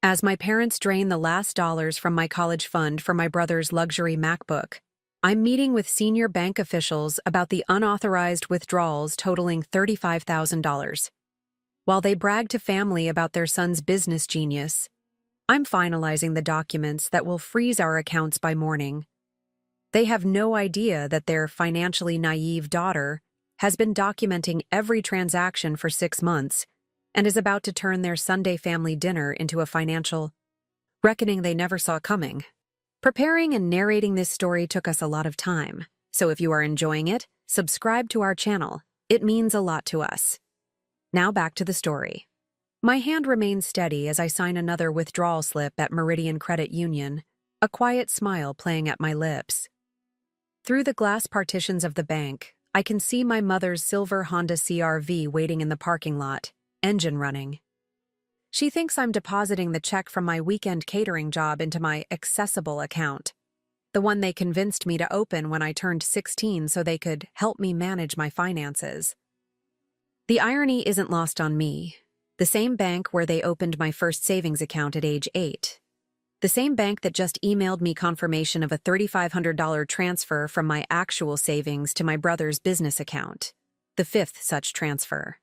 As my parents drain the last dollars from my college fund for my brother's luxury MacBook, I'm meeting with senior bank officials about the unauthorized withdrawals totaling $35,000. While they brag to family about their son's business genius, I'm finalizing the documents that will freeze our accounts by morning. They have no idea that their financially naive daughter has been documenting every transaction for 6 months and is about to turn their Sunday family dinner into a financial reckoning they never saw coming. Preparing and narrating this story took us a lot of time, so if you are enjoying it, subscribe to our channel. It means a lot to us. Now back to the story. My hand remains steady as I sign another withdrawal slip at Meridian Credit Union, a quiet smile playing at my lips. Through the glass partitions of the bank, I can see my mother's silver Honda CR-V waiting in the parking lot, engine running. She thinks I'm depositing the check from my weekend catering job into my accessible account, the one they convinced me to open when I turned 16 so they could help me manage my finances. The irony isn't lost on me. The same bank where they opened my first savings account at age 8. The same bank that just emailed me confirmation of a $3,500 transfer from my actual savings to my brother's business account. The 5th such transfer.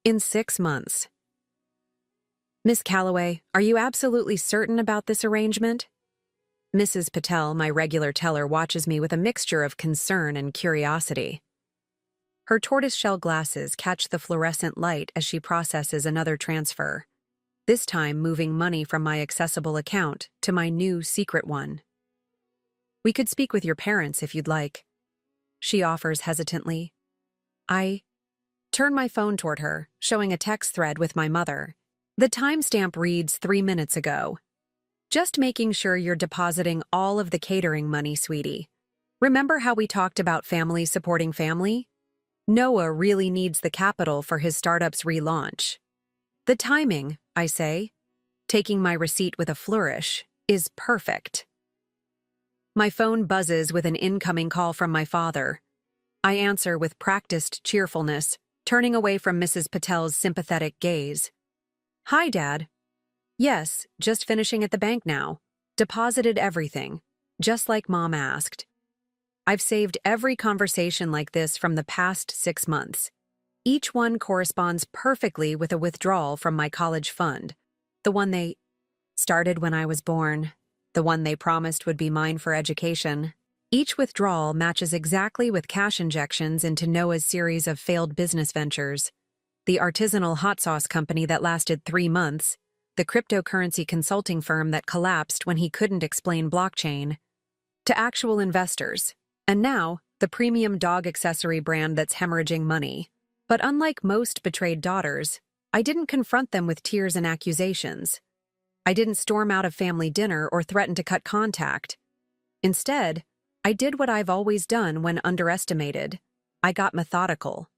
In 6 months. Miss Calloway, are you absolutely certain about this arrangement? Mrs. Patel, my regular teller, watches me with a mixture of concern and curiosity. Her tortoiseshell glasses catch the fluorescent light as she processes another transfer, this time moving money from my accessible account to my new secret one. We could speak with your parents if you'd like, she offers hesitantly. I turn my phone toward her, showing a text thread with my mother. The timestamp reads 3 minutes ago. Just making sure you're depositing all of the catering money, sweetie. Remember how we talked about family supporting family? Noah really needs the capital for his startup's relaunch. The timing, I say, taking my receipt with a flourish, is perfect. My phone buzzes with an incoming call from my father. I answer with practiced cheerfulness, turning away from Mrs. Patel's sympathetic gaze. Hi, Dad. Yes, just finishing at the bank now. Deposited everything, just like Mom asked. I've saved every conversation like this from the past 6 months. Each one corresponds perfectly with a withdrawal from my college fund, the one they started when I was born, the one they promised would be mine for education. Each withdrawal matches exactly with cash injections into Noah's series of failed business ventures, the artisanal hot sauce company that lasted 3 months, the cryptocurrency consulting firm that collapsed when he couldn't explain blockchain, to actual investors. And now, the premium dog accessory brand that's hemorrhaging money. But unlike most betrayed daughters, I didn't confront them with tears and accusations. I didn't storm out of family dinner or threaten to cut contact. Instead, I did what I've always done when underestimated. I got methodical.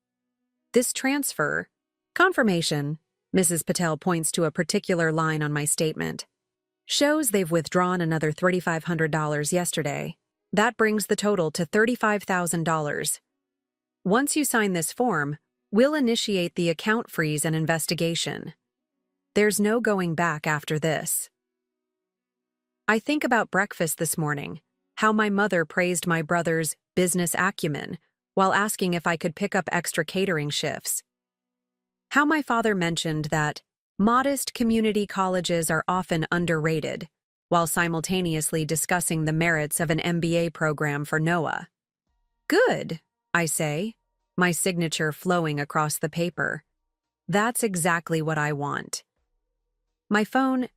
This transfer, confirmation, Mrs. Patel points to a particular line on my statement, shows they've withdrawn another $3,500 yesterday. That brings the total to $35,000. Once you sign this form, we'll initiate the account freeze and investigation. There's no going back after this. I think about breakfast this morning, how my mother praised my brother's business acumen while asking if I could pick up extra catering shifts. How my father mentioned that modest community colleges are often underrated, while simultaneously discussing the merits of an MBA program for Noah. Good, I say, my signature flowing across the paper. That's exactly what I want. My phone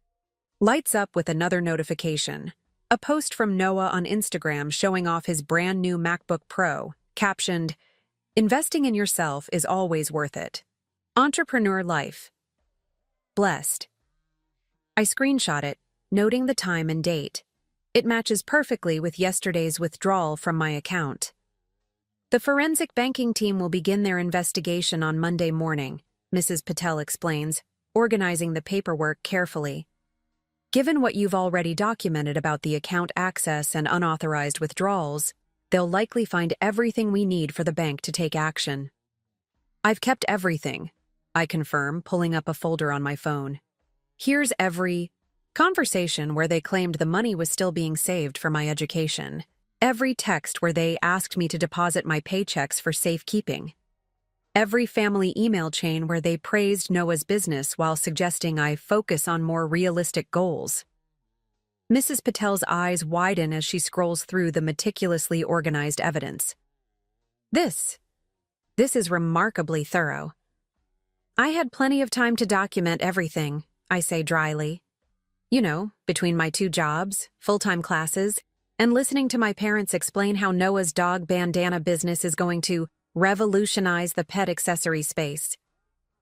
lights up with another notification, a post from Noah on Instagram showing off his brand new MacBook Pro, captioned, "Investing in yourself is always worth it. Entrepreneur life. Blessed." I screenshot it, noting the time and date. It matches perfectly with yesterday's withdrawal from my account. The forensic banking team will begin their investigation on Monday morning, Mrs. Patel explains, organizing the paperwork carefully. Given what you've already documented about the account access and unauthorized withdrawals, they'll likely find everything we need for the bank to take action. I've kept everything, I confirm, pulling up a folder on my phone. Here's every Conversation where they claimed the money was still being saved for my education. Every text where they asked me to deposit my paychecks for safekeeping. Every family email chain where they praised Noah's business while suggesting I focus on more realistic goals. Mrs. Patel's eyes widen as she scrolls through the meticulously organized evidence. This is remarkably thorough. I had plenty of time to document everything, I say dryly. You know, between my 2 jobs, full-time classes, and listening to my parents explain how Noah's dog bandana business is going to revolutionize the pet accessory space.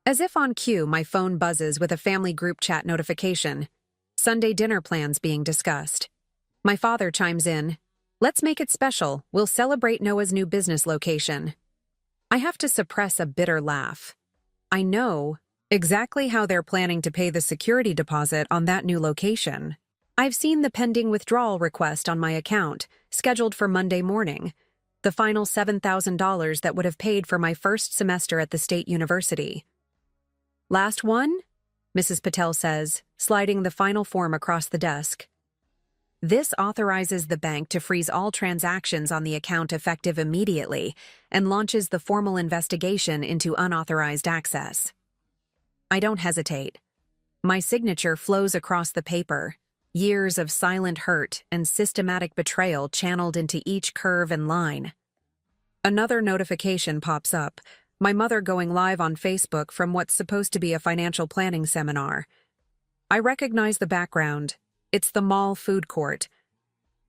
As if on cue, my phone buzzes with a family group chat notification. Sunday dinner plans being discussed. My father chimes in, "Let's make it special. We'll celebrate Noah's new business location." I have to suppress a bitter laugh. I know exactly how they're planning to pay the security deposit on that new location. I've seen the pending withdrawal request on my account, scheduled for Monday morning, the final $7,000 that would have paid for my first semester at the state university. "Last one?" Mrs. Patel says, sliding the final form across the desk. This authorizes the bank to freeze all transactions on the account effective immediately and launches the formal investigation into unauthorized access. I don't hesitate. My signature flows across the paper, years of silent hurt and systematic betrayal channeled into each curve and line. Another notification pops up, my mother going live on Facebook from what's supposed to be a financial planning seminar. I recognize the background. It's the mall food court.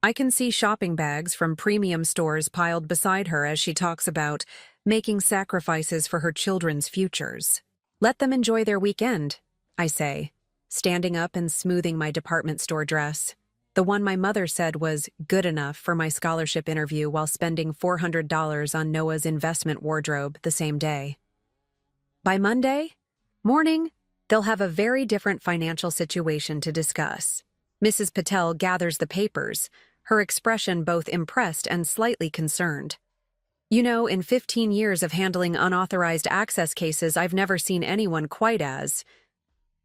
I can see shopping bags from premium stores piled beside her as she talks about making sacrifices for her children's futures. "Let them enjoy their weekend," I say, standing up and smoothing my department store dress, the one my mother said was good enough for my scholarship interview while spending $400 on Noah's investment wardrobe the same day. By Monday morning, they'll have a very different financial situation to discuss. Mrs. Patel gathers the papers, her expression both impressed and slightly concerned. "You know, in 15 years of handling unauthorized access cases, I've never seen anyone quite as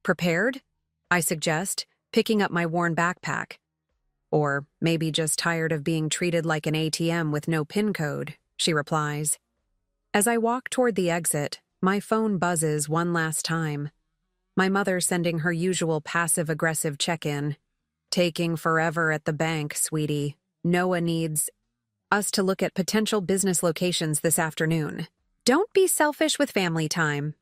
prepared," I suggest, picking up my worn backpack. "Or maybe just tired of being treated like an ATM with no PIN code," she replies. As I walk toward the exit, my phone buzzes one last time. My mother sending her usual passive-aggressive check-in. "Taking forever at the bank, sweetie. Noah needs us to look at potential business locations this afternoon. Don't be selfish with family time."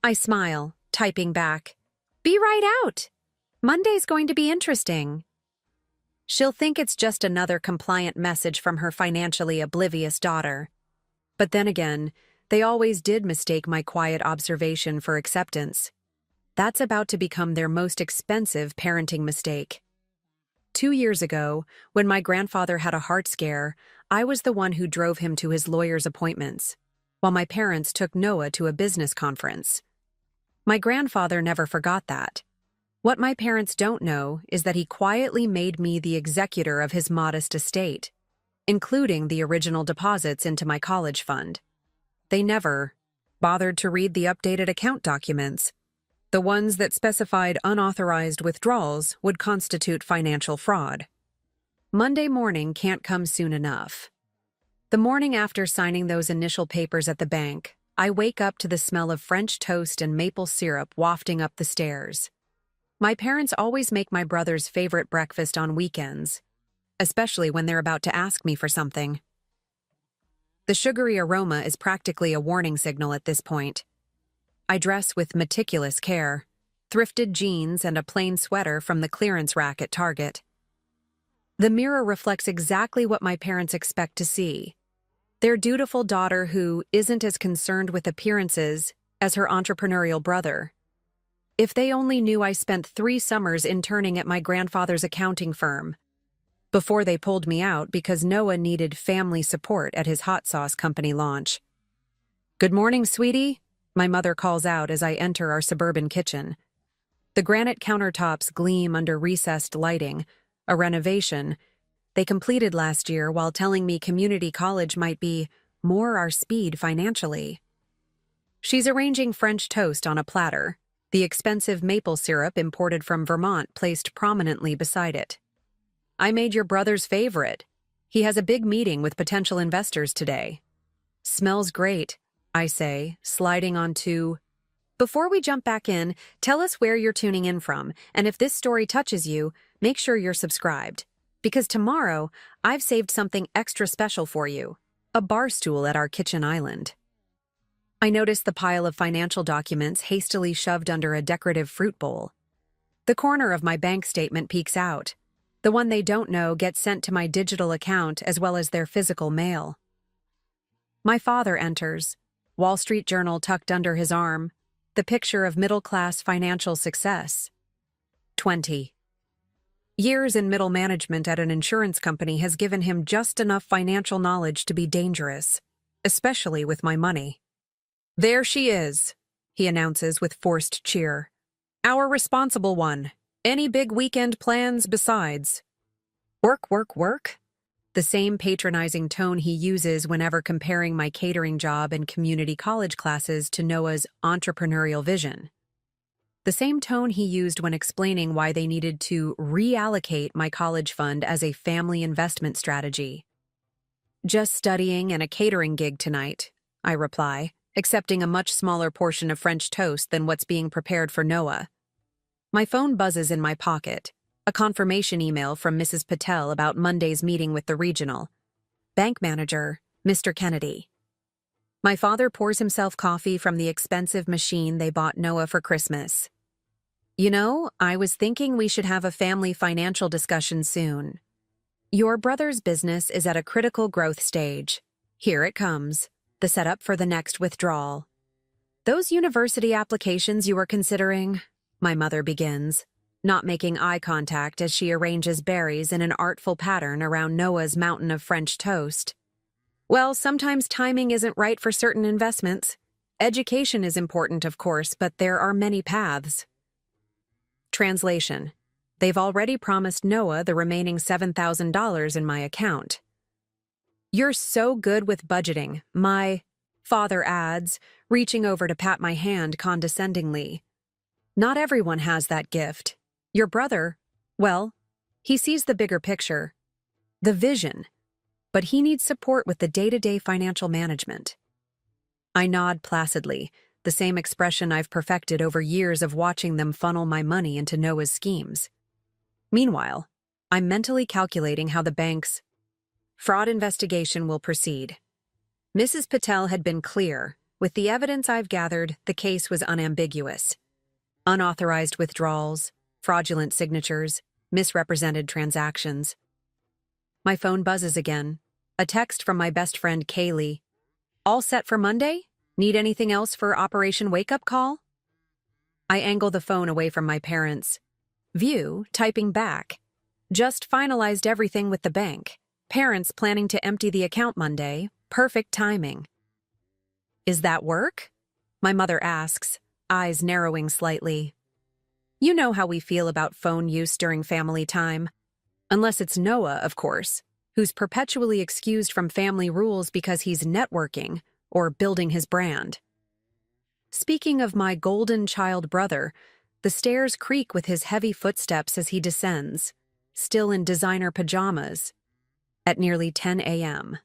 I smile, typing back, "Be right out. Monday's going to be interesting." She'll think it's just another compliant message from her financially oblivious daughter. But then again, they always did mistake my quiet observation for acceptance. That's about to become their most expensive parenting mistake. 2 years ago, when my grandfather had a heart scare, I was the one who drove him to his lawyer's appointments, while my parents took Noah to a business conference. My grandfather never forgot that. What my parents don't know is that he quietly made me the executor of his modest estate, including the original deposits into my college fund. They never bothered to read the updated account documents. The ones that specified unauthorized withdrawals would constitute financial fraud. Monday morning can't come soon enough. The morning after signing those initial papers at the bank, I wake up to the smell of French toast and maple syrup wafting up the stairs. My parents always make my brother's favorite breakfast on weekends, especially when they're about to ask me for something. The sugary aroma is practically a warning signal at this point. I dress with meticulous care, thrifted jeans and a plain sweater from the clearance rack at Target. The mirror reflects exactly what my parents expect to see. Their dutiful daughter who isn't as concerned with appearances as her entrepreneurial brother. If they only knew I spent 3 summers interning at my grandfather's accounting firm before they pulled me out because Noah needed family support at his hot sauce company launch. "Good morning, sweetie," my mother calls out as I enter our suburban kitchen. The granite countertops gleam under recessed lighting, a renovation they completed last year while telling me community college might be more our speed financially. She's arranging French toast on a platter, the expensive maple syrup imported from Vermont placed prominently beside it. I made your brother's favorite. He has a big meeting with potential investors today. Smells great, I say, sliding onto. Before we jump back in, tell us where you're tuning in from, and if this story touches you, make sure you're subscribed. Because tomorrow, I've saved something extra special for you, a bar stool at our kitchen island. I notice the pile of financial documents hastily shoved under a decorative fruit bowl. The corner of my bank statement peeks out. The one they don't know gets sent to my digital account as well as their physical mail. My father enters, Wall Street Journal tucked under his arm, the picture of middle-class financial success. 20. Years in middle management at an insurance company has given him just enough financial knowledge to be dangerous, especially with my money. There she is, he announces with forced cheer. Our responsible one. Any big weekend plans besides? Work, work, work? The same patronizing tone he uses whenever comparing my catering job and community college classes to Noah's entrepreneurial vision. The same tone he used when explaining why they needed to reallocate my college fund as a family investment strategy. Just studying and a catering gig tonight, I reply, accepting a much smaller portion of French toast than what's being prepared for Noah. My phone buzzes in my pocket, a confirmation email from Mrs. Patel about Monday's meeting with the regional bank manager, Mr. Kennedy. My father pours himself coffee from the expensive machine they bought Noah for Christmas. You know, I was thinking we should have a family financial discussion soon. Your brother's business is at a critical growth stage. Here it comes, the setup for the next withdrawal. Those university applications you were considering, my mother begins, not making eye contact as she arranges berries in an artful pattern around Noah's mountain of French toast. Well, sometimes timing isn't right for certain investments. Education is important, of course, but there are many paths. Translation. They've already promised Noah the remaining $7,000 in my account. You're so good with budgeting, my father adds, reaching over to pat my hand condescendingly. Not everyone has that gift. Your brother, well, he sees the bigger picture, the vision, but he needs support with the day-to-day financial management. I nod placidly, the same expression I've perfected over years of watching them funnel my money into Noah's schemes. Meanwhile, I'm mentally calculating how the bank's fraud investigation will proceed. Mrs. Patel had been clear. With the evidence I've gathered, the case was unambiguous. Unauthorized withdrawals, fraudulent signatures, misrepresented transactions. My phone buzzes again. A text from my best friend Kaylee. All set for Monday? Need anything else for Operation Wake Up Call? I angle the phone away from my parents. View, typing back. Just finalized everything with the bank. Parents planning to empty the account Monday. Perfect timing. Is that work? My mother asks, eyes narrowing slightly. You know how we feel about phone use during family time. Unless it's Noah, of course, who's perpetually excused from family rules because he's networking or building his brand. Speaking of my golden child brother, the stairs creak with his heavy footsteps as he descends, still in designer pajamas, at nearly 10 a.m.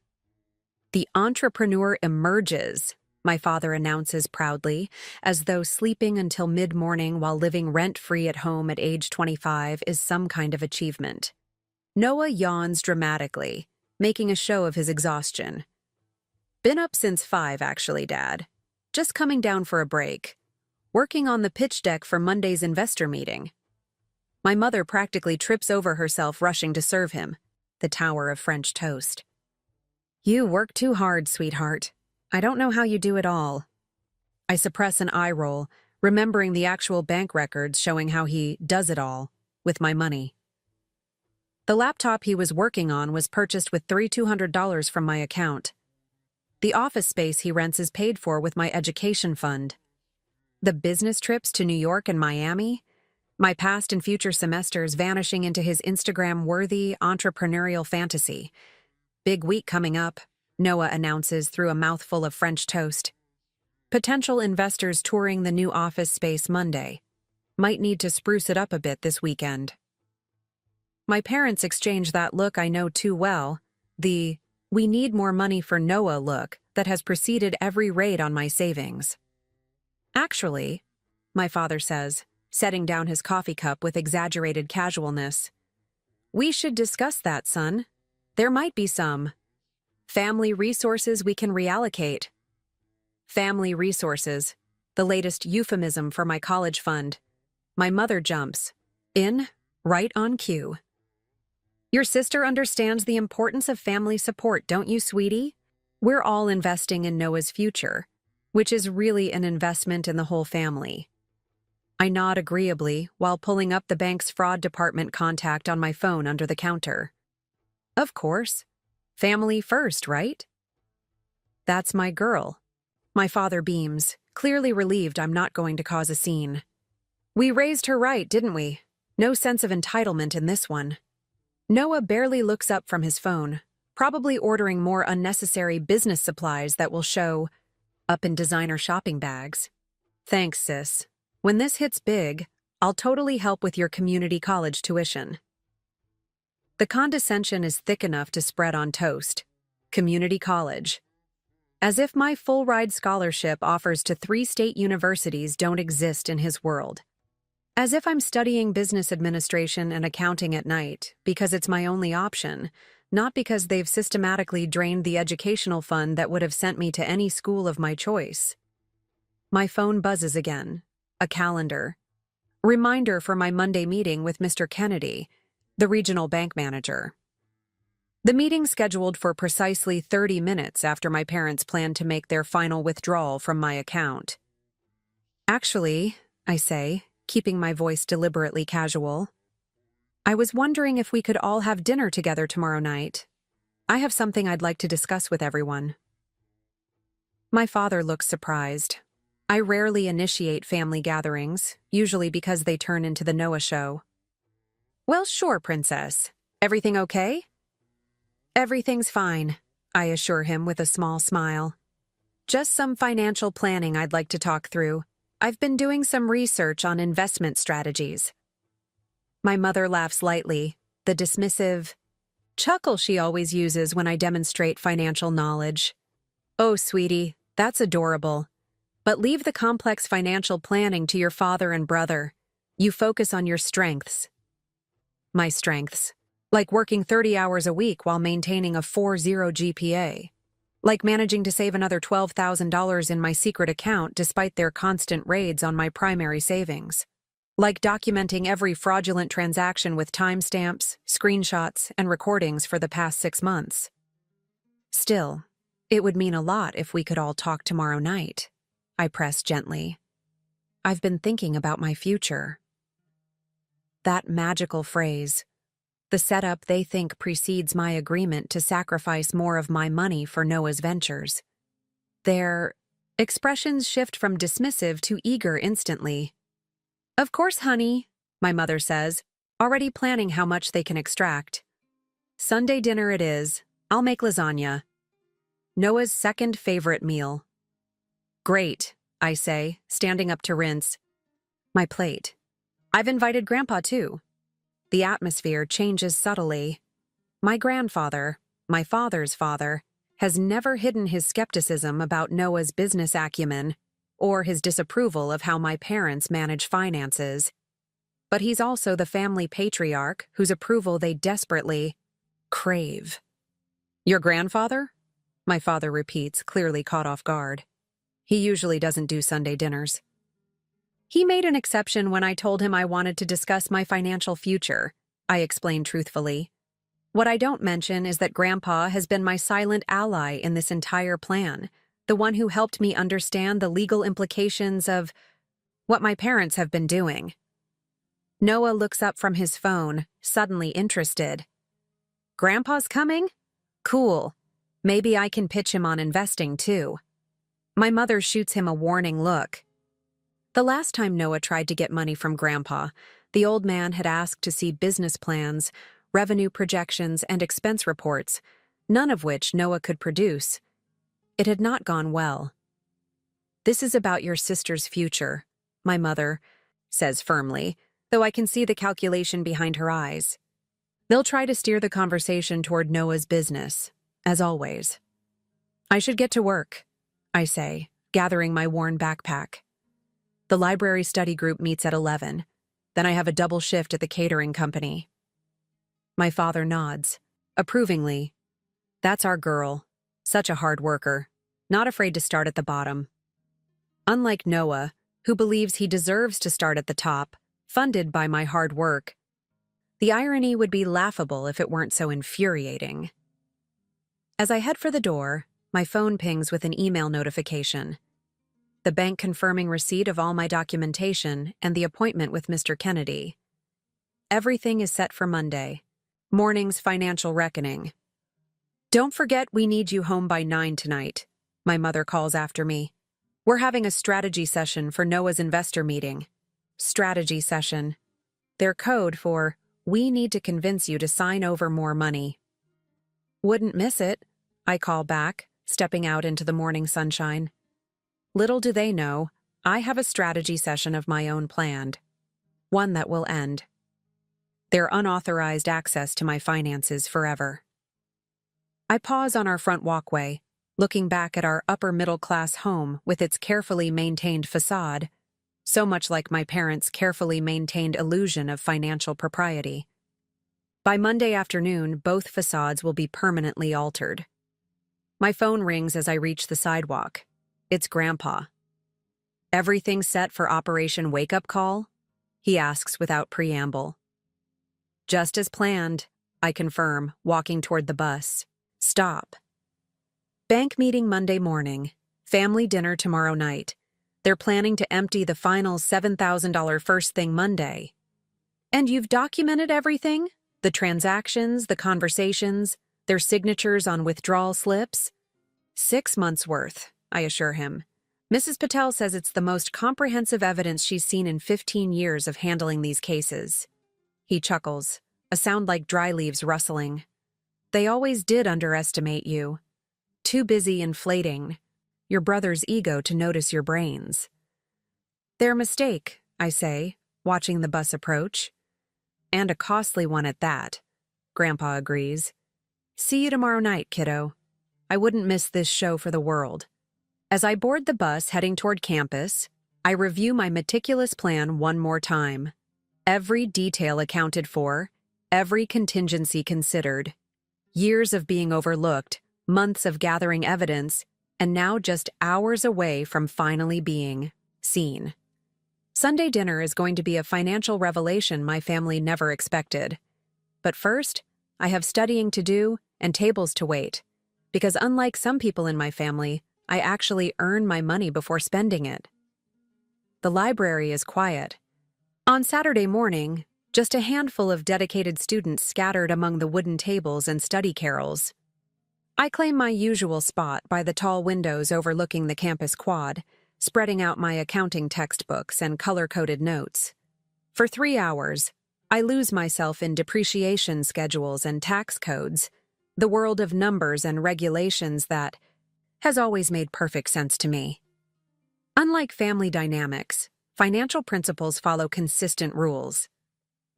The entrepreneur emerges, my father announces proudly, as though sleeping until mid-morning while living rent-free at home at age 25 is some kind of achievement. Noah yawns dramatically, making a show of his exhaustion. Been up since 5, actually, Dad. Just coming down for a break. Working on the pitch deck for Monday's investor meeting. My mother practically trips over herself rushing to serve him, the tower of French toast. You work too hard, sweetheart. I don't know how you do it all. I suppress an eye roll, remembering the actual bank records showing how he does it all, with my money. The laptop he was working on was purchased with $3,200 from my account. The office space he rents is paid for with my education fund. The business trips to New York and Miami, my past and future semesters vanishing into his Instagram-worthy entrepreneurial fantasy. Big week coming up, Noah announces through a mouthful of French toast. Potential investors touring the new office space Monday. Might need to spruce it up a bit this weekend. My parents exchange that look I know too well, the "we need more money for Noah" look that has preceded every raid on my savings. Actually, my father says, setting down his coffee cup with exaggerated casualness, we should discuss that, son. There might be some family resources we can reallocate. Family resources, the latest euphemism for my college fund. My mother jumps in, right on cue. Your sister understands the importance of family support, don't you, sweetie? We're all investing in Noah's future, which is really an investment in the whole family. I nod agreeably while pulling up the bank's fraud department contact on my phone under the counter. Of course. Family first, right? That's my girl. My father beams, clearly relieved I'm not going to cause a scene. We raised her right, didn't we? No sense of entitlement in this one. Noah barely looks up from his phone, probably ordering more unnecessary business supplies that will show up in designer shopping bags. Thanks, sis. When this hits big, I'll totally help with your community college tuition. The condescension is thick enough to spread on toast. Community college. As if my full-ride scholarship offers to 3 state universities don't exist in his world. As if I'm studying business administration and accounting at night because it's my only option, not because they've systematically drained the educational fund that would have sent me to any school of my choice. My phone buzzes again. A calendar. Reminder for my Monday meeting with Mr. Kennedy, the regional bank manager. The meeting scheduled for precisely 30 minutes after my parents planned to make their final withdrawal from my account. Actually, I say, keeping my voice deliberately casual, I was wondering if we could all have dinner together tomorrow night. I have something I'd like to discuss with everyone. My father looks surprised. I rarely initiate family gatherings, usually because they turn into the Noah show. Well, sure, princess. Everything okay? Everything's fine, I assure him with a small smile. Just some financial planning I'd like to talk through. I've been doing some research on investment strategies. My mother laughs lightly, the dismissive chuckle she always uses when I demonstrate financial knowledge. Oh, sweetie, that's adorable. But leave the complex financial planning to your father and brother. You focus on your strengths. My strengths. Like working 30 hours a week while maintaining a 4.0 GPA. Like managing to save another $12,000 in my secret account despite their constant raids on my primary savings. Like documenting every fraudulent transaction with timestamps, screenshots, and recordings for the past 6 months. Still, it would mean a lot if we could all talk tomorrow night, I press gently. I've been thinking about my future. That magical phrase, the setup they think precedes my agreement to sacrifice more of my money for Noah's ventures. Their expressions shift from dismissive to eager instantly. Of course, honey, my mother says, already planning how much they can extract. Sunday dinner it is. I'll make lasagna. Noah's second favorite meal. Great, I say, standing up to rinse my plate. I've invited Grandpa too. The atmosphere changes subtly. My grandfather, my father's father, has never hidden his skepticism about Noah's business acumen or his disapproval of how my parents manage finances. But he's also the family patriarch whose approval they desperately crave. Your grandfather? My father repeats, clearly caught off guard. He usually doesn't do Sunday dinners. He made an exception when I told him I wanted to discuss my financial future, I explained truthfully. What I don't mention is that Grandpa has been my silent ally in this entire plan, the one who helped me understand the legal implications of what my parents have been doing. Noah looks up from his phone, suddenly interested. Grandpa's coming? Cool. Maybe I can pitch him on investing too. My mother shoots him a warning look. The last time Noah tried to get money from Grandpa, the old man had asked to see business plans, revenue projections, and expense reports, none of which Noah could produce. It had not gone well. This is about your sister's future, my mother says firmly, though I can see the calculation behind her eyes. They'll try to steer the conversation toward Noah's business, as always. I should get to work, I say, gathering my worn backpack. The library study group meets at 11. Then I have a double shift at the catering company. My father nods, approvingly. That's our girl. Such a hard worker, not afraid to start at the bottom. Unlike Noah, who believes he deserves to start at the top, funded by my hard work. The irony would be laughable if it weren't so infuriating. As I head for the door, my phone pings with an email notification. The bank confirming receipt of all my documentation and the appointment with Mr. Kennedy. Everything is set for Monday. Morning's financial reckoning. Don't forget we need you home by 9 tonight, my mother calls after me. We're having a strategy session for Noah's investor meeting. Strategy session. Their code for, we need to convince you to sign over more money. Wouldn't miss it, I call back, stepping out into the morning sunshine. Little do they know, I have a strategy session of my own planned. One that will end their unauthorized access to my finances forever. I pause on our front walkway, looking back at our upper-middle-class home with its carefully maintained facade, so much like my parents' carefully maintained illusion of financial propriety. By Monday afternoon, both facades will be permanently altered. My phone rings as I reach the sidewalk. It's Grandpa. Everything set for Operation Wake Up Call? He asks without preamble. Just as planned, I confirm, walking toward the bus. Stop. Bank meeting Monday morning. Family dinner tomorrow night. They're planning to empty the final $7,000 first thing Monday. And you've documented everything? The transactions, the conversations, their signatures on withdrawal slips? 6 months' worth, I assure him. Mrs. Patel says it's the most comprehensive evidence she's seen in 15 years of handling these cases. He chuckles, a sound like dry leaves rustling. They always did underestimate you. Too busy inflating your brother's ego to notice your brains. Their mistake, I say, watching the bus approach. And a costly one at that, Grandpa agrees. See you tomorrow night, kiddo. I wouldn't miss this show for the world. As I board the bus heading toward campus, I review my meticulous plan one more time. Every detail accounted for, every contingency considered. Years of being overlooked, months of gathering evidence, and now just hours away from finally being seen. Sunday dinner is going to be a financial revelation my family never expected. But first, I have studying to do and tables to wait, because unlike some people in my family, I actually earn my money before spending it. The library is quiet. On Saturday morning, just a handful of dedicated students scattered among the wooden tables and study carrels. I claim my usual spot by the tall windows overlooking the campus quad, spreading out my accounting textbooks and color-coded notes. For 3 hours, I lose myself in depreciation schedules and tax codes, the world of numbers and regulations that has always made perfect sense to me. Unlike family dynamics, financial principles follow consistent rules.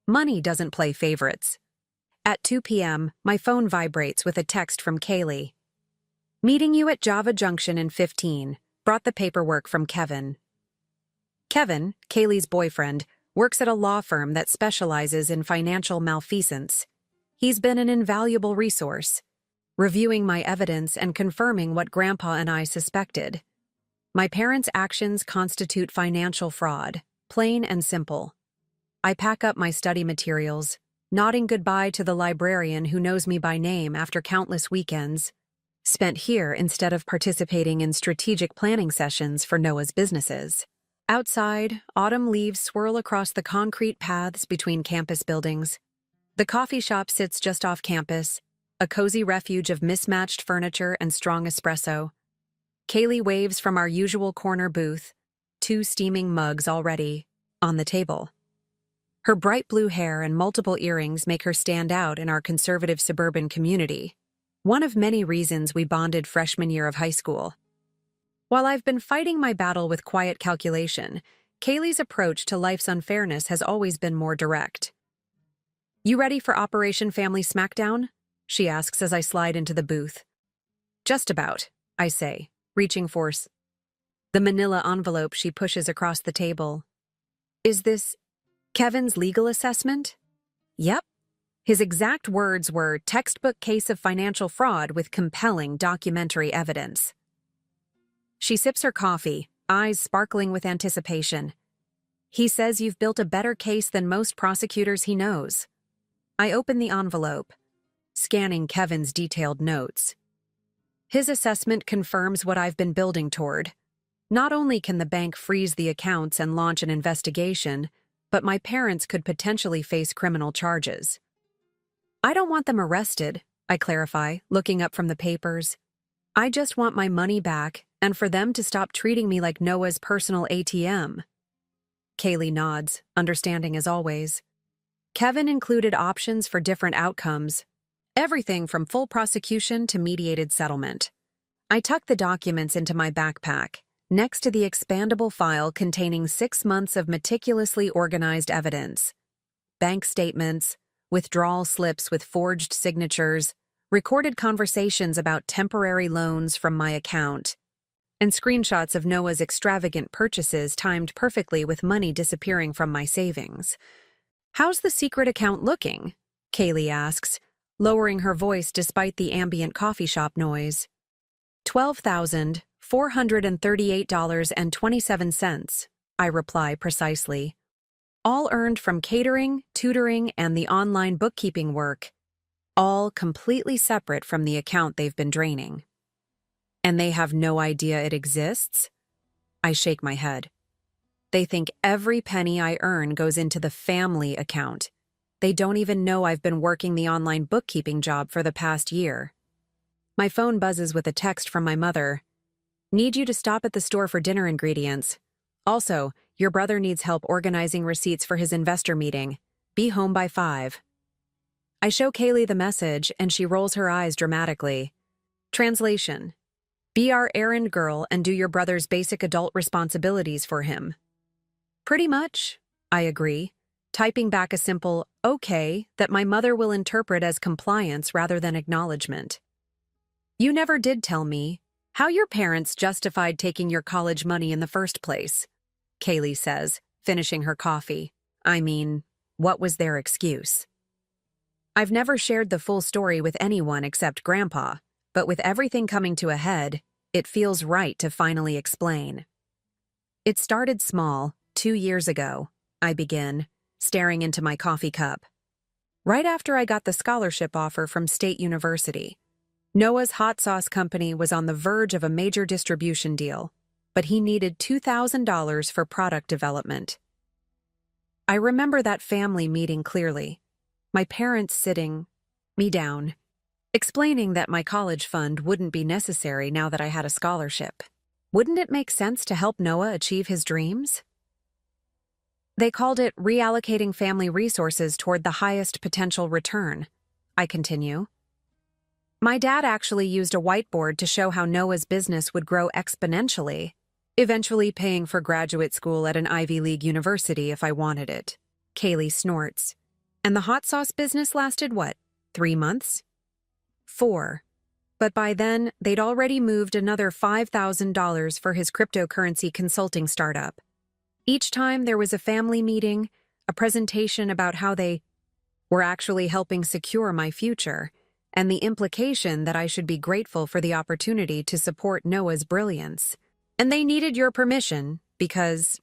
Money doesn't play favorites. At 2 p.m., my phone vibrates with a text from Kaylee. Meeting you at Java Junction in 15. Brought the paperwork from Kevin. Kevin, Kaylee's boyfriend, works at a law firm that specializes in financial malfeasance. He's been an invaluable resource, reviewing my evidence and confirming what Grandpa and I suspected. My parents' actions constitute financial fraud, plain and simple. I pack up my study materials, nodding goodbye to the librarian who knows me by name after countless weekends spent here instead of participating in strategic planning sessions for Noah's businesses. Outside, autumn leaves swirl across the concrete paths between campus buildings. The coffee shop sits just off campus, a cozy refuge of mismatched furniture and strong espresso. Kaylee waves from our usual corner booth, 2 steaming mugs already on the table. Her bright blue hair and multiple earrings make her stand out in our conservative suburban community. One of many reasons we bonded freshman year of high school. While I've been fighting my battle with quiet calculation, Kaylee's approach to life's unfairness has always been more direct. "You ready for Operation Family Smackdown?" she asks as I slide into the booth. "Just about," I say, reaching for the manila envelope she pushes across the table. "Is this Kevin's legal assessment?" "Yep." His exact words were, "textbook case of financial fraud with compelling documentary evidence." She sips her coffee, eyes sparkling with anticipation. "He says you've built a better case than most prosecutors he knows." I open the envelope, scanning Kevin's detailed notes. His assessment confirms what I've been building toward. Not only can the bank freeze the accounts and launch an investigation, but my parents could potentially face criminal charges. "I don't want them arrested," I clarify, looking up from the papers. "I just want my money back and for them to stop treating me like Noah's personal ATM." Kaylee nods, understanding as always. Kevin included options for different outcomes, everything from full prosecution to mediated settlement. I tuck the documents into my backpack, next to the expandable file containing 6 months of meticulously organized evidence. Bank statements, withdrawal slips with forged signatures, recorded conversations about temporary loans from my account, and screenshots of Noah's extravagant purchases timed perfectly with money disappearing from my savings. "How's the secret account looking?" Kaylee asks, lowering her voice despite the ambient coffee shop noise. $12,438.27, I reply precisely. All earned from catering, tutoring, and the online bookkeeping work. All completely separate from the account they've been draining. And they have no idea it exists? I shake my head. They think every penny I earn goes into the family account. They don't even know I've been working the online bookkeeping job for the past year. My phone buzzes with a text from my mother. "Need you to stop at the store for dinner ingredients. Also, your brother needs help organizing receipts for his investor meeting. Be home by 5. I show Kaylee the message, and she rolls her eyes dramatically. Translation: "Be our errand girl and do your brother's basic adult responsibilities for him." "Pretty much," I agree, typing back a simple "okay" that my mother will interpret as compliance rather than acknowledgement. "You never did tell me how your parents justified taking your college money in the first place," Kaylee says, finishing her coffee. "I mean, what was their excuse?" I've never shared the full story with anyone except Grandpa, but with everything coming to a head, it feels right to finally explain. "It started small, 2 years ago," I begin, staring into my coffee cup. "Right after I got the scholarship offer from State University. Noah's hot sauce company was on the verge of a major distribution deal, but he needed $2,000 for product development. I remember that family meeting clearly, my parents sitting me down, explaining that my college fund wouldn't be necessary now that I had a scholarship. Wouldn't it make sense to help Noah achieve his dreams? They called it reallocating family resources toward the highest potential return," I continue. "My dad actually used a whiteboard to show how Noah's business would grow exponentially, eventually paying for graduate school at an Ivy League university if I wanted it." Kaylee snorts. "And the hot sauce business lasted what, 3 months? 4. But by then, they'd already moved another $5,000 for his cryptocurrency consulting startup. Each time there was a family meeting, a presentation about how they were actually helping secure my future, and the implication that I should be grateful for the opportunity to support Noah's brilliance. And they needed your permission because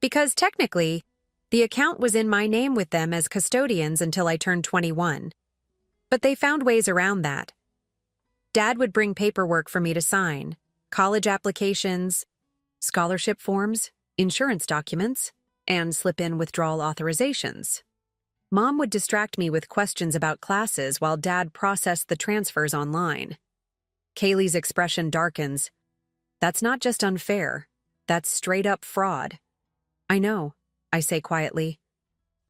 technically, the account was in my name with them as custodians until I turned 21. But they found ways around that. Dad would bring paperwork for me to sign, college applications, scholarship forms, insurance documents, and slip in withdrawal authorizations. Mom would distract me with questions about classes while Dad processed the transfers online. Kaylee's expression darkens. "That's not just unfair. That's straight-up fraud." "I know," I say quietly.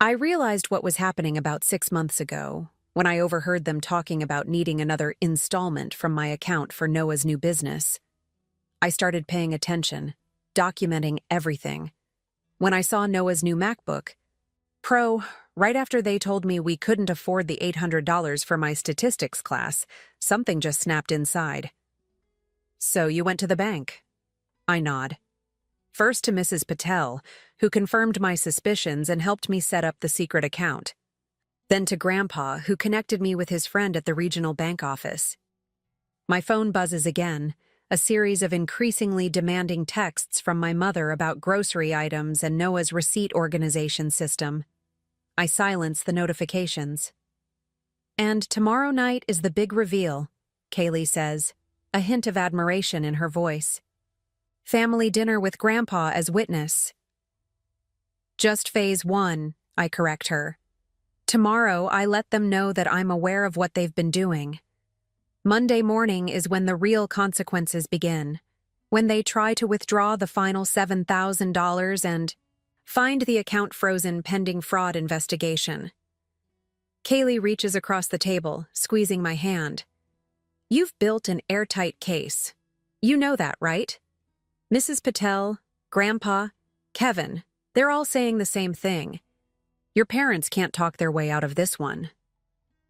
"I realized what was happening about 6 months ago, when I overheard them talking about needing another installment from my account for Noah's new business. I started paying attention, documenting everything. When I saw Noah's new MacBook Pro, right after they told me we couldn't afford the $800 for my statistics class, something just snapped inside. So you went to the bank? I nod. First to Mrs. Patel, who confirmed my suspicions and helped me set up the secret account. Then to Grandpa, who connected me with his friend at the regional bank office. My phone buzzes again, a series of increasingly demanding texts from my mother about grocery items and Noah's receipt organization system. I silence the notifications. And tomorrow night is the big reveal, Kaylee says, a hint of admiration in her voice. Family dinner with Grandpa as witness. Just phase 1, I correct her. Tomorrow I let them know that I'm aware of what they've been doing. Monday morning is when the real consequences begin, when they try to withdraw the final $7,000 and find the account frozen pending fraud investigation. Kaylee reaches across the table, squeezing my hand. You've built an airtight case. You know that, right? Mrs. Patel, Grandpa, Kevin, they're all saying the same thing. Your parents can't talk their way out of this one.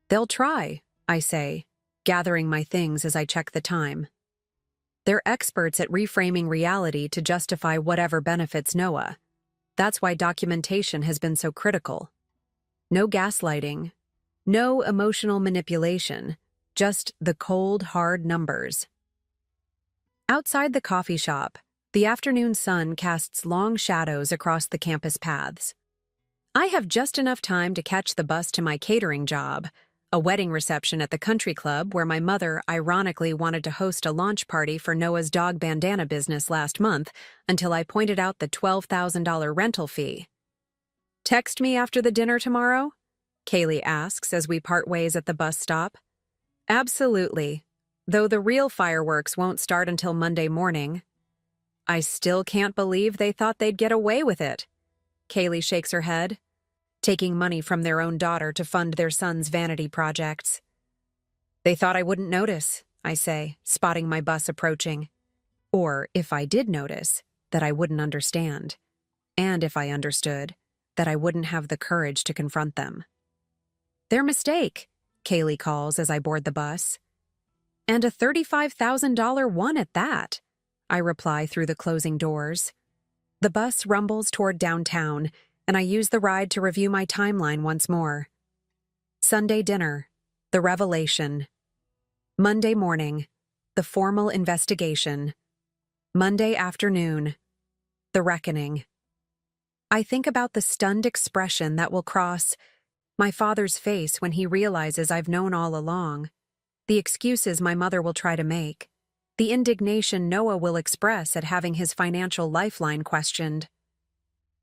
They'll try, I say, gathering my things as I check the time. They're experts at reframing reality to justify whatever benefits Noah. That's why documentation has been so critical. No gaslighting, no emotional manipulation, just the cold, hard numbers. Outside the coffee shop, the afternoon sun casts long shadows across the campus paths. I have just enough time to catch the bus to my catering job, a wedding reception at the country club where my mother ironically wanted to host a launch party for Noah's dog bandana business last month until I pointed out the $12,000 rental fee. Text me after the dinner tomorrow? Kaylee asks as we part ways at the bus stop. Absolutely, though the real fireworks won't start until Monday morning. I still can't believe they thought they'd get away with it. Kaylee shakes her head, taking money from their own daughter to fund their son's vanity projects. They thought I wouldn't notice, I say, spotting my bus approaching. Or, if I did notice, that I wouldn't understand. And if I understood, that I wouldn't have the courage to confront them. Their mistake, Kaylee calls as I board the bus. And a $35,000 one at that, I reply through the closing doors. The bus rumbles toward downtown, and I use the ride to review my timeline once more. Sunday dinner, the revelation. Monday morning, the formal investigation. Monday afternoon, the reckoning. I think about the stunned expression that will cross my father's face when he realizes I've known all along, the excuses my mother will try to make, the indignation Noah will express at having his financial lifeline questioned.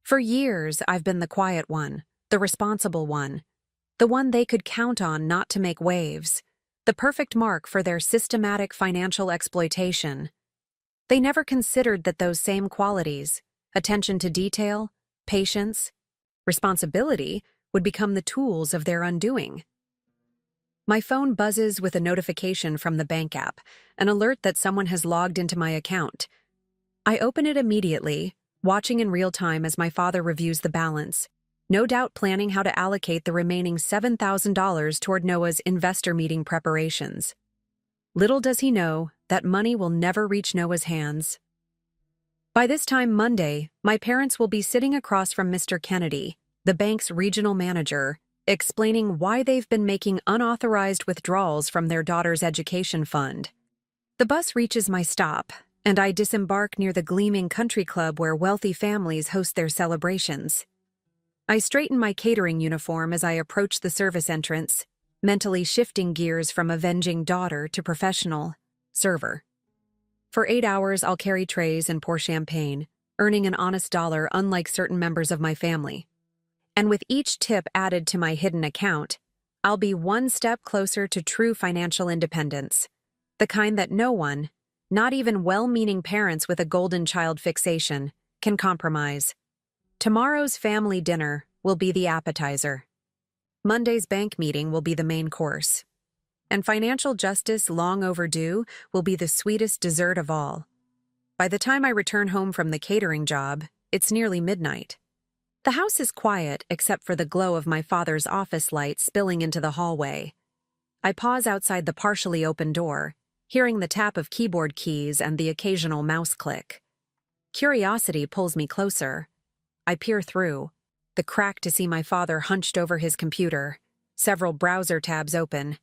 For years, I've been the quiet one, the responsible one, the one they could count on not to make waves, the perfect mark for their systematic financial exploitation. They never considered that those same qualities, attention to detail, patience, responsibility, would become the tools of their undoing. My phone buzzes with a notification from the bank app, an alert that someone has logged into my account. I open it immediately, watching in real time as my father reviews the balance, no doubt planning how to allocate the remaining $7,000 toward Noah's investor meeting preparations. Little does he know that money will never reach Noah's hands. By this time Monday, my parents will be sitting across from Mr. Kennedy, the bank's regional manager, explaining why they've been making unauthorized withdrawals from their daughter's education fund. The bus reaches my stop, and I disembark near the gleaming country club where wealthy families host their celebrations. I straighten my catering uniform as I approach the service entrance, mentally shifting gears from avenging daughter to professional server. For 8 hours, I'll carry trays and pour champagne, earning an honest dollar unlike certain members of my family. And with each tip added to my hidden account, I'll be one step closer to true financial independence, the kind that no one, not even well-meaning parents with a golden child fixation, can compromise. Tomorrow's family dinner will be the appetizer. Monday's bank meeting will be the main course. And financial justice long overdue will be the sweetest dessert of all. By the time I return home from the catering job, it's nearly midnight. The house is quiet except for the glow of my father's office light spilling into the hallway. I pause outside the partially open door, hearing the tap of keyboard keys and the occasional mouse click. Curiosity pulls me closer. I peer through, the crack to see my father hunched over his computer, several browser tabs open,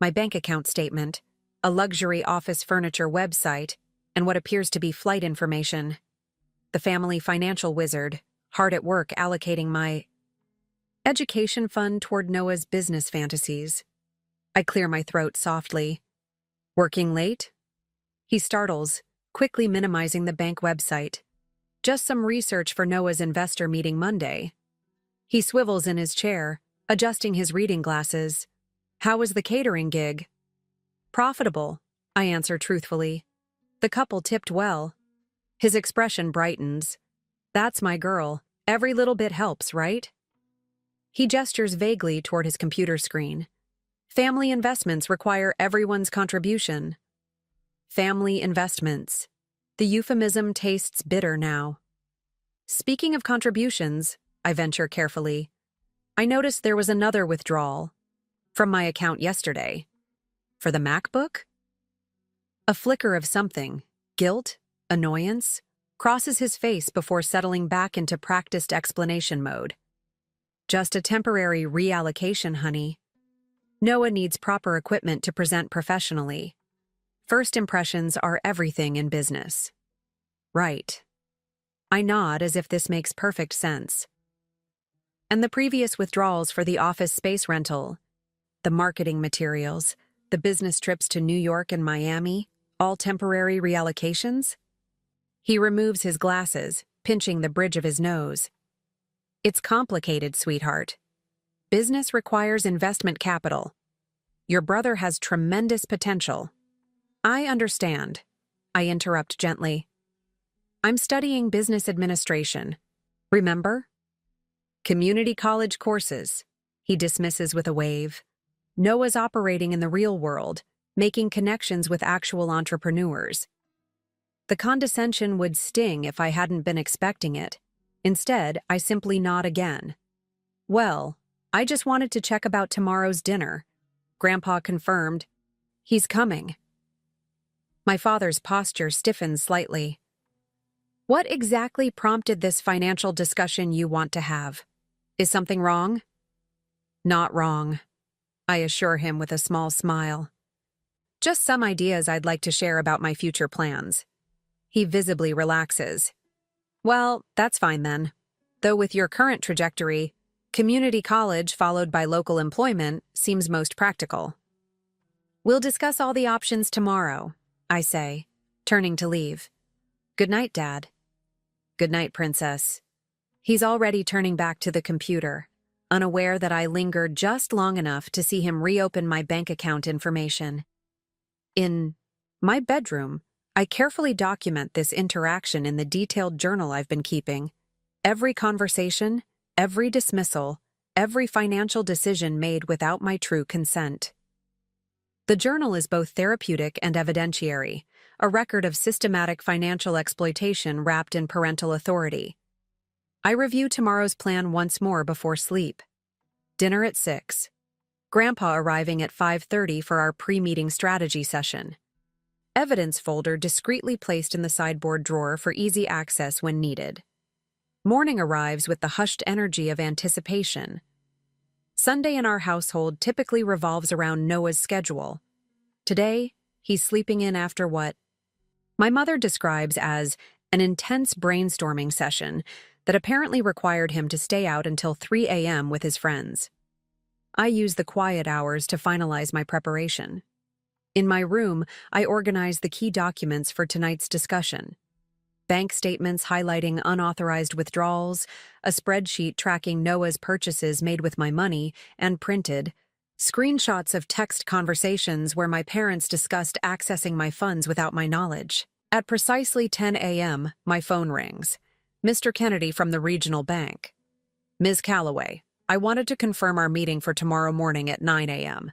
my bank account statement, a luxury office furniture website, and what appears to be flight information. The family financial wizard, hard at work allocating my education fund toward Noah's business fantasies. I clear my throat softly. Working late? He startles, quickly minimizing the bank website. Just some research for Noah's investor meeting Monday. He swivels in his chair, adjusting his reading glasses. How was the catering gig? Profitable, I answer truthfully. The couple tipped well. His expression brightens. That's my girl. Every little bit helps, right? He gestures vaguely toward his computer screen. Family investments require everyone's contribution. Family investments. The euphemism tastes bitter now. Speaking of contributions, I venture carefully, I noticed there was another withdrawal from my account yesterday. For the MacBook? A flicker of something, guilt, annoyance, crosses his face before settling back into practiced explanation mode. Just a temporary reallocation, honey. Noah needs proper equipment to present professionally. First impressions are everything in business. Right. I nod as if this makes perfect sense. And the previous withdrawals for the office space rental, the marketing materials, the business trips to New York and Miami, all temporary reallocations? He removes his glasses, pinching the bridge of his nose. It's complicated, sweetheart. Business requires investment capital. Your brother has tremendous potential. I understand. I interrupt gently. I'm studying business administration. Remember? Community college courses. He dismisses with a wave. Noah's operating in the real world, making connections with actual entrepreneurs. The condescension would sting if I hadn't been expecting it. Instead, I simply nod again. Well, I just wanted to check about tomorrow's dinner. Grandpa confirmed. He's coming. My father's posture stiffens slightly. What exactly prompted this financial discussion you want to have? Is something wrong? Not wrong, I assure him with a small smile. Just some ideas I'd like to share about my future plans. He visibly relaxes. Well, that's fine then. Though with your current trajectory, community college followed by local employment seems most practical. We'll discuss all the options tomorrow, I say, turning to leave. Good night, Dad. Good night, Princess. He's already turning back to the computer, unaware that I lingered just long enough to see him reopen my bank account information. In my bedroom, I carefully document this interaction in the detailed journal I've been keeping. Every conversation, every dismissal, every financial decision made without my true consent. The journal is both therapeutic and evidentiary, a record of systematic financial exploitation wrapped in parental authority. I review tomorrow's plan once more before sleep. Dinner at 6. Grandpa arriving at 5:30 for our pre-meeting strategy session. Evidence folder discreetly placed in the sideboard drawer for easy access when needed. Morning arrives with the hushed energy of anticipation. Sunday in our household typically revolves around Noah's schedule. Today, he's sleeping in after what my mother describes as an intense brainstorming session that apparently required him to stay out until 3 a.m. with his friends. I use the quiet hours to finalize my preparation. In my room, I organize the key documents for tonight's discussion. Bank statements highlighting unauthorized withdrawals, a spreadsheet tracking Noah's purchases made with my money, and printed screenshots of text conversations where my parents discussed accessing my funds without my knowledge. At precisely 10 a.m., my phone rings. Mr. Kennedy from the regional bank. Ms. Calloway, I wanted to confirm our meeting for tomorrow morning at 9 a.m.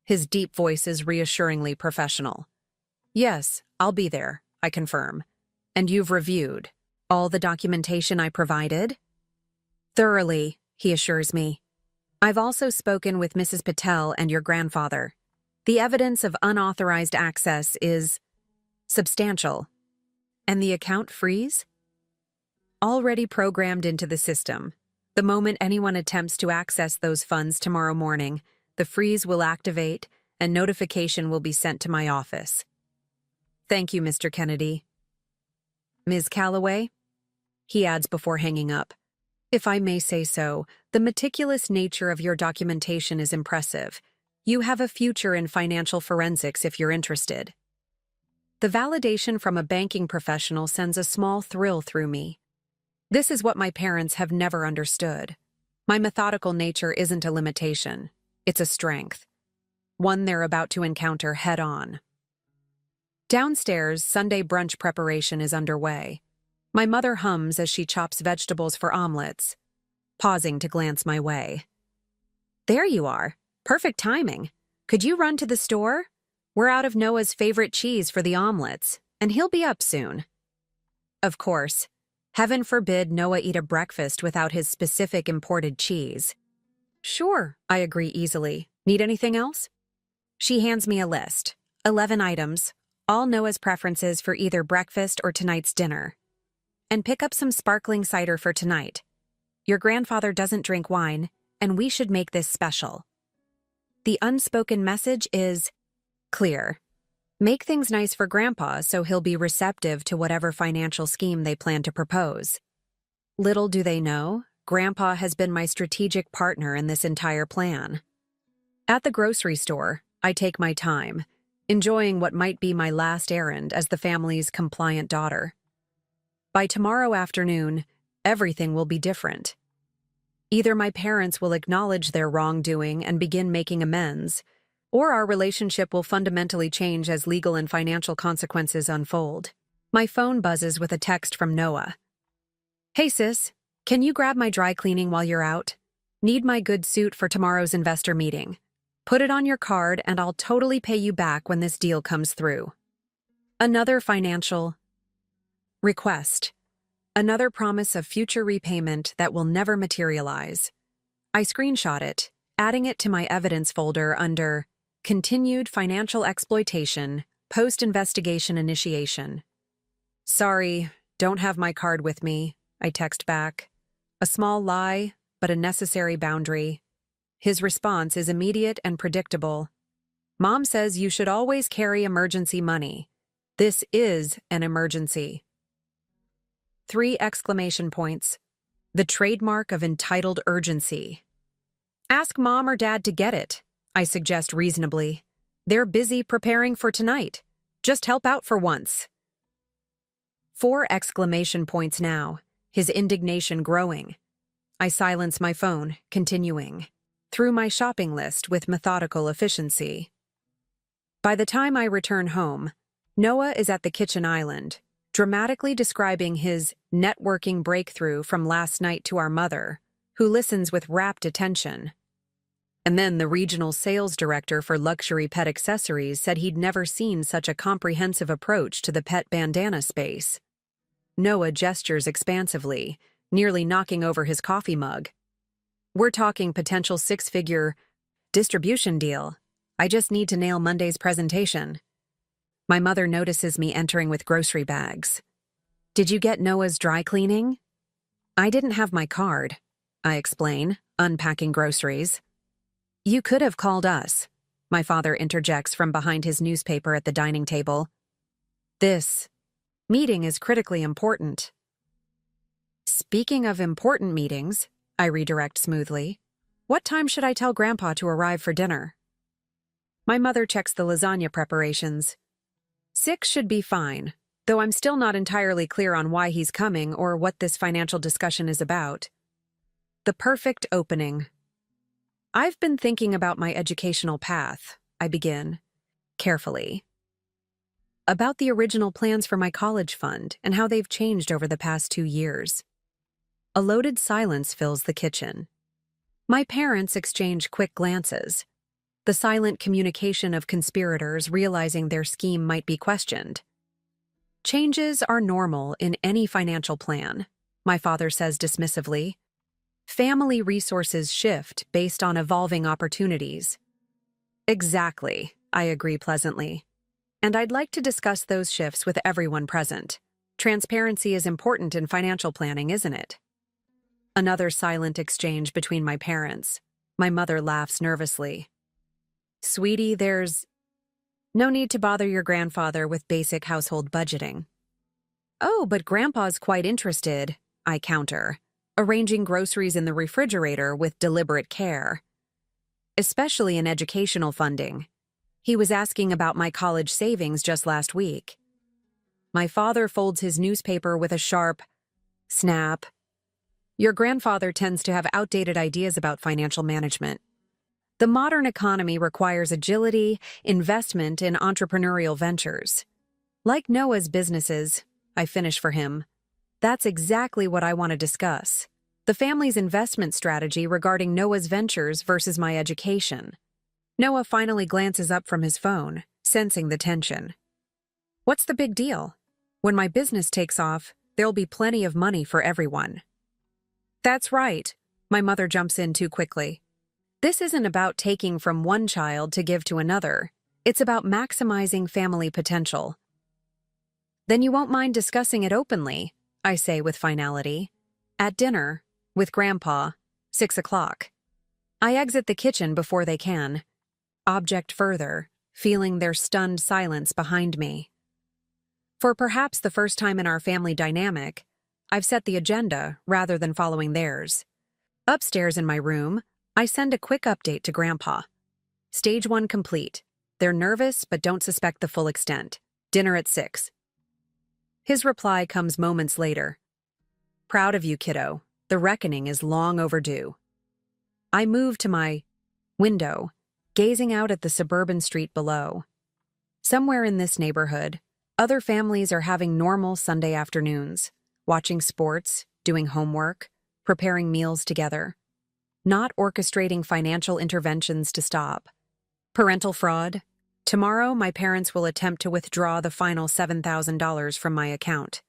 His deep voice is reassuringly professional. Yes, I'll be there, I confirm. And you've reviewed all the documentation I provided? Thoroughly, he assures me. I've also spoken with Mrs. Patel and your grandfather. The evidence of unauthorized access is substantial. And the account freeze? Already programmed into the system. The moment anyone attempts to access those funds tomorrow morning, the freeze will activate and notification will be sent to my office. Thank you, Mr. Kennedy. Ms. Calloway? He adds before hanging up. If I may say so, the meticulous nature of your documentation is impressive. You have a future in financial forensics if you're interested. The validation from a banking professional sends a small thrill through me. This is what my parents have never understood. My methodical nature isn't a limitation. It's a strength. One they're about to encounter head-on. Downstairs, Sunday brunch preparation is underway. My mother hums as she chops vegetables for omelets, pausing to glance my way. There you are. Perfect timing. Could you run to the store? We're out of Noah's favorite cheese for the omelets, and he'll be up soon. Of course. Heaven forbid Noah eat a breakfast without his specific imported cheese. Sure, I agree easily. Need anything else? She hands me a list. 11 items, all Noah's preferences for either breakfast or tonight's dinner. And pick up some sparkling cider for tonight. Your grandfather doesn't drink wine, and we should make this special. The unspoken message is clear. Make things nice for Grandpa so he'll be receptive to whatever financial scheme they plan to propose. Little do they know, Grandpa has been my strategic partner in this entire plan. At the grocery store, I take my time, enjoying what might be my last errand as the family's compliant daughter. By tomorrow afternoon, everything will be different. Either my parents will acknowledge their wrongdoing and begin making amends, or our relationship will fundamentally change as legal and financial consequences unfold. My phone buzzes with a text from Noah. Hey sis, can you grab my dry cleaning while you're out? Need my good suit for tomorrow's investor meeting. Put it on your card and I'll totally pay you back when this deal comes through. Another financial request. Another promise of future repayment that will never materialize. I screenshot it, adding it to my evidence folder under Continued Financial Exploitation, Post-Investigation Initiation. Sorry, don't have my card with me, I text back. A small lie, but a necessary boundary. His response is immediate and predictable. Mom says you should always carry emergency money. This is an emergency. 3 exclamation points. The trademark of entitled urgency. Ask Mom or Dad to get it, I suggest reasonably. They're busy preparing for tonight. Just help out for once. 4 exclamation points now, his indignation growing. I silence my phone, continuing through my shopping list with methodical efficiency. By the time I return home, Noah is at the kitchen island, dramatically describing his networking breakthrough from last night to our mother, who listens with rapt attention. And then the regional sales director for luxury pet accessories said he'd never seen such a comprehensive approach to the pet bandana space. Noah gestures expansively, nearly knocking over his coffee mug. We're talking potential 6-figure distribution deal. I just need to nail Monday's presentation. My mother notices me entering with grocery bags. Did you get Noah's dry cleaning? I didn't have my card, I explain, unpacking groceries. You could have called us, my father interjects from behind his newspaper at the dining table. This meeting is critically important. Speaking of important meetings, I redirect smoothly. What time should I tell Grandpa to arrive for dinner? My mother checks the lasagna preparations. 6 should be fine, though I'm still not entirely clear on why he's coming or what this financial discussion is about. The perfect opening. I've been thinking about my educational path, I begin, carefully. About the original plans for my college fund and how they've changed over the past 2 years. A loaded silence fills the kitchen. My parents exchange quick glances, the silent communication of conspirators realizing their scheme might be questioned. Changes are normal in any financial plan, my father says dismissively. Family resources shift based on evolving opportunities. Exactly, I agree pleasantly. And I'd like to discuss those shifts with everyone present. Transparency is important in financial planning, isn't it? Another silent exchange between my parents. My mother laughs nervously. Sweetie, there's no need to bother your grandfather with basic household budgeting. Oh, but Grandpa's quite interested, I counter, arranging groceries in the refrigerator with deliberate care. Especially in educational funding. He was asking about my college savings just last week. My father folds his newspaper with a sharp snap. Your grandfather tends to have outdated ideas about financial management. The modern economy requires agility, investment in entrepreneurial ventures. Like Noah's businesses, I finish for him. That's exactly what I want to discuss. The family's investment strategy regarding Noah's ventures versus my education. Noah finally glances up from his phone, sensing the tension. What's the big deal? When my business takes off, there'll be plenty of money for everyone. That's right, my mother jumps in too quickly. This isn't about taking from one child to give to another. It's about maximizing family potential. Then you won't mind discussing it openly, I say with finality. At dinner, with Grandpa, 6 o'clock. I exit the kitchen before they can. Object further, feeling their stunned silence behind me. For perhaps the first time in our family dynamic, I've set the agenda rather than following theirs. Upstairs in my room, I send a quick update to Grandpa. Stage 1 complete. They're nervous but don't suspect the full extent. Dinner at 6. His reply comes moments later. Proud of you, kiddo. The reckoning is long overdue. I move to my window, gazing out at the suburban street below. Somewhere in this neighborhood, other families are having normal Sunday afternoons, watching sports, doing homework, preparing meals together, not orchestrating financial interventions to stop. Parental fraud. Tomorrow, my parents will attempt to withdraw the final $7,000 from my account.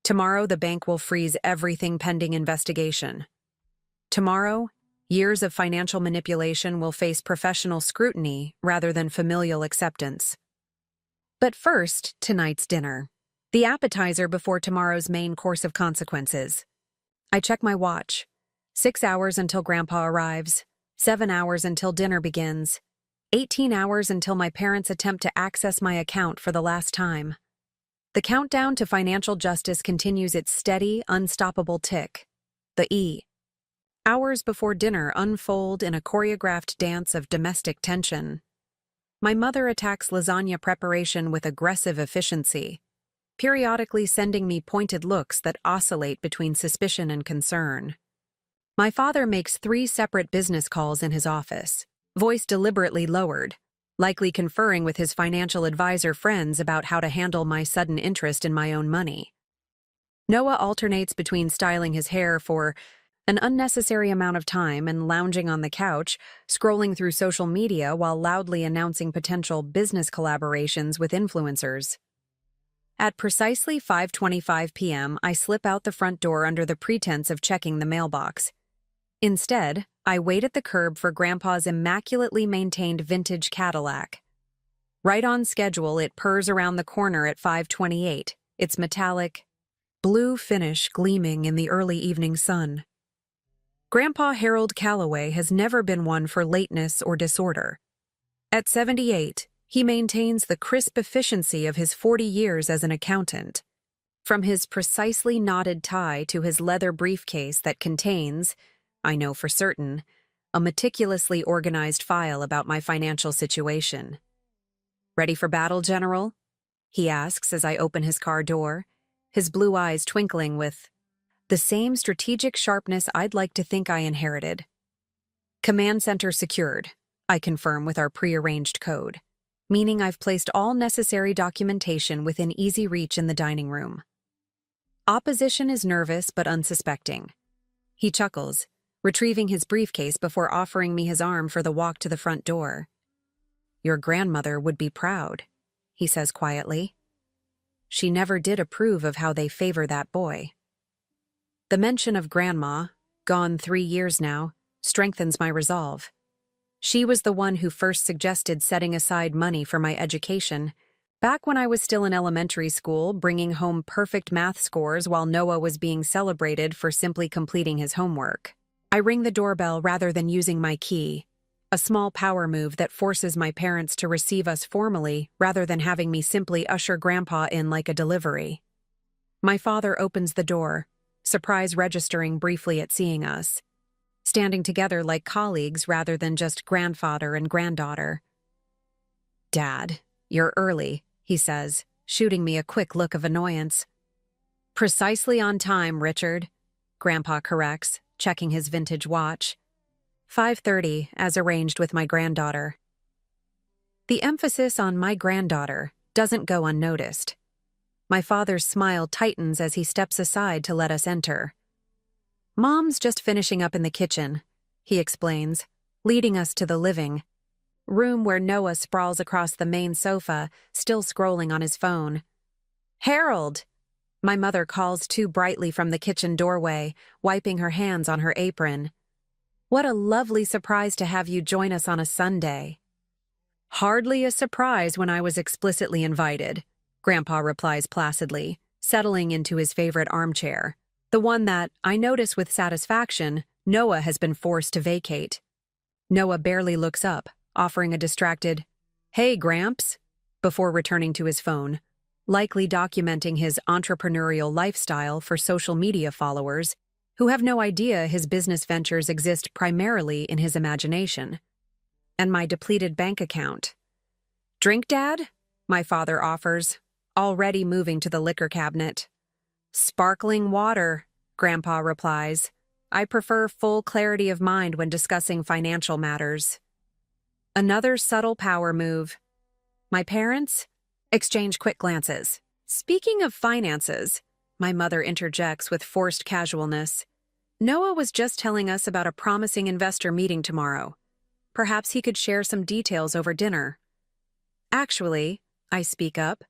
Tomorrow, the bank will freeze everything pending investigation. Tomorrow, years of financial manipulation will face professional scrutiny rather than familial acceptance. But first, tonight's dinner. The appetizer before tomorrow's main course of consequences. I check my watch. 6 hours until Grandpa arrives. 7 hours until dinner begins. 18 hours until my parents attempt to access my account for the last time. The countdown to financial justice continues its steady, unstoppable tick. The E. Hours before dinner unfold in a choreographed dance of domestic tension. My mother attacks lasagna preparation with aggressive efficiency, periodically sending me pointed looks that oscillate between suspicion and concern. My father makes 3 separate business calls in his office, voice deliberately lowered, likely conferring with his financial advisor friends about how to handle my sudden interest in my own money. Noah alternates between styling his hair for an unnecessary amount of time and lounging on the couch, scrolling through social media while loudly announcing potential business collaborations with influencers. At precisely 5:25 p.m., I slip out the front door under the pretense of checking the mailbox. Instead, I wait at the curb for Grandpa's immaculately maintained vintage Cadillac. Right on schedule, it purrs around the corner at 5:28, its metallic blue finish gleaming in the early evening sun. Grandpa Harold Calloway has never been one for lateness or disorder. At 78, he maintains the crisp efficiency of his 40 years as an accountant. From his precisely knotted tie to his leather briefcase that contains, I know for certain, a meticulously organized file about my financial situation. Ready for battle, General? He asks as I open his car door, his blue eyes twinkling with the same strategic sharpness I'd like to think I inherited. Command center secured, I confirm with our prearranged code, meaning I've placed all necessary documentation within easy reach in the dining room. Opposition is nervous but unsuspecting. He chuckles, retrieving his briefcase before offering me his arm for the walk to the front door. Your grandmother would be proud, he says quietly. she never did approve of how they favor that boy. The mention of Grandma, gone 3 years now, strengthens my resolve. She was the one who first suggested setting aside money for my education, back when I was still in elementary school, bringing home perfect math scores while Noah was being celebrated for simply completing his homework. I ring the doorbell rather than using my key, a small power move that forces my parents to receive us formally rather than having me simply usher Grandpa in like a delivery. My father opens the door, surprise registering briefly at seeing us, standing together like colleagues rather than just grandfather and granddaughter. "Dad, you're early," he says, shooting me a quick look of annoyance. "Precisely on time, Richard," Grandpa corrects, checking his vintage watch. 5:30, as arranged with my granddaughter. The emphasis on my granddaughter doesn't go unnoticed. My father's smile tightens as he steps aside to let us enter. "Mom's just finishing up in the kitchen," he explains, leading us to the living room where Noah sprawls across the main sofa, still scrolling on his phone. "Harold!" My mother calls too brightly from the kitchen doorway, wiping her hands on her apron. "What a lovely surprise to have you join us on a Sunday." "Hardly a surprise when I was explicitly invited," Grandpa replies placidly, settling into his favorite armchair, the one that, I notice with satisfaction, Noah has been forced to vacate. Noah barely looks up, offering a distracted, "Hey, Gramps," before returning to his phone, likely documenting his entrepreneurial lifestyle for social media followers who have no idea his business ventures exist primarily in his imagination. And my depleted bank account. "Drink, Dad?" my father offers, already moving to the liquor cabinet. "Sparkling water," Grandpa replies. "I prefer full clarity of mind when discussing financial matters." Another subtle power move. My parents exchange quick glances. "Speaking of finances," my mother interjects with forced casualness, "Noah was just telling us about a promising investor meeting tomorrow. Perhaps he could share some details over dinner." "Actually," I speak up,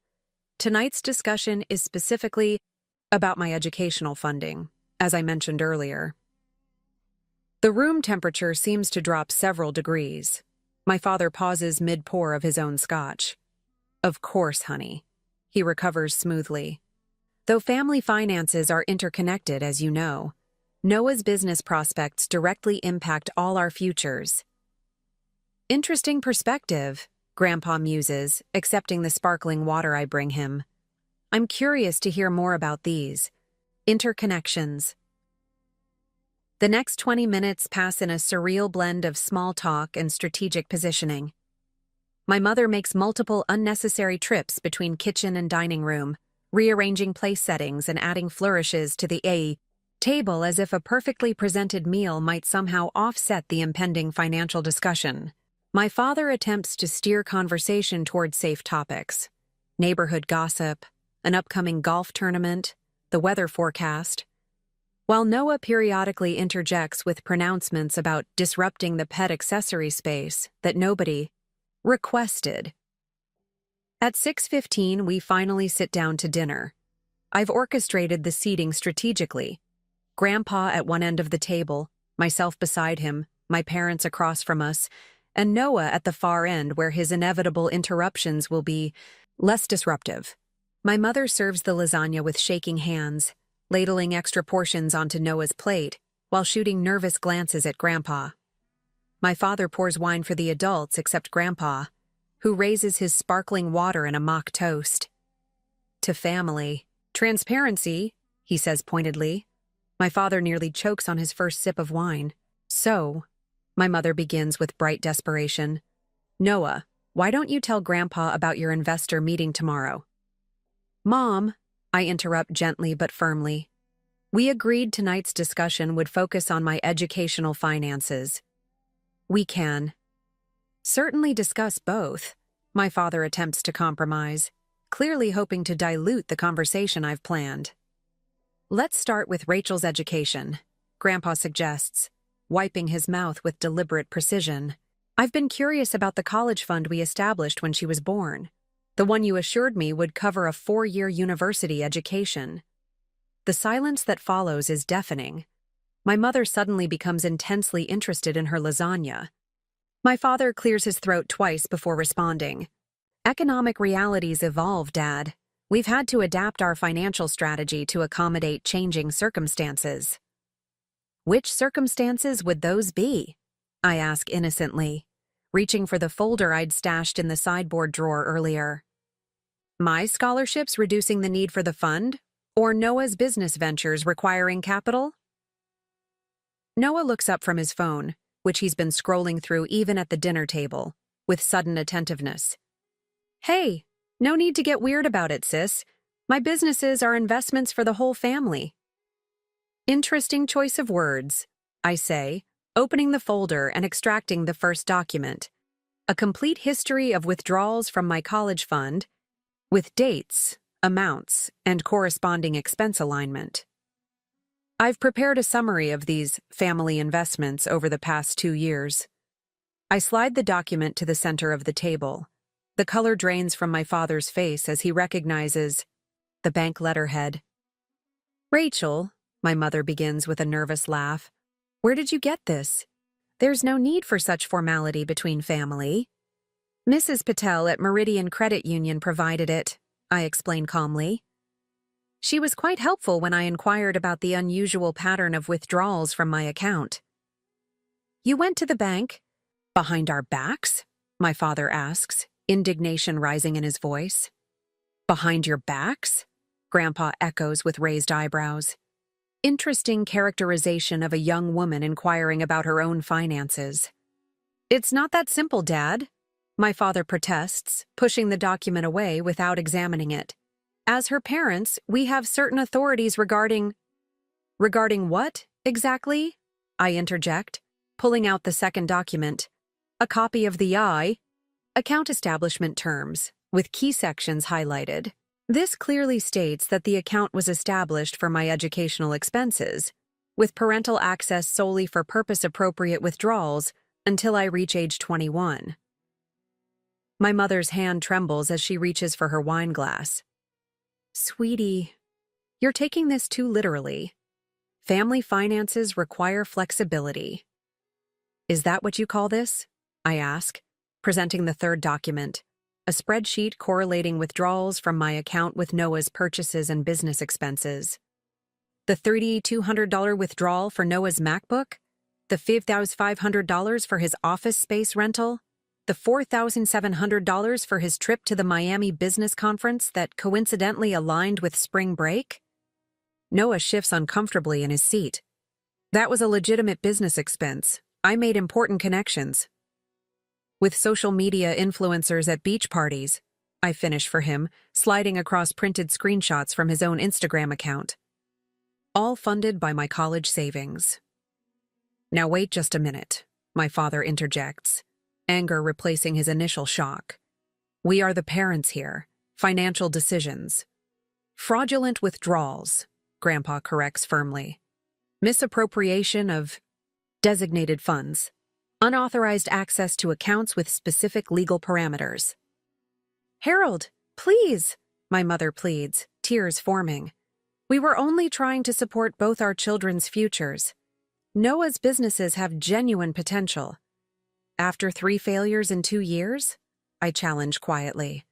"tonight's discussion is specifically about my educational funding, as I mentioned earlier." The room temperature seems to drop several degrees. My father pauses mid-pour of his own scotch. "Of course, honey." He recovers smoothly. "Though family finances are interconnected, as you know, Noah's business prospects directly impact all our futures." "Interesting perspective," Grandpa muses, accepting the sparkling water I bring him. "I'm curious to hear more about these interconnections." The next 20 minutes pass in a surreal blend of small talk and strategic positioning. My mother makes multiple unnecessary trips between kitchen and dining room, rearranging place settings and adding flourishes to the table as if a perfectly presented meal might somehow offset the impending financial discussion. My father attempts to steer conversation toward safe topics: neighborhood gossip, an upcoming golf tournament, the weather forecast, while Noah periodically interjects with pronouncements about disrupting the pet accessory space that nobody requested. At 6:15, we finally sit down to dinner. I've orchestrated the seating strategically. Grandpa at one end of the table, myself beside him, my parents across from us, and Noah at the far end where his inevitable interruptions will be less disruptive. My mother serves the lasagna with shaking hands, ladling extra portions onto Noah's plate while shooting nervous glances at Grandpa. My father pours wine for the adults except Grandpa, who raises his sparkling water in a mock toast. "To family. Transparency," he says pointedly. My father nearly chokes on his first sip of wine. "So," my mother begins with bright desperation, "Noah, why don't you tell Grandpa about your investor meeting tomorrow?" "Mom," I interrupt gently but firmly, "we agreed tonight's discussion would focus on my educational finances." "We can certainly discuss both," my father attempts to compromise, clearly hoping to dilute the conversation I've planned. "Let's start with Rachel's education," Grandpa suggests, wiping his mouth with deliberate precision. "I've been curious about the college fund we established when she was born. The one you assured me would cover a 4-year university education. The silence that follows is deafening. My mother suddenly becomes intensely interested in her lasagna. My father clears his throat twice before responding. Economic realities evolve, Dad. We've had to adapt our financial strategy to accommodate changing circumstances. Which circumstances would those be? I ask innocently, reaching for the folder I'd stashed in the sideboard drawer earlier. My scholarships reducing the need for the fund? Or Noah's business ventures requiring capital? Noah looks up from his phone, which he's been scrolling through even at the dinner table, with sudden attentiveness. Hey, no need to get weird about it, sis. My businesses are investments for the whole family. Interesting choice of words, I say, opening the folder and extracting the first document. A complete history of withdrawals from my college fund, with dates, amounts, and corresponding expense alignment. I've prepared a summary of these family investments over the past 2 years. I slide the document to the center of the table. The color drains from my father's face as he recognizes the bank letterhead. Rachel, my mother begins with a nervous laugh, where did you get this? There's no need for such formality between family. Mrs. Patel at Meridian Credit Union provided it, I explain calmly. She was quite helpful when I inquired about the unusual pattern of withdrawals from my account. You went to the bank? Behind our backs? My father asks, indignation rising in his voice. Behind your backs? Grandpa echoes with raised eyebrows. Interesting characterization of a young woman inquiring about her own finances. It's not that simple, Dad, my father protests, pushing the document away without examining it. As her parents, we have certain authorities regarding... Regarding what, exactly? I interject, pulling out the second document. A copy of the account establishment terms, with key sections highlighted. This clearly states that the account was established for my educational expenses, with parental access solely for purpose-appropriate withdrawals until I reach age 21. My mother's hand trembles as she reaches for her wine glass. Sweetie, you're taking this too literally. Family finances require flexibility. Is that what you call this? I ask, presenting the third document, a spreadsheet correlating withdrawals from my account with Noah's purchases and business expenses. The $3,200 withdrawal for Noah's MacBook, the $5,500 for his office space rental, the $4,700 for his trip to the Miami Business Conference that coincidentally aligned with spring break? Noah shifts uncomfortably in his seat. That was a legitimate business expense. I made important connections. With social media influencers at beach parties, I finish for him, sliding across printed screenshots from his own Instagram account. All funded by my college savings. Now wait just a minute, my father interjects, anger replacing his initial shock. We are the parents here. Financial decisions. Fraudulent withdrawals, Grandpa corrects firmly. Misappropriation of designated funds. Unauthorized access to accounts with specific legal parameters. Harold, please, my mother pleads, tears forming. We were only trying to support both our children's futures. Noah's businesses have genuine potential. After 3 failures in 2 years? I challenge quietly.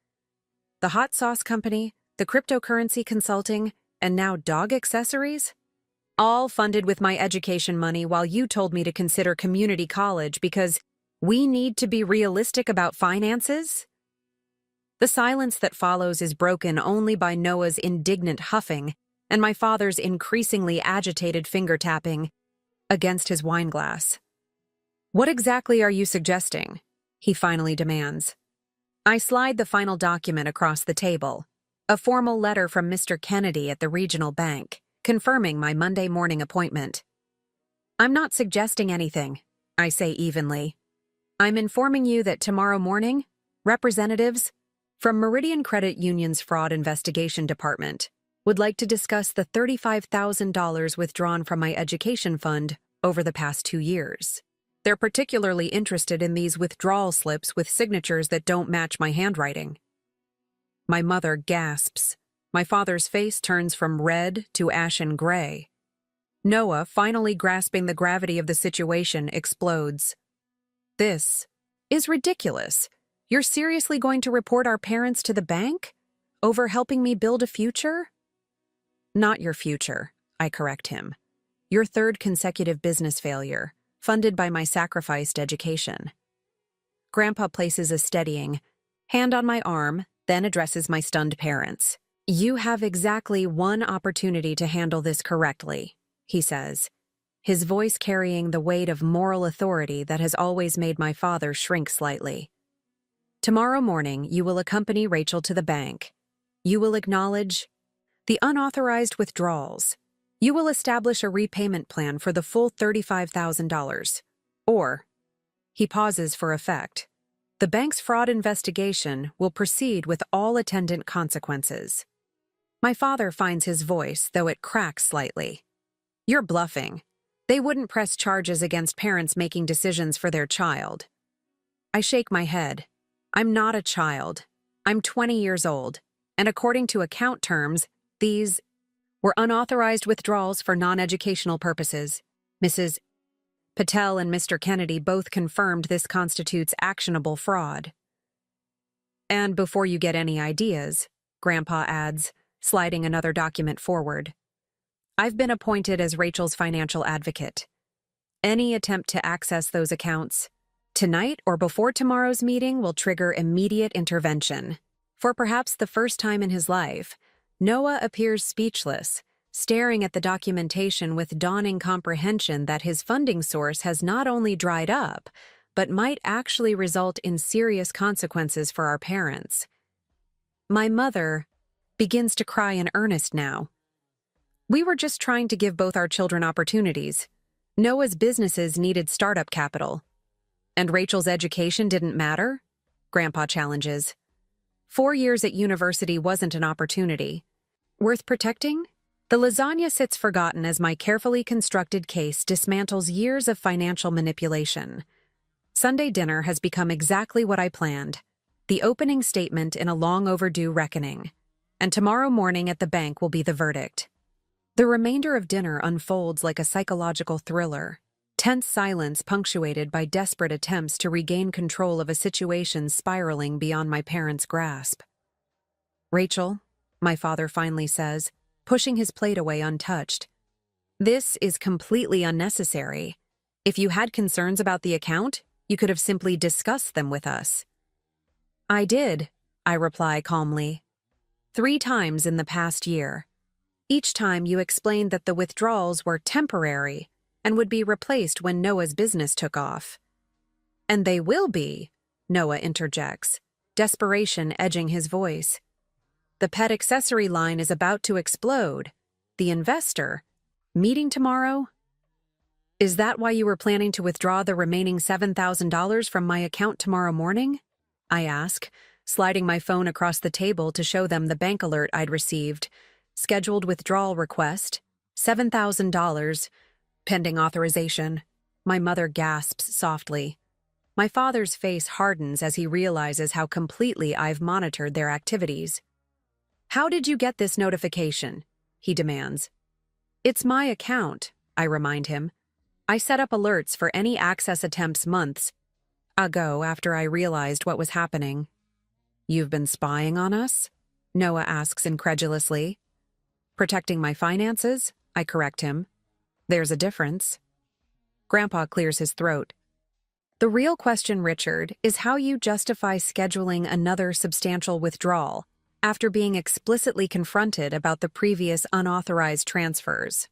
The hot sauce company, the cryptocurrency consulting, and now dog accessories? All funded with my education money while you told me to consider community college because we need to be realistic about finances? The silence that follows is broken only by Noah's indignant huffing and my father's increasingly agitated finger-tapping against his wine glass. What exactly are you suggesting? He finally demands. I slide the final document across the table, a formal letter from Mr. Kennedy at the regional bank, confirming my Monday morning appointment. I'm not suggesting anything, I say evenly. I'm informing you that tomorrow morning, representatives from Meridian Credit Union's Fraud Investigation Department would like to discuss the $35,000 withdrawn from my education fund over the past 2 years. They're particularly interested in these withdrawal slips with signatures that don't match my handwriting. My mother gasps. My father's face turns from red to ashen gray. Noah, finally grasping the gravity of the situation, explodes. This is ridiculous. You're seriously going to report our parents to the bank? Over helping me build a future? Not your future, I correct him. Your third consecutive business failure, funded by my sacrificed education. Grandpa places a steadying hand on my arm, then addresses my stunned parents. You have exactly one opportunity to handle this correctly, he says, his voice carrying the weight of moral authority that has always made my father shrink slightly. Tomorrow morning, you will accompany Rachel to the bank. You will acknowledge the unauthorized withdrawals. You will establish a repayment plan for the full $35,000. Or, he pauses for effect, the bank's fraud investigation will proceed with all attendant consequences. My father finds his voice, though it cracks slightly. You're bluffing. They wouldn't press charges against parents making decisions for their child. I shake my head. I'm not a child. I'm 20 years old, and according to account terms, these were unauthorized withdrawals for non-educational purposes. Mrs. Patel and Mr. Kennedy both confirmed this constitutes actionable fraud. And before you get any ideas, Grandpa adds, sliding another document forward, I've been appointed as Rachel's financial advocate. Any attempt to access those accounts tonight or before tomorrow's meeting will trigger immediate intervention. For perhaps the first time in his life, Noah appears speechless, staring at the documentation with dawning comprehension that his funding source has not only dried up, but might actually result in serious consequences for our parents. My mother begins to cry in earnest now. We were just trying to give both our children opportunities. Noah's businesses needed startup capital. And Rachel's education didn't matter? Grandpa challenges. 4 years at university wasn't an opportunity. Worth protecting? The lasagna sits forgotten as my carefully constructed case dismantles years of financial manipulation. Sunday dinner has become exactly what I planned, the opening statement in a long overdue reckoning. And tomorrow morning at the bank will be the verdict. The remainder of dinner unfolds like a psychological thriller, tense silence punctuated by desperate attempts to regain control of a situation spiraling beyond my parents' grasp. Rachel, my father finally says, pushing his plate away untouched. This is completely unnecessary. If you had concerns about the account, you could have simply discussed them with us. I did, I reply calmly. 3 times in the past year. Each time you explained that the withdrawals were temporary and would be replaced when Noah's business took off. And they will be, Noah interjects, desperation edging his voice. The pet accessory line is about to explode. The investor. Meeting tomorrow? Is that why you were planning to withdraw the remaining $7,000 from my account tomorrow morning? I ask, sliding my phone across the table to show them the bank alert I'd received. Scheduled withdrawal request, $7,000, pending authorization. My mother gasps softly. My father's face hardens as he realizes how completely I've monitored their activities. How did you get this notification? He demands. It's my account, I remind him. I set up alerts for any access attempts months ago after I realized what was happening. You've been spying on us? Noah asks incredulously. Protecting my finances? I correct him. There's a difference. Grandpa clears his throat. The real question, Richard, is how you justify scheduling another substantial withdrawal after being explicitly confronted about the previous unauthorized transfers.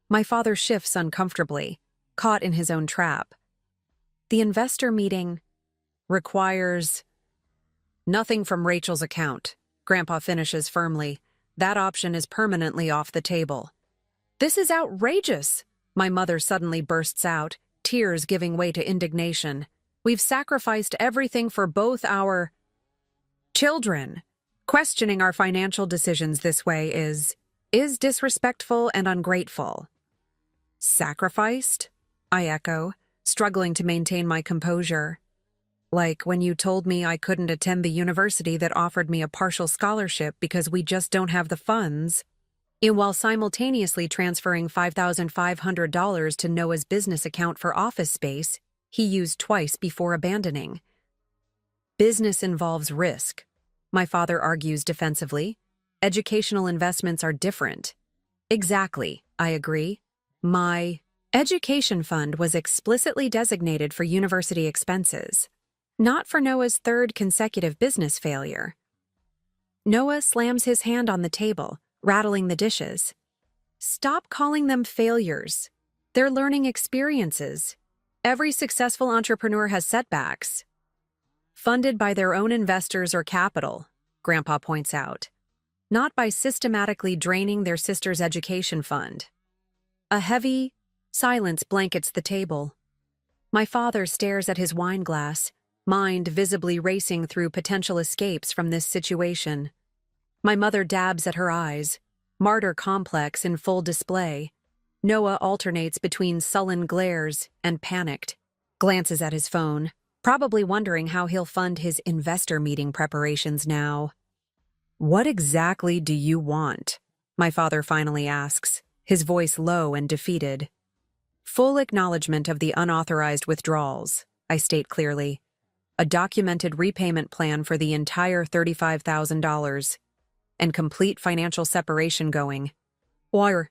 My father shifts uncomfortably, caught in his own trap. The investor meeting requires nothing from Rachel's account, Grandpa finishes firmly. That option is permanently off the table. This is outrageous, my mother suddenly bursts out, tears giving way to indignation. We've sacrificed everything for both our children. Questioning our financial decisions this way is disrespectful and ungrateful. Sacrificed? I echo, struggling to maintain my composure. Like when you told me I couldn't attend the university that offered me a partial scholarship because we just don't have the funds, and while simultaneously transferring $5,500 to Noah's business account for office space he used twice before abandoning. Business involves risk, my father argues defensively. Educational investments are different. Exactly, I agree. My education fund was explicitly designated for university expenses, not for Noah's third consecutive business failure. Noah slams his hand on the table, rattling the dishes. Stop calling them failures. They're learning experiences. Every successful entrepreneur has setbacks. Funded by their own investors or capital, Grandpa points out, not by systematically draining their sister's education fund. A heavy silence blankets the table. My father stares at his wine glass, mind visibly racing through potential escapes from this situation. My mother dabs at her eyes, martyr complex in full display. Noah alternates between sullen glares and panicked, glances at his phone, probably wondering how he'll fund his investor meeting preparations now. What exactly do you want? My father finally asks, his voice low and defeated. Full acknowledgement of the unauthorized withdrawals, I state clearly. A documented repayment plan for the entire $35,000, and complete financial separation going. Why,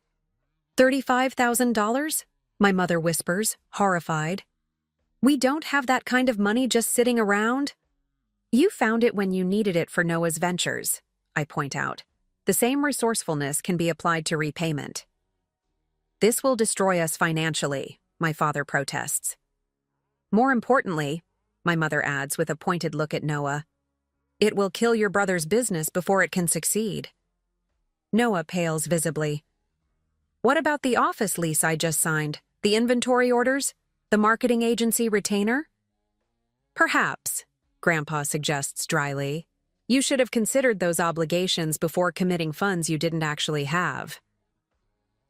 $35,000? My mother whispers, horrified. We don't have that kind of money just sitting around. You found it when you needed it for Noah's ventures, I point out. The same resourcefulness can be applied to repayment. This will destroy us financially, my father protests. More importantly, my mother adds with a pointed look at Noah, it will kill your brother's business before it can succeed. Noah pales visibly. What about the office lease I just signed? The inventory orders? The marketing agency retainer? Perhaps, Grandpa suggests dryly. You should have considered those obligations before committing funds you didn't actually have.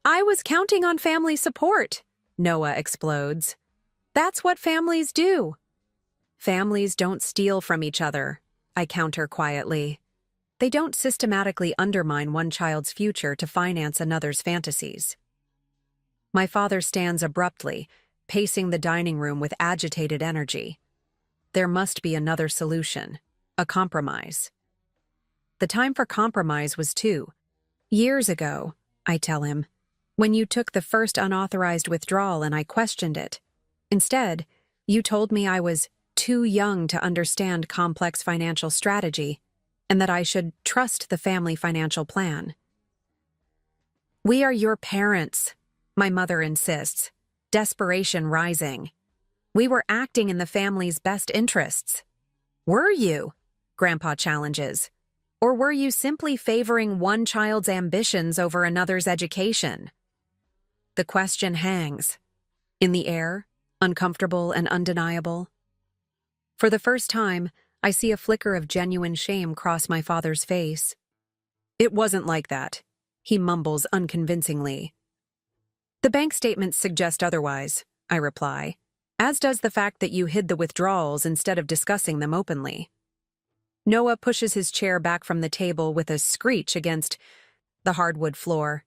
I was counting on family support, Noah explodes. That's what families do. Families don't steal from each other, I counter quietly. They don't systematically undermine one child's future to finance another's fantasies. My father stands abruptly, pacing the dining room with agitated energy. There must be another solution, a compromise. The time for compromise was 2 years ago, I tell him, when you took the first unauthorized withdrawal and I questioned it. Instead, you told me I was too young to understand complex financial strategy and that I should trust the family financial plan. We are your parents, my mother insists, desperation rising. We were acting in the family's best interests. Were you? Grandpa challenges. Or were you simply favoring one child's ambitions over another's education? The question hangs. In the air, uncomfortable and undeniable. For the first time, I see a flicker of genuine shame cross my father's face. It wasn't like that, he mumbles unconvincingly. The bank statements suggest otherwise, I reply, as does the fact that you hid the withdrawals instead of discussing them openly. Noah pushes his chair back from the table with a screech against the hardwood floor.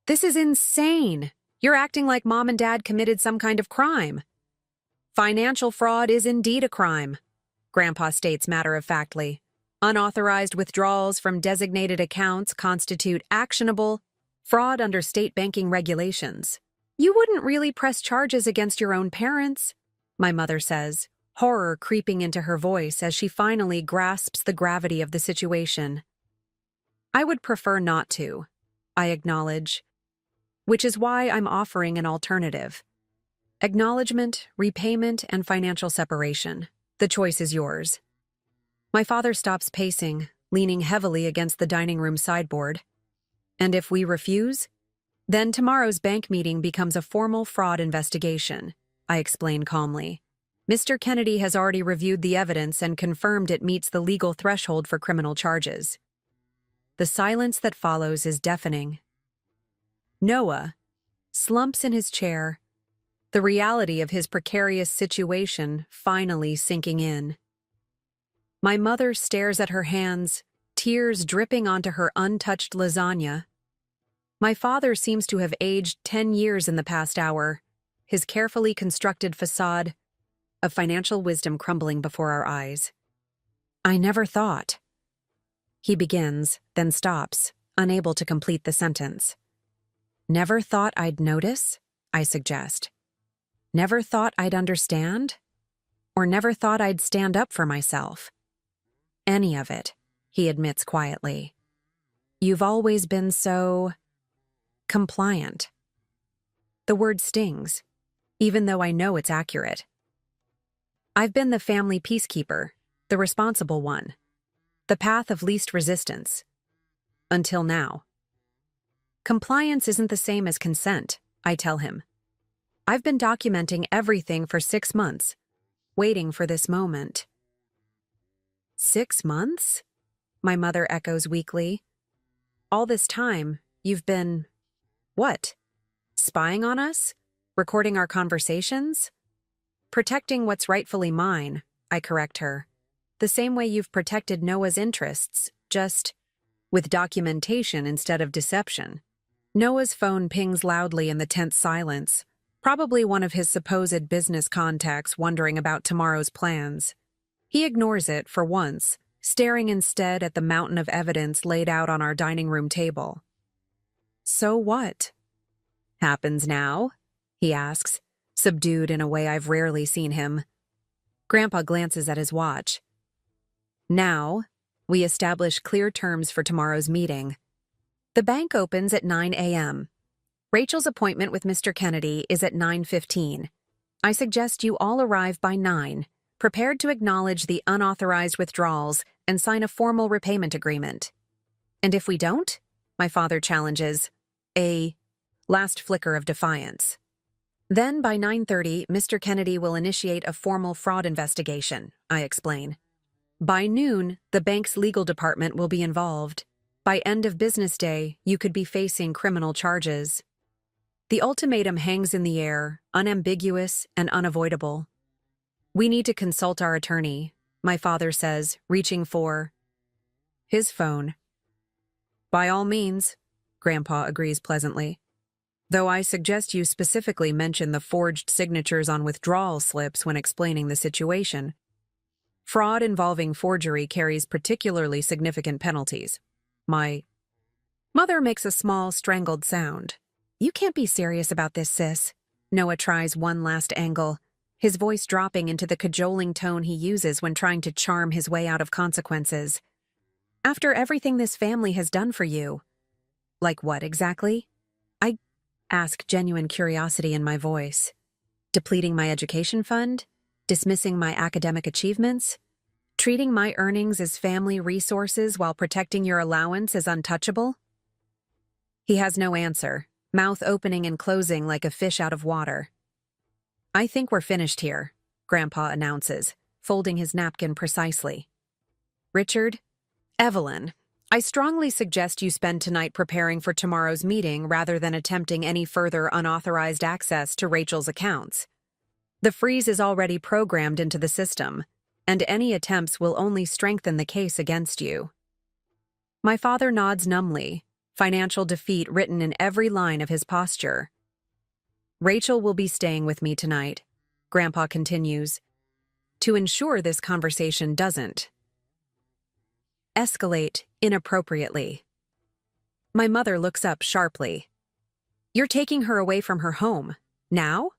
This is insane! You're acting like Mom and Dad committed some kind of crime. Financial fraud is indeed a crime, Grandpa states matter-of-factly. Unauthorized withdrawals from designated accounts constitute actionable fraud under state banking regulations. You wouldn't really press charges against your own parents, my mother says, horror creeping into her voice as she finally grasps the gravity of the situation. I would prefer not to, I acknowledge, which is why I'm offering an alternative. Acknowledgement, repayment, and financial separation. The choice is yours. My father stops pacing, leaning heavily against the dining room sideboard. And if we refuse? Then tomorrow's bank meeting becomes a formal fraud investigation, I explain calmly. Mr. Kennedy has already reviewed the evidence and confirmed it meets the legal threshold for criminal charges. The silence that follows is deafening. Noah slumps in his chair, the reality of his precarious situation finally sinking in. My mother stares at her hands, tears dripping onto her untouched lasagna. My father seems to have aged 10 years in the past hour, his carefully constructed facade of financial wisdom crumbling before our eyes. I never thought. He begins, then stops, unable to complete the sentence. Never thought I'd notice, I suggest. Never thought I'd understand? Or never thought I'd stand up for myself? Any of it, he admits quietly. You've always been so compliant. The word stings, even though I know it's accurate. I've been the family peacekeeper, the responsible one, the path of least resistance. Until now. Compliance isn't the same as consent, I tell him. I've been documenting everything for 6 months, waiting for this moment. 6 months? My mother echoes weakly. All this time, you've been… what? Spying on us? Recording our conversations? Protecting what's rightfully mine, I correct her. The same way you've protected Noah's interests, just with documentation instead of deception. Noah's phone pings loudly in the tense silence, probably one of his supposed business contacts wondering about tomorrow's plans. He ignores it for once, staring instead at the mountain of evidence laid out on our dining room table. So what? Happens now? He asks, subdued in a way I've rarely seen him. Grandpa glances at his watch. Now, we establish clear terms for tomorrow's meeting. The bank opens at 9 a.m. Rachel's appointment with Mr. Kennedy is at 9:15. I suggest you all arrive by 9, prepared to acknowledge the unauthorized withdrawals and sign a formal repayment agreement. And if we don't, my father challenges, a last flicker of defiance. Then by 9:30, Mr. Kennedy will initiate a formal fraud investigation, I explain. By noon, the bank's legal department will be involved. By end of business day, you could be facing criminal charges. The ultimatum hangs in the air, unambiguous and unavoidable. We need to consult our attorney, my father says, reaching for his phone. By all means, Grandpa agrees pleasantly. Though I suggest you specifically mention the forged signatures on withdrawal slips when explaining the situation. Fraud involving forgery carries particularly significant penalties. My mother makes a small, strangled sound. You can't be serious about this, sis. Noah tries one last angle, his voice dropping into the cajoling tone he uses when trying to charm his way out of consequences. After everything this family has done for you. Like what exactly? I ask, genuine curiosity in my voice. Depleting my education fund? Dismissing my academic achievements? Treating my earnings as family resources while protecting your allowance as untouchable? He has no answer, mouth opening and closing like a fish out of water. I think we're finished here, Grandpa announces, folding his napkin precisely. Richard? Evelyn, I strongly suggest you spend tonight preparing for tomorrow's meeting rather than attempting any further unauthorized access to Rachel's accounts. The freeze is already programmed into the system, and any attempts will only strengthen the case against you. My father nods numbly, financial defeat written in every line of his posture. Rachel will be staying with me tonight, Grandpa continues, to ensure this conversation doesn't escalate inappropriately. My mother looks up sharply. You're taking her away from her home, now?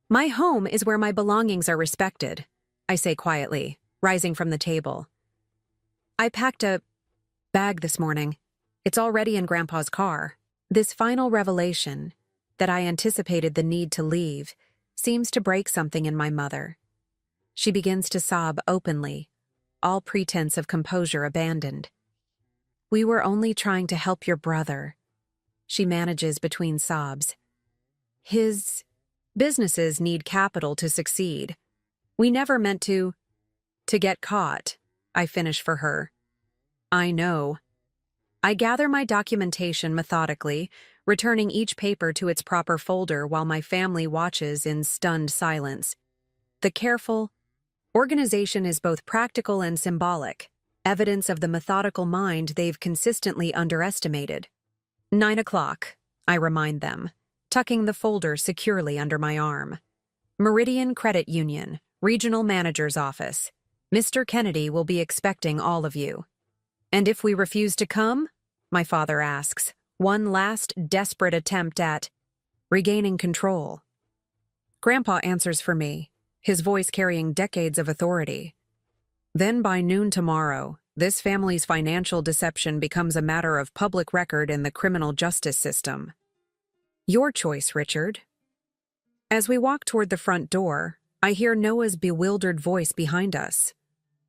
My home is where my belongings are respected, I say quietly, rising from the table. I packed a bag this morning. It's already in Grandpa's car. This final revelation, that I anticipated the need to leave, seems to break something in my mother. She begins to sob openly, all pretense of composure abandoned. We were only trying to help your brother, she manages between sobs. His businesses need capital to succeed. We never meant to get caught, I finish for her. I know. I gather my documentation methodically, returning each paper to its proper folder while my family watches in stunned silence. The careful, Organization is both practical and symbolic, evidence of the methodical mind they've consistently underestimated. 9 o'clock, I remind them, tucking the folder securely under my arm. Meridian Credit Union, Regional Manager's Office. Mr. Kennedy will be expecting all of you. And if we refuse to come? My father asks, one last desperate attempt at regaining control. Grandpa answers for me, his voice carrying decades of authority. Then by noon tomorrow, this family's financial deception becomes a matter of public record in the criminal justice system. Your choice, Richard. As we walk toward the front door, I hear Noah's bewildered voice behind us.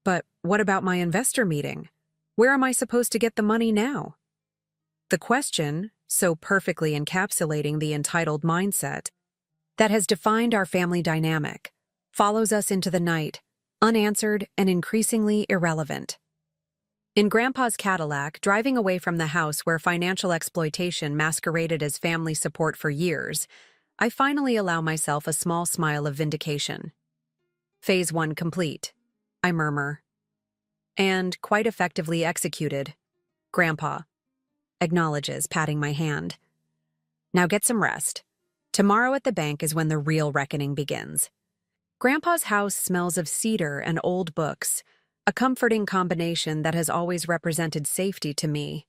But what about my investor meeting? Where am I supposed to get the money now? The question, so perfectly encapsulating the entitled mindset that has defined our family dynamic, follows us into the night, unanswered and increasingly irrelevant. In Grandpa's Cadillac, driving away from the house where financial exploitation masqueraded as family support for years, I finally allow myself a small smile of vindication. Phase 1 complete, I murmur. And quite effectively executed, Grandpa acknowledges, patting my hand. Now get some rest. Tomorrow at the bank is when the real reckoning begins. Grandpa's house smells of cedar and old books, a comforting combination that has always represented safety to me.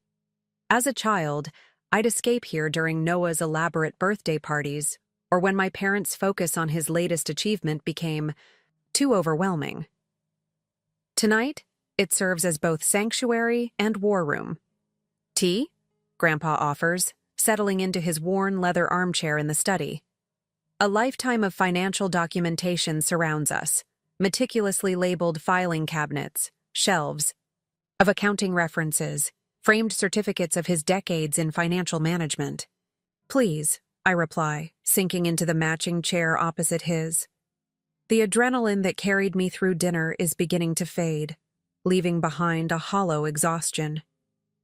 As a child, I'd escape here during Noah's elaborate birthday parties, or when my parents' focus on his latest achievement became too overwhelming. Tonight, it serves as both sanctuary and war room. Tea? Grandpa offers, settling into his worn leather armchair in the study. A lifetime of financial documentation surrounds us, meticulously labeled filing cabinets, shelves, of accounting references, framed certificates of his decades in financial management. Please, I reply, sinking into the matching chair opposite his. The adrenaline that carried me through dinner is beginning to fade, leaving behind a hollow exhaustion.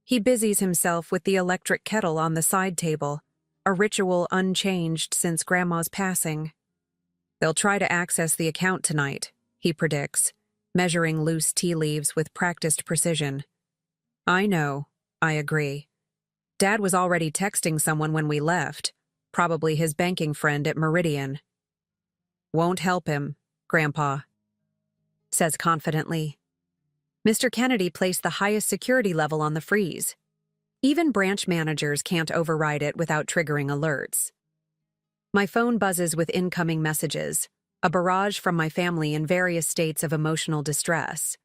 He busies himself with the electric kettle on the side table, a ritual unchanged since Grandma's passing. They'll try to access the account tonight, he predicts, measuring loose tea leaves with practiced precision. I know, I agree. Dad was already texting someone when we left, probably his banking friend at Meridian. Won't help him, Grandpa says confidently. Mr. Kennedy placed the highest security level on the freeze. Even branch managers can't override it without triggering alerts. My phone buzzes with incoming messages, a barrage from my family in various states of emotional distress.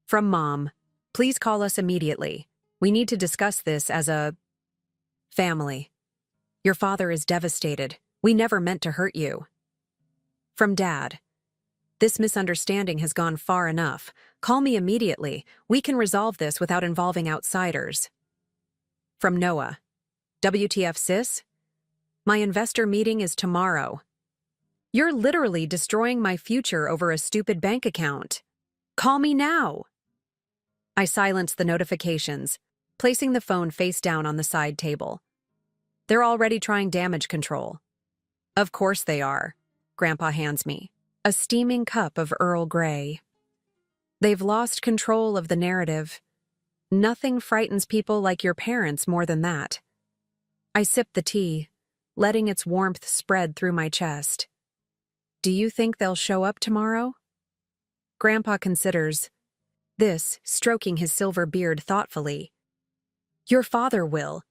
From Mom, please call us immediately. We need to discuss this as a family. Your father is devastated. We never meant to hurt you. From Dad, this misunderstanding has gone far enough. Call me immediately. We can resolve this without involving outsiders. From Noah, WTF sis? My investor meeting is tomorrow. You're literally destroying my future over a stupid bank account. Call me now. I silence the notifications, placing the phone face down on the side table. They're already trying damage control. Of course they are, Grandpa hands me a steaming cup of Earl Grey. They've lost control of the narrative. Nothing frightens people like your parents more than that. I sip the tea, letting its warmth spread through my chest. Do you think they'll show up tomorrow? Grandpa considers, this stroking his silver beard thoughtfully. Your father will.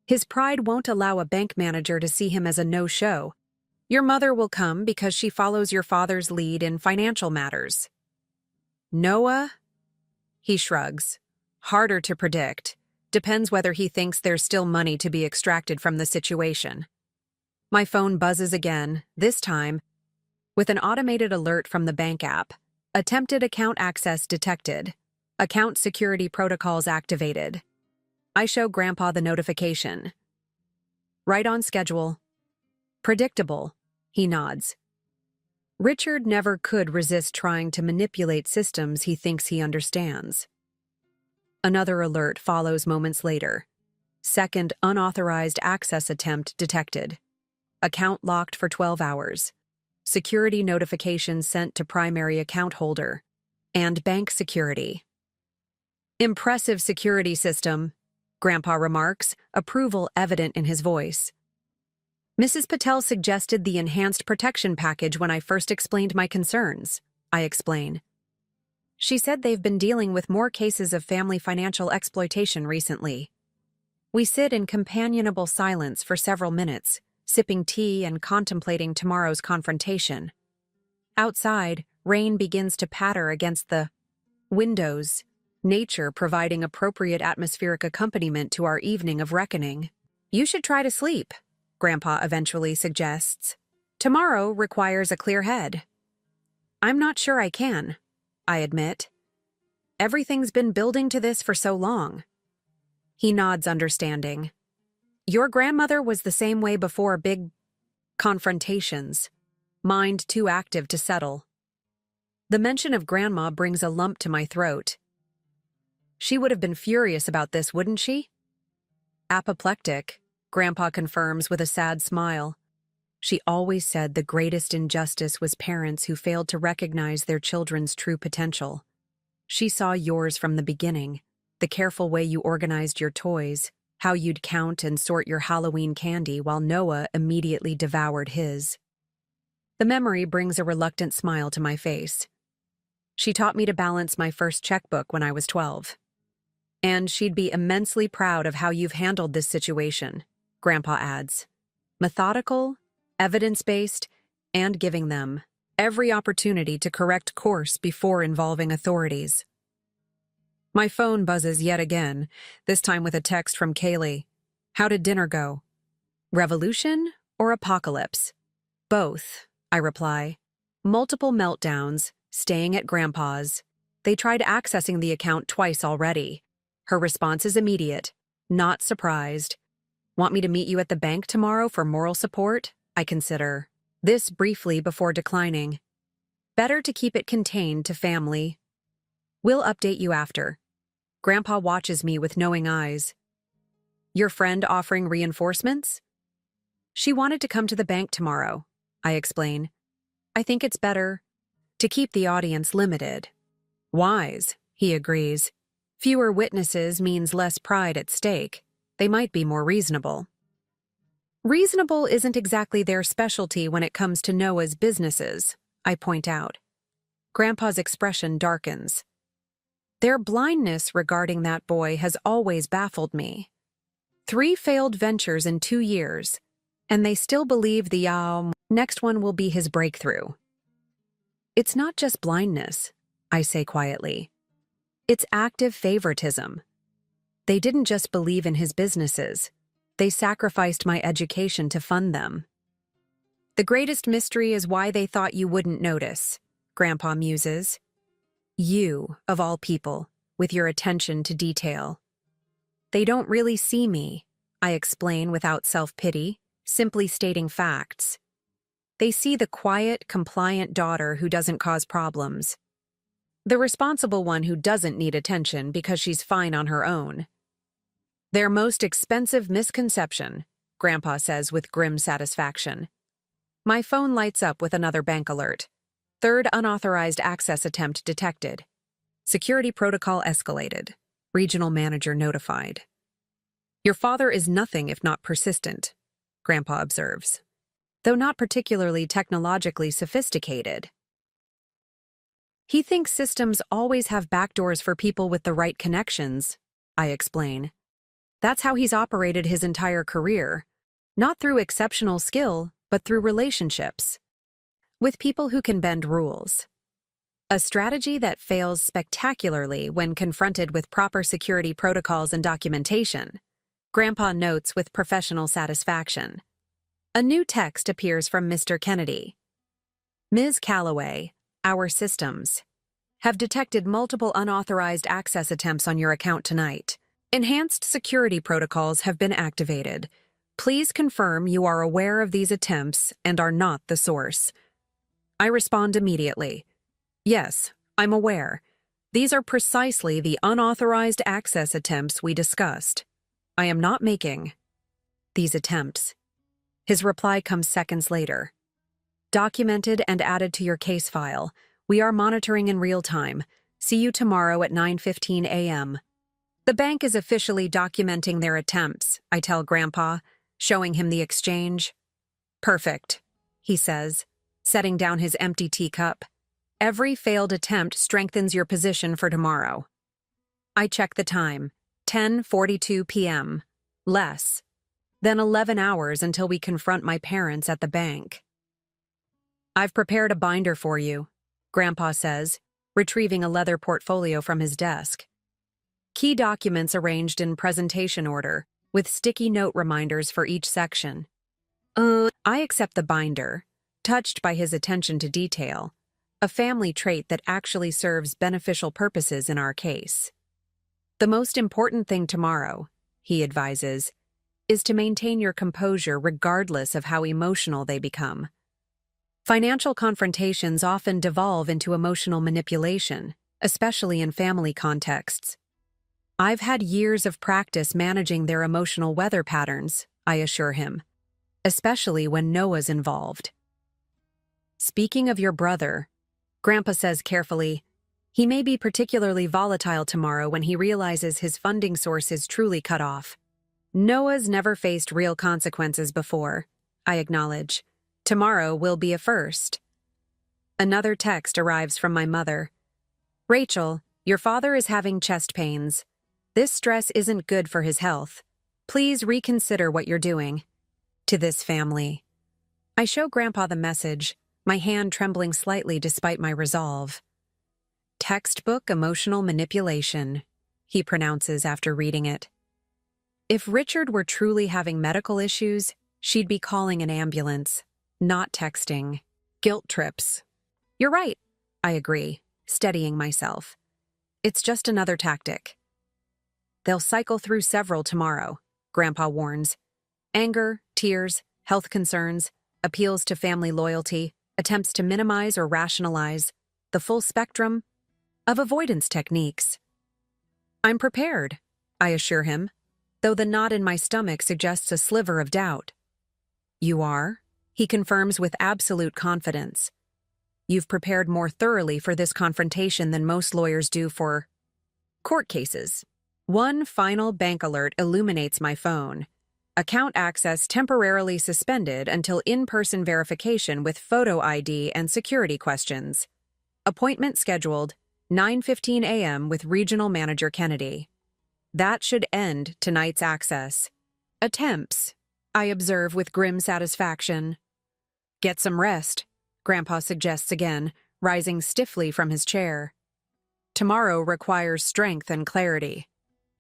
His pride won't allow a bank manager to see him as a no-show. Your mother will come because she follows your father's lead in financial matters. Noah? He shrugs. Harder to predict. Depends whether he thinks there's still money to be extracted from the situation. My phone buzzes again, this time with an automated alert from the bank app. Attempted account access detected. Account security protocols activated. I show Grandpa the notification. Right on schedule. Predictable, he nods. Richard never could resist trying to manipulate systems he thinks he understands. Another alert follows moments later. Second unauthorized access attempt detected. Account locked for 12 hours. security notifications sent to primary account holder, and bank security. Impressive security system, Grandpa remarks, approval evident in his voice. Mrs. Patel suggested the enhanced protection package when I first explained my concerns, I explain. She said they've been dealing with more cases of family financial exploitation recently. We sit in companionable silence for several minutes, sipping tea and contemplating tomorrow's confrontation. Outside, rain begins to patter against the windows, nature providing appropriate atmospheric accompaniment to our evening of reckoning. You should try to sleep, Grandpa eventually suggests. Tomorrow requires a clear head. I'm not sure I can, I admit. Everything's been building to this for so long. He nods understanding. Your grandmother was the same way before big confrontations. Mind too active to settle. The mention of Grandma brings a lump to my throat. She would have been furious about this, wouldn't she? Apoplectic, Grandpa confirms with a sad smile. She always said the greatest injustice was parents who failed to recognize their children's true potential. She saw yours from the beginning, the careful way you organized your toys, how you'd count and sort your Halloween candy while Noah immediately devoured his. The memory brings a reluctant smile to my face. She taught me to balance my first checkbook when I was 12. And she'd be immensely proud of how you've handled this situation, Grandpa adds. Methodical, evidence-based, and giving them every opportunity to correct course before involving authorities. My phone buzzes yet again, this time with a text from Kaylee. How did dinner go? Revolution or apocalypse? Both, I reply. Multiple meltdowns, staying at Grandpa's. They tried accessing the account twice already. Her response is immediate, not surprised. Want me to meet you at the bank tomorrow for moral support? I consider. This briefly before declining. Better to keep it contained to family. We'll update you after. Grandpa watches me with knowing eyes. Your friend offering reinforcements? She wanted to come to the bank tomorrow, I explain. I think it's better to keep the audience limited. Wise, he agrees. Fewer witnesses means less pride at stake. They might be more reasonable. Reasonable isn't exactly their specialty when it comes to Noah's businesses, I point out. Grandpa's expression darkens. Their blindness regarding that boy has always baffled me. 3 failed ventures in 2 years, and they still believe the next one will be his breakthrough. It's not just blindness, I say quietly. It's active favoritism. They didn't just believe in his businesses. They sacrificed my education to fund them. The greatest mystery is why they thought you wouldn't notice, Grandpa muses. You, of all people, with your attention to detail. They don't really see me, I explain without self-pity, simply stating facts. They see the quiet, compliant daughter who doesn't cause problems. The responsible one who doesn't need attention because she's fine on her own. Their most expensive misconception, Grandpa says with grim satisfaction. My phone lights up with another bank alert. 3rd unauthorized access attempt detected. Security protocol escalated. Regional manager notified. Your father is nothing if not persistent, Grandpa observes, though not particularly technologically sophisticated. He thinks systems always have backdoors for people with the right connections, I explain. That's how he's operated his entire career, not through exceptional skill, but through relationships. With people who can bend rules. A strategy that fails spectacularly when confronted with proper security protocols and documentation, Grandpa notes with professional satisfaction. A new text appears from Mr. Kennedy. Ms. Calloway, our systems have detected multiple unauthorized access attempts on your account tonight. Enhanced security protocols have been activated. Please confirm you are aware of these attempts and are not the source. I respond immediately. Yes, I'm aware. These are precisely the unauthorized access attempts we discussed. I am not making these attempts. His reply comes seconds later. Documented and added to your case file. We are monitoring in real time. See you tomorrow at 9:15 a.m. The bank is officially documenting their attempts, I tell Grandpa, showing him the exchange. Perfect, he says, setting down his empty teacup. Every failed attempt strengthens your position for tomorrow. I check the time. 10:42 p.m. Less. Then 11 hours until we confront my parents at the bank. I've prepared a binder for you, Grandpa says, retrieving a leather portfolio from his desk. Key documents arranged in presentation order, with sticky note reminders for each section. I accept the binder, touched by his attention to detail, a family trait that actually serves beneficial purposes in our case. The most important thing tomorrow, he advises, is to maintain your composure regardless of how emotional they become. Financial confrontations often devolve into emotional manipulation, especially in family contexts. I've had years of practice managing their emotional weather patterns, I assure him, especially when Noah's involved. Speaking of your brother, Grandpa says carefully, he may be particularly volatile tomorrow when he realizes his funding source is truly cut off. Noah's never faced real consequences before, I acknowledge. Tomorrow will be a first. Another text arrives from my mother. Rachel, your father is having chest pains. This stress isn't good for his health. Please reconsider what you're doing. To this family. I show Grandpa the message, my hand trembling slightly despite my resolve. Textbook emotional manipulation, he pronounces after reading it. If Richard were truly having medical issues, she'd be calling an ambulance, not texting. Guilt trips. You're right, I agree, steadying myself. It's just another tactic. They'll cycle through several tomorrow, Grandpa warns. Anger, tears, health concerns, appeals to family loyalty, attempts to minimize or rationalize, the full spectrum of avoidance techniques. I'm prepared, I assure him, though the knot in my stomach suggests a sliver of doubt. You are? He confirms with absolute confidence. You've prepared more thoroughly for this confrontation than most lawyers do for court cases. One final bank alert illuminates my phone. Account access temporarily suspended until in-person verification with photo ID and security questions. Appointment scheduled, 9:15 a.m. with Regional Manager Kennedy. That should end tonight's access. Attempts, I observe with grim satisfaction. Get some rest, Grandpa suggests again, rising stiffly from his chair. Tomorrow requires strength and clarity.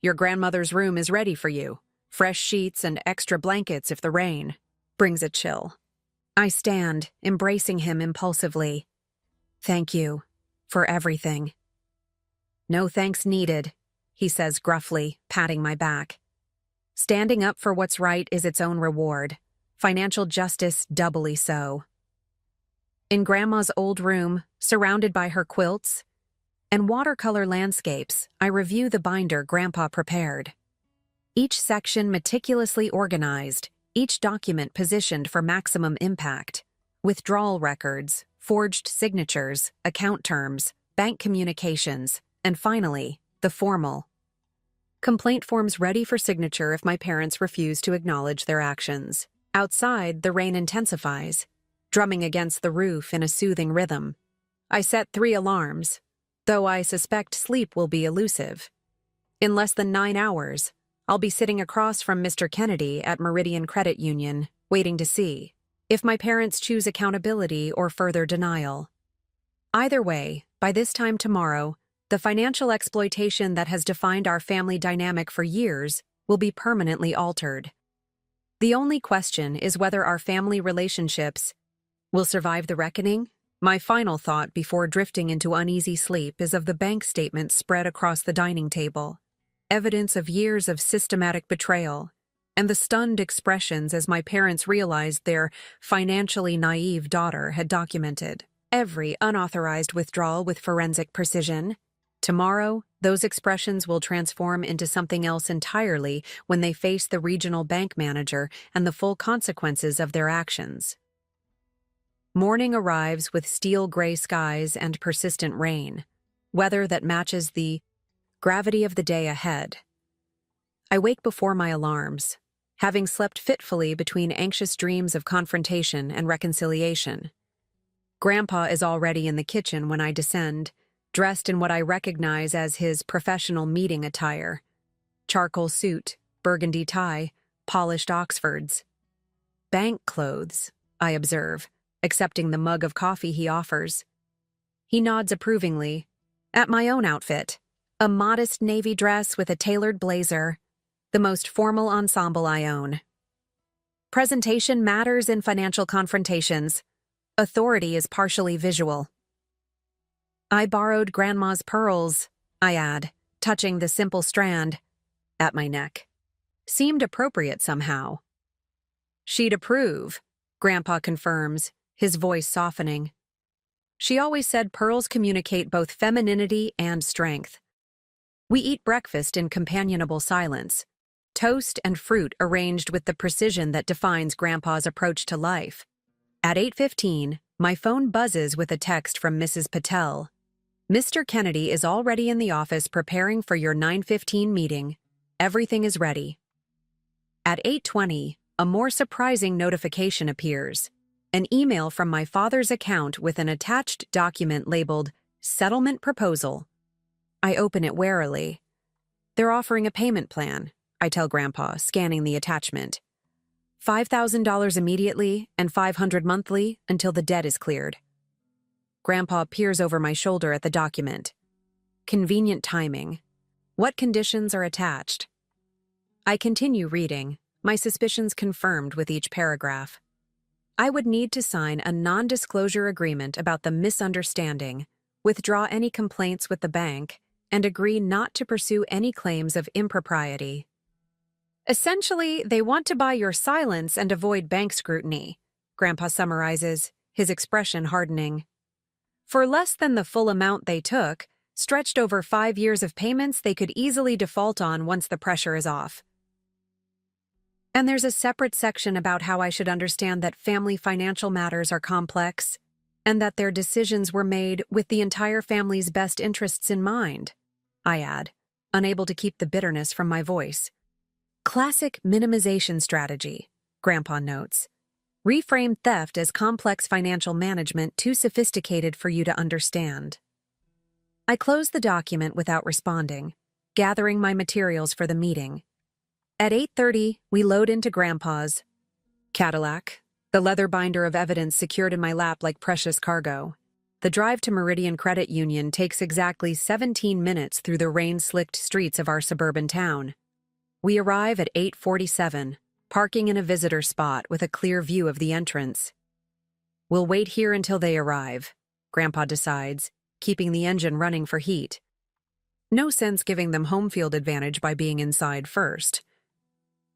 Your grandmother's room is ready for you. Fresh sheets and extra blankets if the rain brings a chill. I stand, embracing him impulsively. Thank you for everything. No thanks needed, he says gruffly, patting my back. Standing up for what's right is its own reward. Financial justice doubly so. In Grandma's old room, surrounded by her quilts and watercolor landscapes, I review the binder Grandpa prepared. Each section meticulously organized, each document positioned for maximum impact. Withdrawal records, forged signatures, account terms, bank communications, and finally, the formal complaint forms ready for signature if my parents refuse to acknowledge their actions. Outside, the rain intensifies, drumming against the roof in a soothing rhythm. I set 3 alarms, though I suspect sleep will be elusive. In less than 9 hours, I'll be sitting across from Mr. Kennedy at Meridian Credit Union, waiting to see if my parents choose accountability or further denial. Either way, by this time tomorrow, the financial exploitation that has defined our family dynamic for years will be permanently altered. The only question is whether our family relationships will survive the reckoning. My final thought before drifting into uneasy sleep is of the bank statement spread across the dining table. Evidence of years of systematic betrayal, and the stunned expressions as my parents realized their financially naive daughter had documented every unauthorized withdrawal with forensic precision. Tomorrow, those expressions will transform into something else entirely when they face the regional bank manager and the full consequences of their actions. Morning arrives with steel gray skies and persistent rain, weather that matches the gravity of the day ahead. I wake before my alarms, having slept fitfully between anxious dreams of confrontation and reconciliation. Grandpa is already in the kitchen when I descend, dressed in what I recognize as his professional meeting attire: charcoal suit, burgundy tie, polished Oxfords. Bank clothes, I observe, accepting the mug of coffee he offers. He nods approvingly. At my own outfit, a modest navy dress with a tailored blazer, the most formal ensemble I own. Presentation matters in financial confrontations. Authority is partially visual. I borrowed Grandma's pearls, I add, touching the simple strand at my neck. Seemed appropriate somehow. She'd approve, Grandpa confirms, his voice softening. She always said pearls communicate both femininity and strength. We eat breakfast in companionable silence, toast and fruit arranged with the precision that defines Grandpa's approach to life. At 8:15, my phone buzzes with a text from Mrs. Patel. Mr. Kennedy is already in the office preparing for your 9:15 meeting. Everything is ready. At 8:20, a more surprising notification appears. An email from my father's account with an attached document labeled Settlement Proposal. I open it warily. They're offering a payment plan, I tell Grandpa, scanning the attachment. $5,000 immediately and $500 monthly until the debt is cleared. Grandpa peers over my shoulder at the document. Convenient timing. What conditions are attached? I continue reading, my suspicions confirmed with each paragraph. I would need to sign a non-disclosure agreement about the misunderstanding, withdraw any complaints with the bank, and agree not to pursue any claims of impropriety. Essentially, they want to buy your silence and avoid bank scrutiny, Grandpa summarizes, his expression hardening. For less than the full amount they took, stretched over 5 years of payments they could easily default on once the pressure is off. And there's a separate section about how I should understand that family financial matters are complex, and that their decisions were made with the entire family's best interests in mind, I add, unable to keep the bitterness from my voice. Classic minimization strategy, Grandpa notes. Reframe theft as complex financial management too sophisticated for you to understand. I close the document without responding, gathering my materials for the meeting. At 8:30, we load into Grandpa's Cadillac, the leather binder of evidence secured in my lap like precious cargo. The drive to Meridian Credit Union takes exactly 17 minutes through the rain-slicked streets of our suburban town. We arrive at 8:47, parking in a visitor spot with a clear view of the entrance. We'll wait here until they arrive, Grandpa decides, keeping the engine running for heat. No sense giving them home field advantage by being inside first.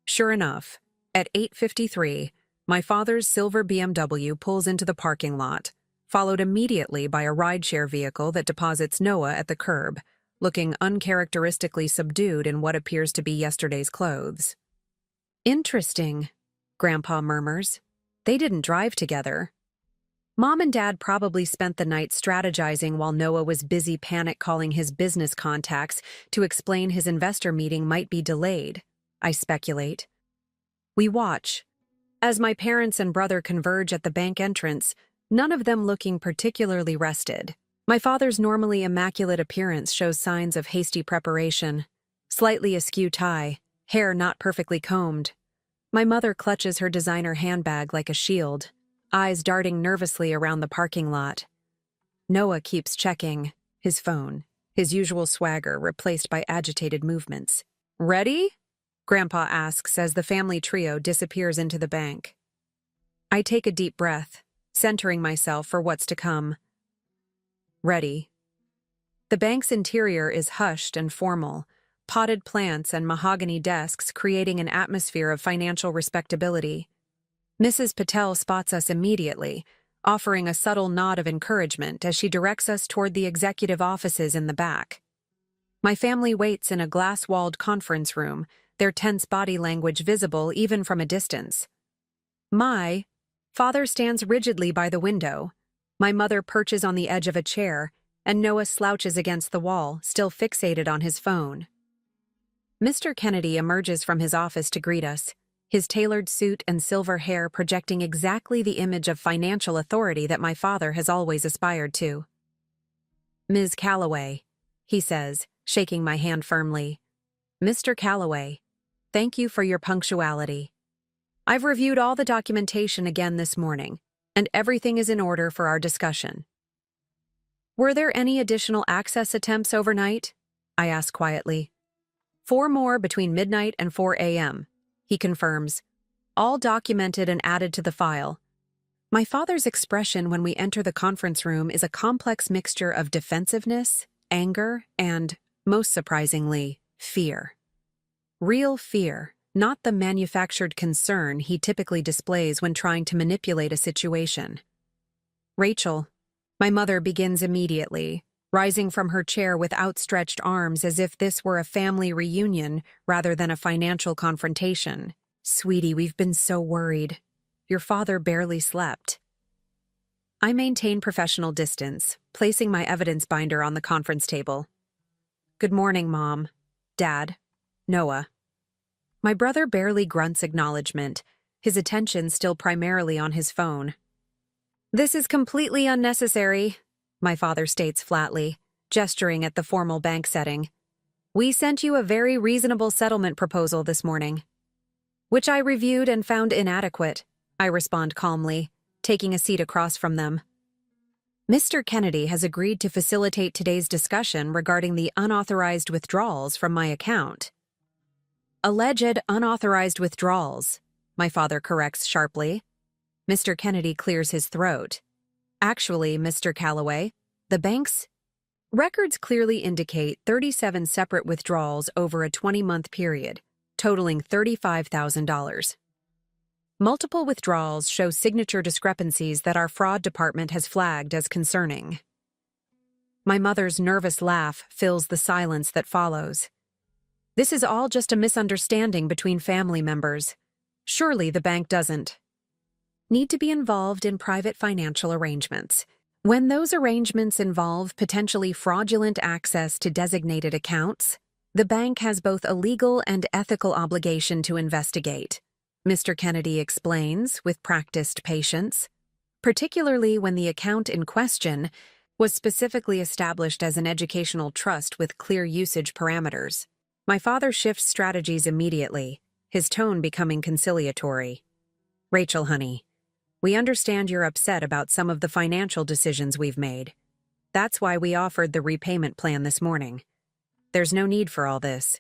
Sure enough, at 8:53, my father's silver BMW pulls into the parking lot, followed immediately by a rideshare vehicle that deposits Noah at the curb, looking uncharacteristically subdued in what appears to be yesterday's clothes. Interesting, Grandpa murmurs. They didn't drive together. Mom and Dad probably spent the night strategizing while Noah was busy panic-calling his business contacts to explain his investor meeting might be delayed, I speculate. We watch. As my parents and brother converge at the bank entrance, none of them looking particularly rested. My father's normally immaculate appearance shows signs of hasty preparation. Slightly askew tie, hair not perfectly combed. My mother clutches her designer handbag like a shield, eyes darting nervously around the parking lot. Noah keeps checking his phone, his usual swagger replaced by agitated movements. Ready? Grandpa asks as the family trio disappears into the bank. I take a deep breath, centering myself for what's to come. Ready. The bank's interior is hushed and formal, potted plants and mahogany desks creating an atmosphere of financial respectability. Mrs. Patel spots us immediately, offering a subtle nod of encouragement as she directs us toward the executive offices in the back. My family waits in a glass-walled conference room, their tense body language visible even from a distance. My Father stands rigidly by the window. My mother perches on the edge of a chair, and Noah slouches against the wall, still fixated on his phone. Mr. Kennedy emerges from his office to greet us, his tailored suit and silver hair projecting exactly the image of financial authority that my father has always aspired to. "Ms. Calloway," he says, shaking my hand firmly. "Mr. Calloway, thank you for your punctuality. I've reviewed all the documentation again this morning, and everything is in order for our discussion." "Were there any additional access attempts overnight?" I ask quietly. "4 more between midnight and 4 a.m., he confirms, all documented and added to the file. My father's expression when we enter the conference room is a complex mixture of defensiveness, anger, and, most surprisingly, fear. Real fear, not the manufactured concern he typically displays when trying to manipulate a situation. "Rachel," my mother begins immediately, rising from her chair with outstretched arms as if this were a family reunion rather than a financial confrontation. "Sweetie, we've been so worried. Your father barely slept." I maintain professional distance, placing my evidence binder on the conference table. "Good morning, Mom, Dad, Noah." My brother barely grunts acknowledgement, his attention still primarily on his phone. "This is completely unnecessary," my father states flatly, gesturing at the formal bank setting. "We sent you a very reasonable settlement proposal this morning." "Which I reviewed and found inadequate," I respond calmly, taking a seat across from them. "Mr. Kennedy has agreed to facilitate today's discussion regarding the unauthorized withdrawals from my account." "Alleged unauthorized withdrawals," my father corrects sharply. Mr. Kennedy clears his throat. "Actually, Mr. Calloway, the bank's records clearly indicate 37 separate withdrawals over a 20-month period, totaling $35,000. Multiple withdrawals show signature discrepancies that our fraud department has flagged as concerning." My mother's nervous laugh fills the silence that follows. "This is all just a misunderstanding between family members. Surely the bank doesn't need to be involved in private financial arrangements. When those arrangements involve potentially fraudulent access to designated accounts, the bank has both a legal and ethical obligation to investigate," Mr. Kennedy explains with practiced patience, "particularly when the account in question was specifically established as an educational trust with clear usage parameters." My father shifts strategies immediately, his tone becoming conciliatory. "Rachel, honey, we understand you're upset about some of the financial decisions we've made. That's why we offered the repayment plan this morning. There's no need for all this.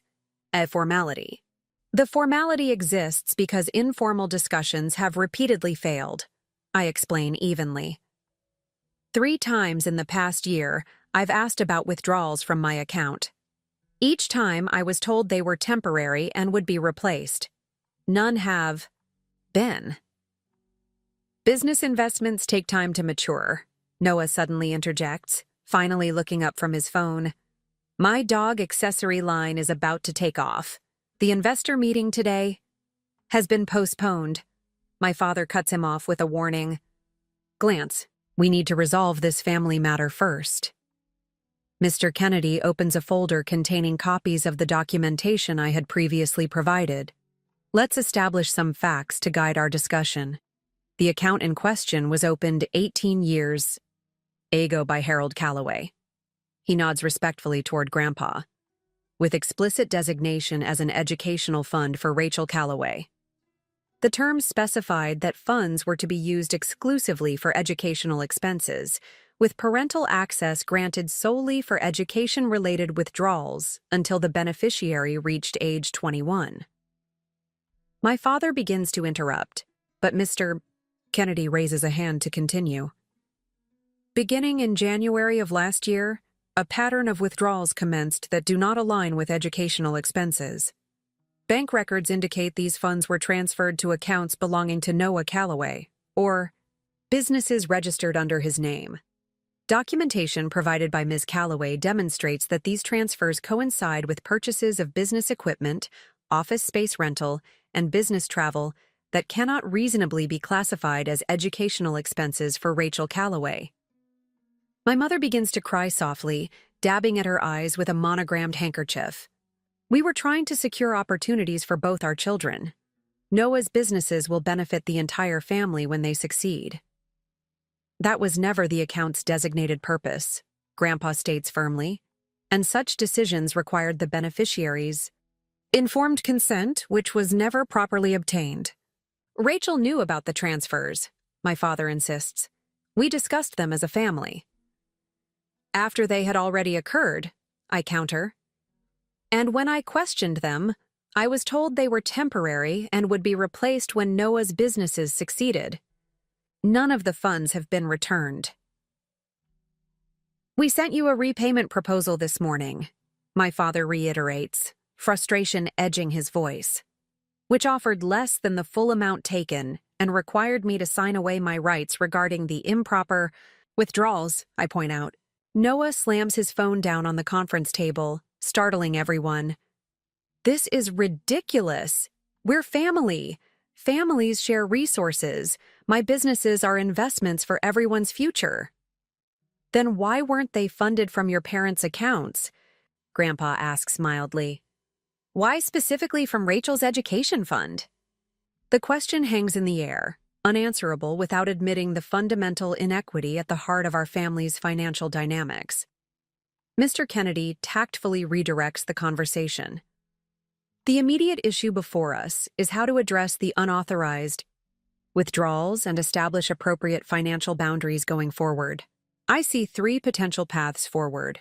A formality. The formality exists because informal discussions have repeatedly failed," I explain evenly. 3 times in the past year, I've asked about withdrawals from my account. Each time I was told they were temporary and would be replaced. None have been. "Business investments take time to mature," Noah suddenly interjects, finally looking up from his phone. "My dog accessory line is about to take off. The investor meeting today has been postponed." My father cuts him off with a warning glance. "We need to resolve this family matter first." Mr. Kennedy opens a folder containing copies of the documentation I had previously provided. "Let's establish some facts to guide our discussion. The account in question was opened 18 years ago by Harold Calloway." He nods respectfully toward Grandpa. "With explicit designation as an educational fund for Rachel Calloway. The terms specified that funds were to be used exclusively for educational expenses, with parental access granted solely for education-related withdrawals until the beneficiary reached age 21. My father begins to interrupt, but Mr. Kennedy raises a hand to continue. "Beginning in January of last year, a pattern of withdrawals commenced that do not align with educational expenses. Bank records indicate these funds were transferred to accounts belonging to Noah Calloway, or businesses registered under his name. Documentation provided by Ms. Calloway demonstrates that these transfers coincide with purchases of business equipment, office space rental, and business travel that cannot reasonably be classified as educational expenses for Rachel Calloway. My mother begins to cry softly, dabbing at her eyes with a monogrammed handkerchief. We were trying to secure opportunities for both our children. Noah's businesses will benefit the entire family when they succeed. That was never the account's designated purpose, Grandpa states firmly, and such decisions required the beneficiaries' informed consent, which was never properly obtained. Rachel knew about the transfers, my father insists. We discussed them as a family. After they had already occurred, I counter. And when I questioned them, I was told they were temporary and would be replaced when Noah's businesses succeeded. None of the funds have been returned. We sent you a repayment proposal this morning, my father reiterates, frustration edging his voice, which offered less than the full amount taken and required me to sign away my rights regarding the improper withdrawals, I point out. Noah slams his phone down on the conference table, startling everyone. This is ridiculous. We're family. Families share resources. My businesses are investments for everyone's future. Then why weren't they funded from your parents' accounts? Grandpa asks mildly. Why specifically from Rachel's education fund? The question hangs in the air, unanswerable without admitting the fundamental inequity at the heart of our family's financial dynamics. Mr. Kennedy tactfully redirects the conversation. The immediate issue before us is how to address the unauthorized withdrawals and establish appropriate financial boundaries going forward. I see 3 potential paths forward.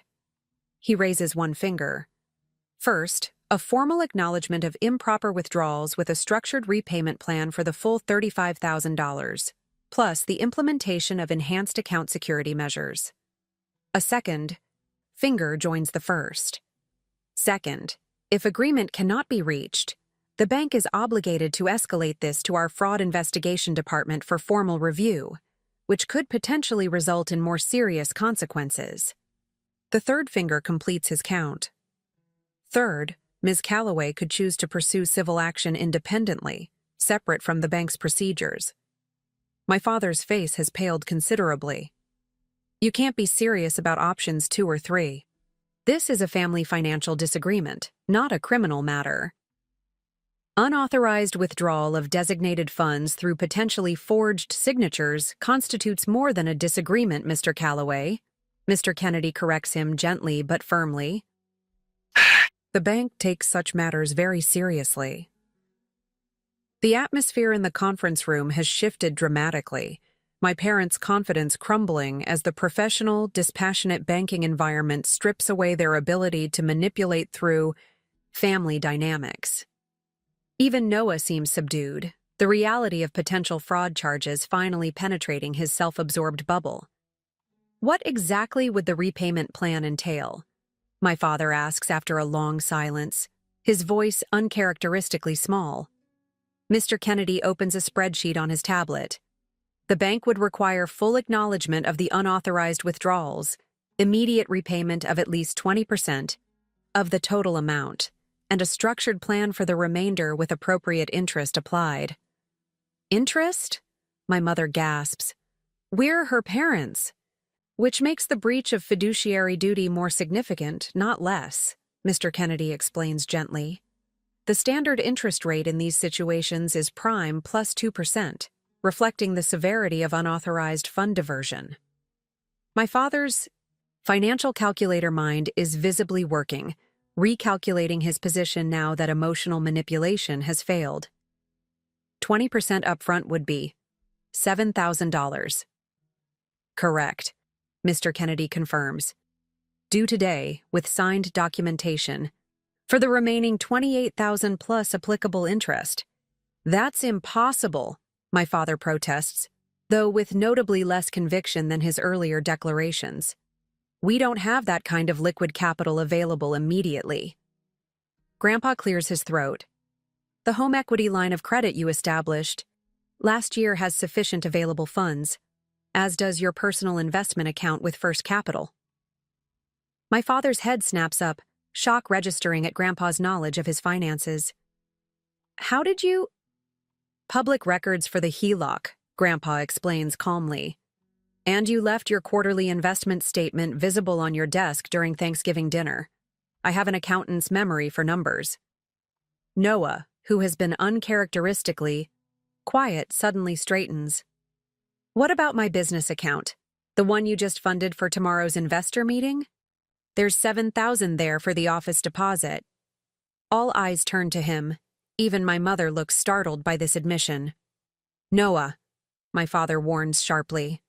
He raises one finger. First, a formal acknowledgement of improper withdrawals with a structured repayment plan for the full $35,000, plus the implementation of enhanced account security measures. A second finger joins the first. Second, if agreement cannot be reached, the bank is obligated to escalate this to our fraud investigation department for formal review, which could potentially result in more serious consequences. The third finger completes his count. Third, Ms. Calloway could choose to pursue civil action independently, separate from the bank's procedures. My father's face has paled considerably. You can't be serious about options 2 or 3. This is a family financial disagreement, not a criminal matter. Unauthorized withdrawal of designated funds through potentially forged signatures constitutes more than a disagreement, Mr. Calloway. Mr. Kennedy corrects him gently but firmly. The bank takes such matters very seriously. The atmosphere in the conference room has shifted dramatically, my parents' confidence crumbling as the professional, dispassionate banking environment strips away their ability to manipulate through family dynamics. Even Noah seems subdued, the reality of potential fraud charges finally penetrating his self-absorbed bubble. What exactly would the repayment plan entail? My father asks after a long silence, his voice uncharacteristically small. Mr. Kennedy opens a spreadsheet on his tablet. The bank would require full acknowledgement of the unauthorized withdrawals, immediate repayment of at least 20% of the total amount, and a structured plan for the remainder with appropriate interest applied. Interest? My mother gasps. We're her parents. Which makes the breach of fiduciary duty more significant, not less, Mr. Kennedy explains gently. The standard interest rate in these situations is prime plus 2%, reflecting the severity of unauthorized fund diversion. My father's financial calculator mind is visibly working, recalculating his position now that emotional manipulation has failed. 20% upfront would be $7,000. Correct, Mr. Kennedy confirms. Due today, with signed documentation, for the remaining $28,000 plus applicable interest. That's impossible, my father protests, though with notably less conviction than his earlier declarations. We don't have that kind of liquid capital available immediately. Grandpa clears his throat. The home equity line of credit you established last year has sufficient available funds, as does your personal investment account with First Capital. My father's head snaps up, shock registering at Grandpa's knowledge of his finances. How did you? Public records for the HELOC, Grandpa explains calmly. And you left your quarterly investment statement visible on your desk during Thanksgiving dinner. I have an accountant's memory for numbers. Noah, who has been uncharacteristically quiet, suddenly straightens. What about my business account? The one you just funded for tomorrow's investor meeting? There's $7,000 there for the office deposit. All eyes turn to him. Even my mother looks startled by this admission. Noah, my father warns sharply.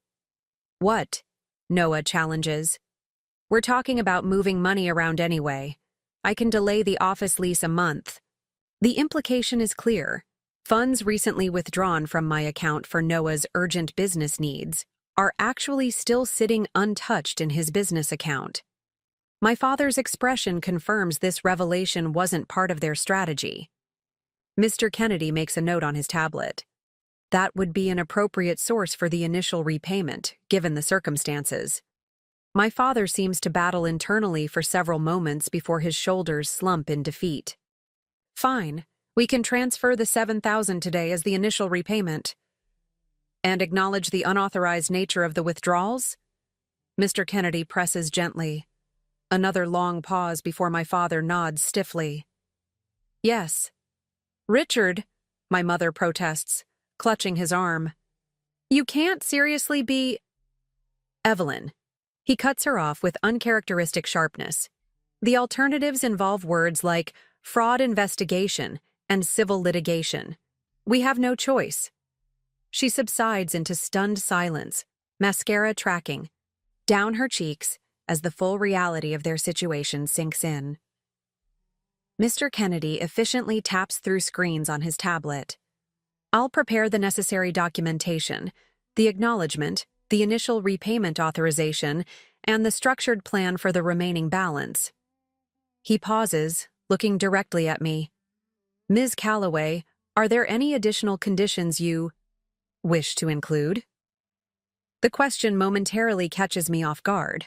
What? Noah challenges. We're talking about moving money around anyway. I can delay the office lease a month. The implication is clear. Funds recently withdrawn from my account for Noah's urgent business needs are actually still sitting untouched in his business account. My father's expression confirms this revelation wasn't part of their strategy. Mr. Kennedy makes a note on his tablet. That would be an appropriate source for the initial repayment, given the circumstances. My father seems to battle internally for several moments before his shoulders slump in defeat. Fine, we can transfer the $7,000 today as the initial repayment. And acknowledge the unauthorized nature of the withdrawals? Mr. Kennedy presses gently. Another long pause before my father nods stiffly. Yes. Richard, my mother protests, clutching his arm. You can't seriously be… Evelyn. He cuts her off with uncharacteristic sharpness. The alternatives involve words like fraud investigation and civil litigation. We have no choice. She subsides into stunned silence, mascara tracking, down her cheeks as the full reality of their situation sinks in. Mr. Kennedy efficiently taps through screens on his tablet. I'll prepare the necessary documentation, the acknowledgement, the initial repayment authorization, and the structured plan for the remaining balance. He pauses, looking directly at me. Ms. Calloway, are there any additional conditions you wish to include? The question momentarily catches me off guard.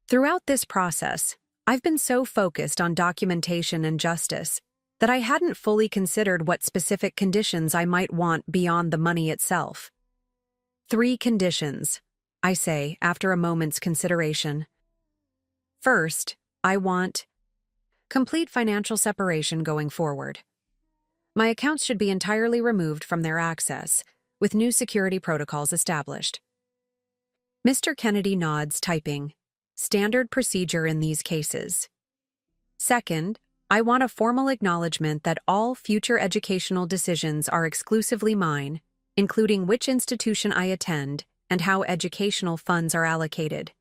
Throughout this process, I've been so focused on documentation and justice that I hadn't fully considered what specific conditions I might want beyond the money itself. 3 conditions, I say after a moment's consideration. First, I want complete financial separation going forward. My accounts should be entirely removed from their access, with new security protocols established. Mr. Kennedy nods, typing. Standard procedure in these cases. Second, I want a formal acknowledgement that all future educational decisions are exclusively mine, including which institution I attend and how educational funds are allocated.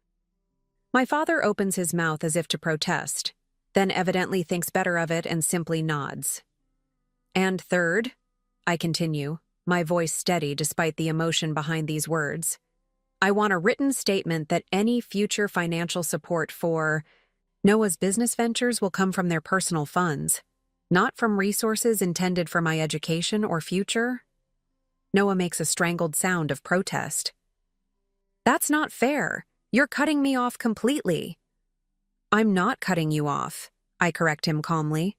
My father opens his mouth as if to protest, then evidently thinks better of it and simply nods. And third, I continue, my voice steady despite the emotion behind these words, I want a written statement that any future financial support for Noah's business ventures will come from their personal funds, not from resources intended for my education or future. Noah makes a strangled sound of protest. That's not fair. You're cutting me off completely. I'm not cutting you off, I correct him calmly.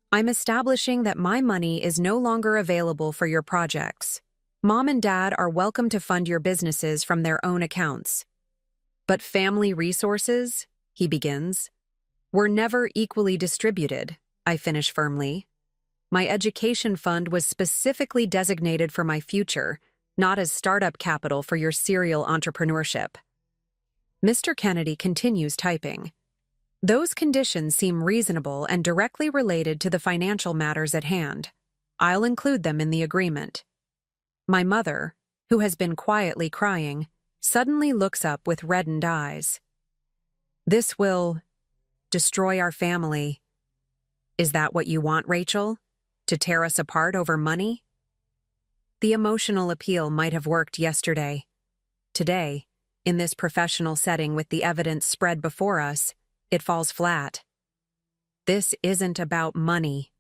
I'm establishing that my money is no longer available for your projects. Mom and Dad are welcome to fund your businesses from their own accounts. But family resources, he begins, were never equally distributed, I finish firmly. My education fund was specifically designated for my future, not as startup capital for your serial entrepreneurship. Mr. Kennedy continues typing. Those conditions seem reasonable and directly related to the financial matters at hand. I'll include them in the agreement. My mother, who has been quietly crying, suddenly looks up with reddened eyes. This will destroy our family. Is that what you want, Rachel? To tear us apart over money? The emotional appeal might have worked yesterday. Today, in this professional setting with the evidence spread before us, it falls flat. This isn't about money,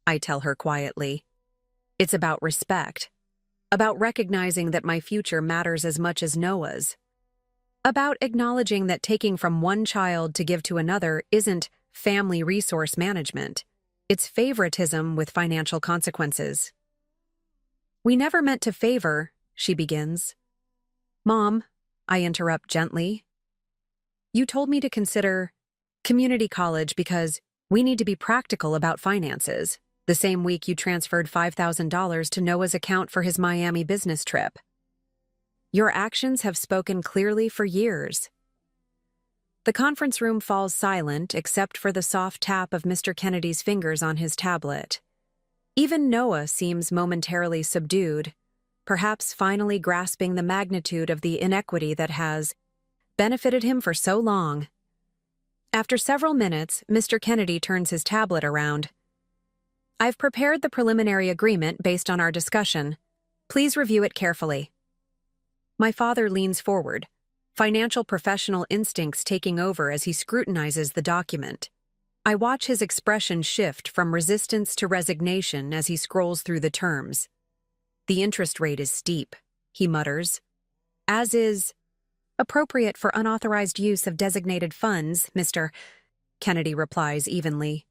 I tell her quietly. It's about respect. About recognizing that my future matters as much as Noah's. About acknowledging that taking from one child to give to another isn't family resource management. It's favoritism with financial consequences. We never meant to favor, she begins. Mom, I interrupt gently. You told me to consider community college because we need to be practical about finances. The same week you transferred $5,000 to Noah's account for his Miami business trip. Your actions have spoken clearly for years. The conference room falls silent except for the soft tap of Mr. Kennedy's fingers on his tablet. Even Noah seems momentarily subdued, perhaps finally grasping the magnitude of the inequity that has benefited him for so long. After several minutes, Mr. Kennedy turns his tablet around. I've prepared the preliminary agreement based on our discussion. Please review it carefully. My father leans forward, financial professional instincts taking over as he scrutinizes the document. I watch his expression shift from resistance to resignation as he scrolls through the terms. The interest rate is steep, he mutters. As is appropriate for unauthorized use of designated funds, Mr. Kennedy replies evenly.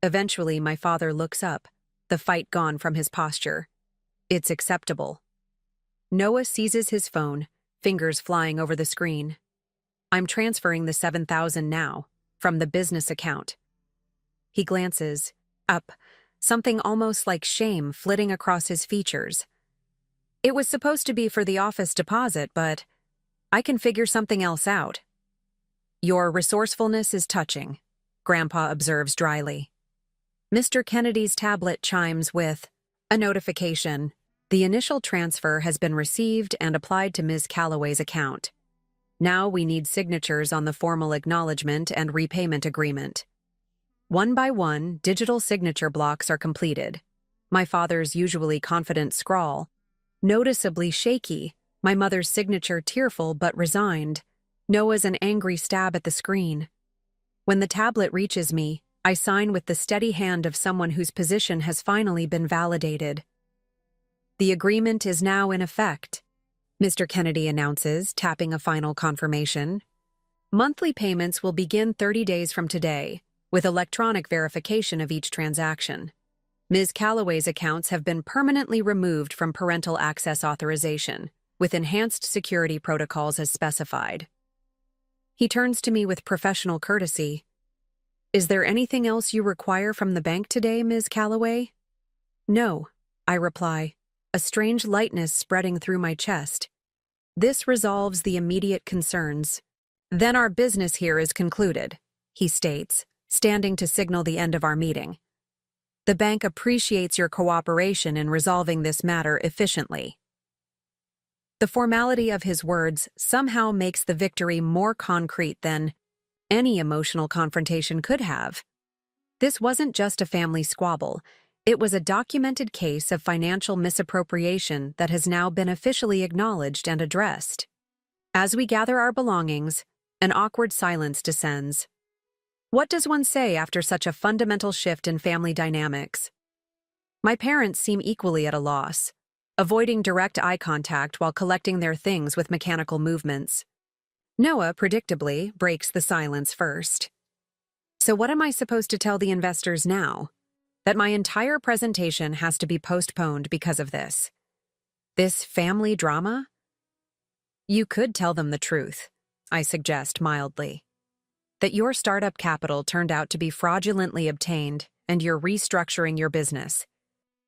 Eventually, my father looks up, the fight gone from his posture. It's acceptable. Noah seizes his phone, fingers flying over the screen. I'm transferring the $7,000 now, from the business account. He glances up, something almost like shame flitting across his features. It was supposed to be for the office deposit, but I can figure something else out. Your resourcefulness is touching, Grandpa observes dryly. Mr. Kennedy's tablet chimes with a notification. The initial transfer has been received and applied to Ms. Calloway's account. Now we need signatures on the formal acknowledgement and repayment agreement. One by one, digital signature blocks are completed. My father's usually confident scrawl, noticeably shaky, my mother's signature tearful but resigned, Noah's an angry stab at the screen. When the tablet reaches me, I sign with the steady hand of someone whose position has finally been validated. The agreement is now in effect, Mr. Kennedy announces, tapping a final confirmation. Monthly payments will begin 30 days from today, with electronic verification of each transaction. Ms. Calloway's accounts have been permanently removed from parental access authorization, with enhanced security protocols as specified. He turns to me with professional courtesy. Is there anything else you require from the bank today, Ms. Calloway? No, I reply, a strange lightness spreading through my chest. This resolves the immediate concerns. Then our business here is concluded, he states, standing to signal the end of our meeting. The bank appreciates your cooperation in resolving this matter efficiently. The formality of his words somehow makes the victory more concrete than any emotional confrontation could have. This wasn't just a family squabble. It was a documented case of financial misappropriation that has now been officially acknowledged and addressed. As we gather our belongings, an awkward silence descends. What does one say after such a fundamental shift in family dynamics? My parents seem equally at a loss, avoiding direct eye contact while collecting their things with mechanical movements. Noah, predictably, breaks the silence first. So what am I supposed to tell the investors now? That my entire presentation has to be postponed because of this? This family drama? You could tell them the truth, I suggest mildly. That your startup capital turned out to be fraudulently obtained and you're restructuring your business.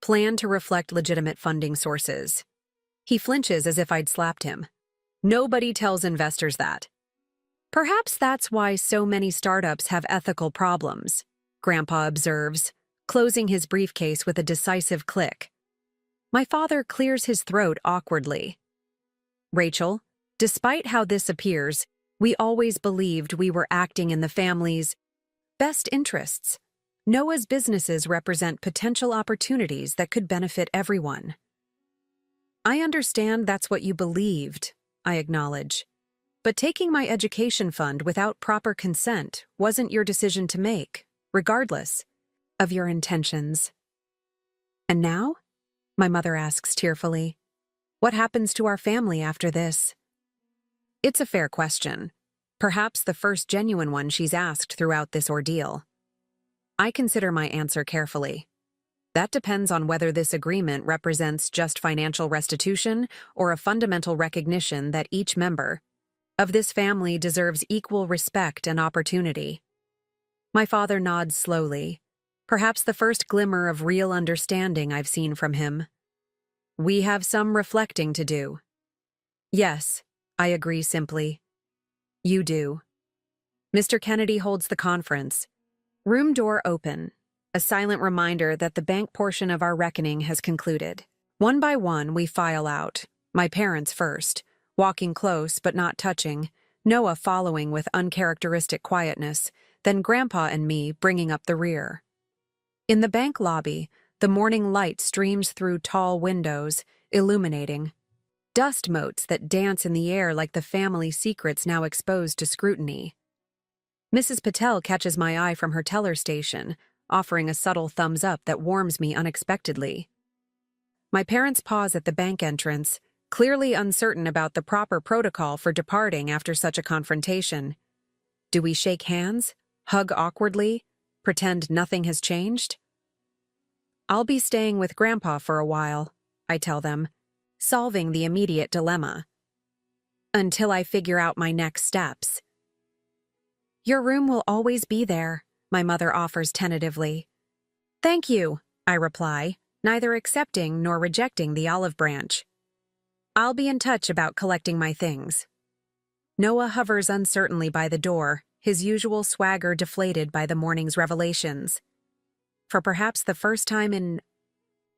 Plan to reflect legitimate funding sources. He flinches as if I'd slapped him. Nobody tells investors that. Perhaps that's why so many startups have ethical problems, Grandpa observes, closing his briefcase with a decisive click. My father clears his throat awkwardly. Rachel, despite how this appears, we always believed we were acting in the family's best interests. Noah's businesses represent potential opportunities that could benefit everyone. I understand that's what you believed, I acknowledge. But taking my education fund without proper consent wasn't your decision to make, regardless of your intentions. And now? My mother asks tearfully. What happens to our family after this? It's a fair question, perhaps the first genuine one she's asked throughout this ordeal. I consider my answer carefully. That depends on whether this agreement represents just financial restitution or a fundamental recognition that each member of this family deserves equal respect and opportunity. My father nods slowly, perhaps the first glimmer of real understanding I've seen from him. We have some reflecting to do. Yes, I agree simply. You do. Mr. Kennedy holds the conference. Room door open, a silent reminder that the bank portion of our reckoning has concluded. One by one, we file out, my parents first, walking close but not touching, Noah following with uncharacteristic quietness, then Grandpa and me bringing up the rear. In the bank lobby, the morning light streams through tall windows, illuminating dust motes that dance in the air like the family secrets now exposed to scrutiny. Mrs. Patel catches my eye from her teller station, offering a subtle thumbs up that warms me unexpectedly. My parents pause at the bank entrance, clearly uncertain about the proper protocol for departing after such a confrontation. Do we shake hands, hug awkwardly, pretend nothing has changed? I'll be staying with Grandpa for a while, I tell them, solving the immediate dilemma. Until I figure out my next steps. Your room will always be there, my mother offers tentatively. Thank you, I reply, neither accepting nor rejecting the olive branch. I'll be in touch about collecting my things. Noah hovers uncertainly by the door, his usual swagger deflated by the morning's revelations. For perhaps the first time in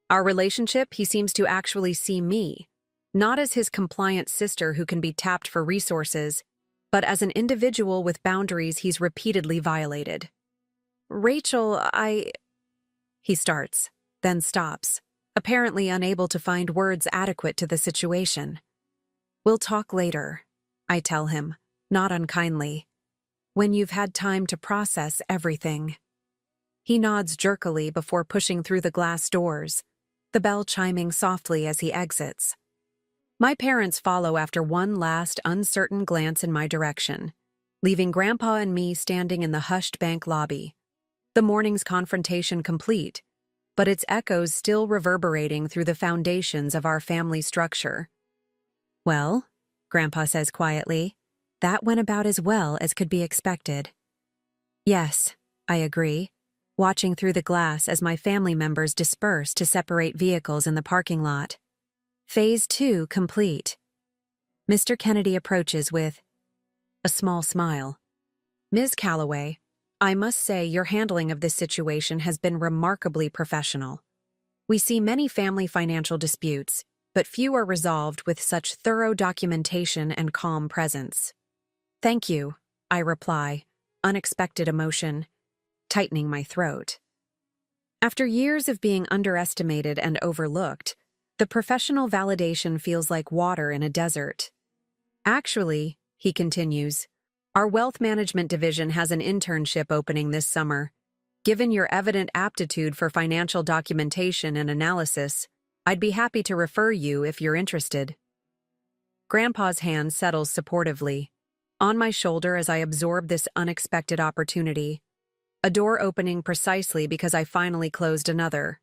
our relationship, he seems to actually see me, not as his compliant sister who can be tapped for resources, but as an individual with boundaries he's repeatedly violated. Rachel, He starts, then stops, apparently unable to find words adequate to the situation. We'll talk later, I tell him, not unkindly, when you've had time to process everything. He nods jerkily before pushing through the glass doors, the bell chiming softly as he exits. My parents follow after one last uncertain glance in my direction, leaving Grandpa and me standing in the hushed bank lobby. The morning's confrontation complete, but its echoes still reverberating through the foundations of our family structure. Well, Grandpa says quietly, that went about as well as could be expected. Yes, I agree, watching through the glass as my family members disperse to separate vehicles in the parking lot. Phase 2 complete. Mr. Kennedy approaches with a small smile. Ms. Calloway, I must say your handling of this situation has been remarkably professional. We see many family financial disputes, but few are resolved with such thorough documentation and calm presence. Thank you, I reply, unexpected emotion tightening my throat. After years of being underestimated and overlooked, the professional validation feels like water in a desert. Actually, he continues, our wealth management division has an internship opening this summer. Given your evident aptitude for financial documentation and analysis, I'd be happy to refer you if you're interested. Grandpa's hand settles supportively, on my shoulder as I absorb this unexpected opportunity, a door opening precisely because I finally closed another.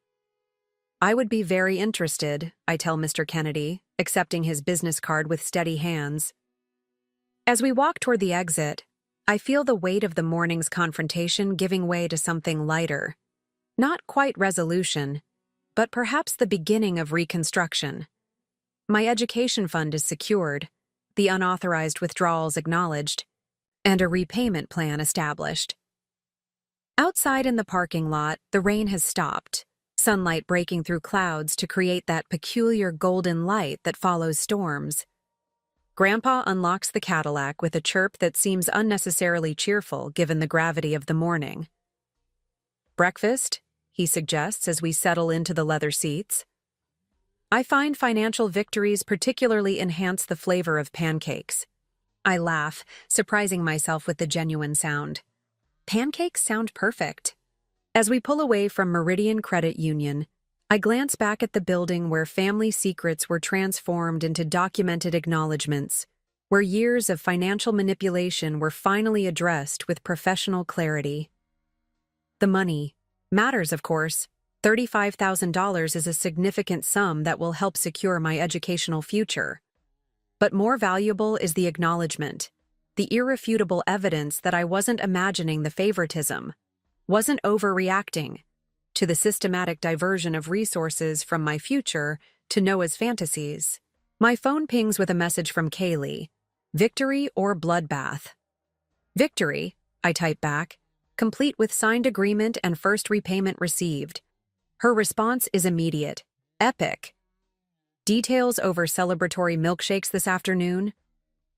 I would be very interested, I tell Mr. Kennedy, accepting his business card with steady hands. As we walk toward the exit, I feel the weight of the morning's confrontation giving way to something lighter. Not quite resolution, but perhaps the beginning of reconstruction. My education fund is secured, the unauthorized withdrawals acknowledged, and a repayment plan established. Outside in the parking lot, the rain has stopped, sunlight breaking through clouds to create that peculiar golden light that follows storms. Grandpa unlocks the Cadillac with a chirp that seems unnecessarily cheerful given the gravity of the morning. Breakfast, he suggests as we settle into the leather seats. I find financial victories particularly enhance the flavor of pancakes. I laugh, surprising myself with the genuine sound. Pancakes sound perfect. As we pull away from Meridian Credit Union, I glance back at the building where family secrets were transformed into documented acknowledgments, where years of financial manipulation were finally addressed with professional clarity. The money matters, of course, $35,000 is a significant sum that will help secure my educational future. But more valuable is the acknowledgement, the irrefutable evidence that I wasn't imagining the favoritism, wasn't overreacting to the systematic diversion of resources from my future to Noah's fantasies. My phone pings with a message from Kaylee. Victory or bloodbath? Victory, I type back, complete with signed agreement and first repayment received. Her response is immediate. Epic. Details over celebratory milkshakes this afternoon?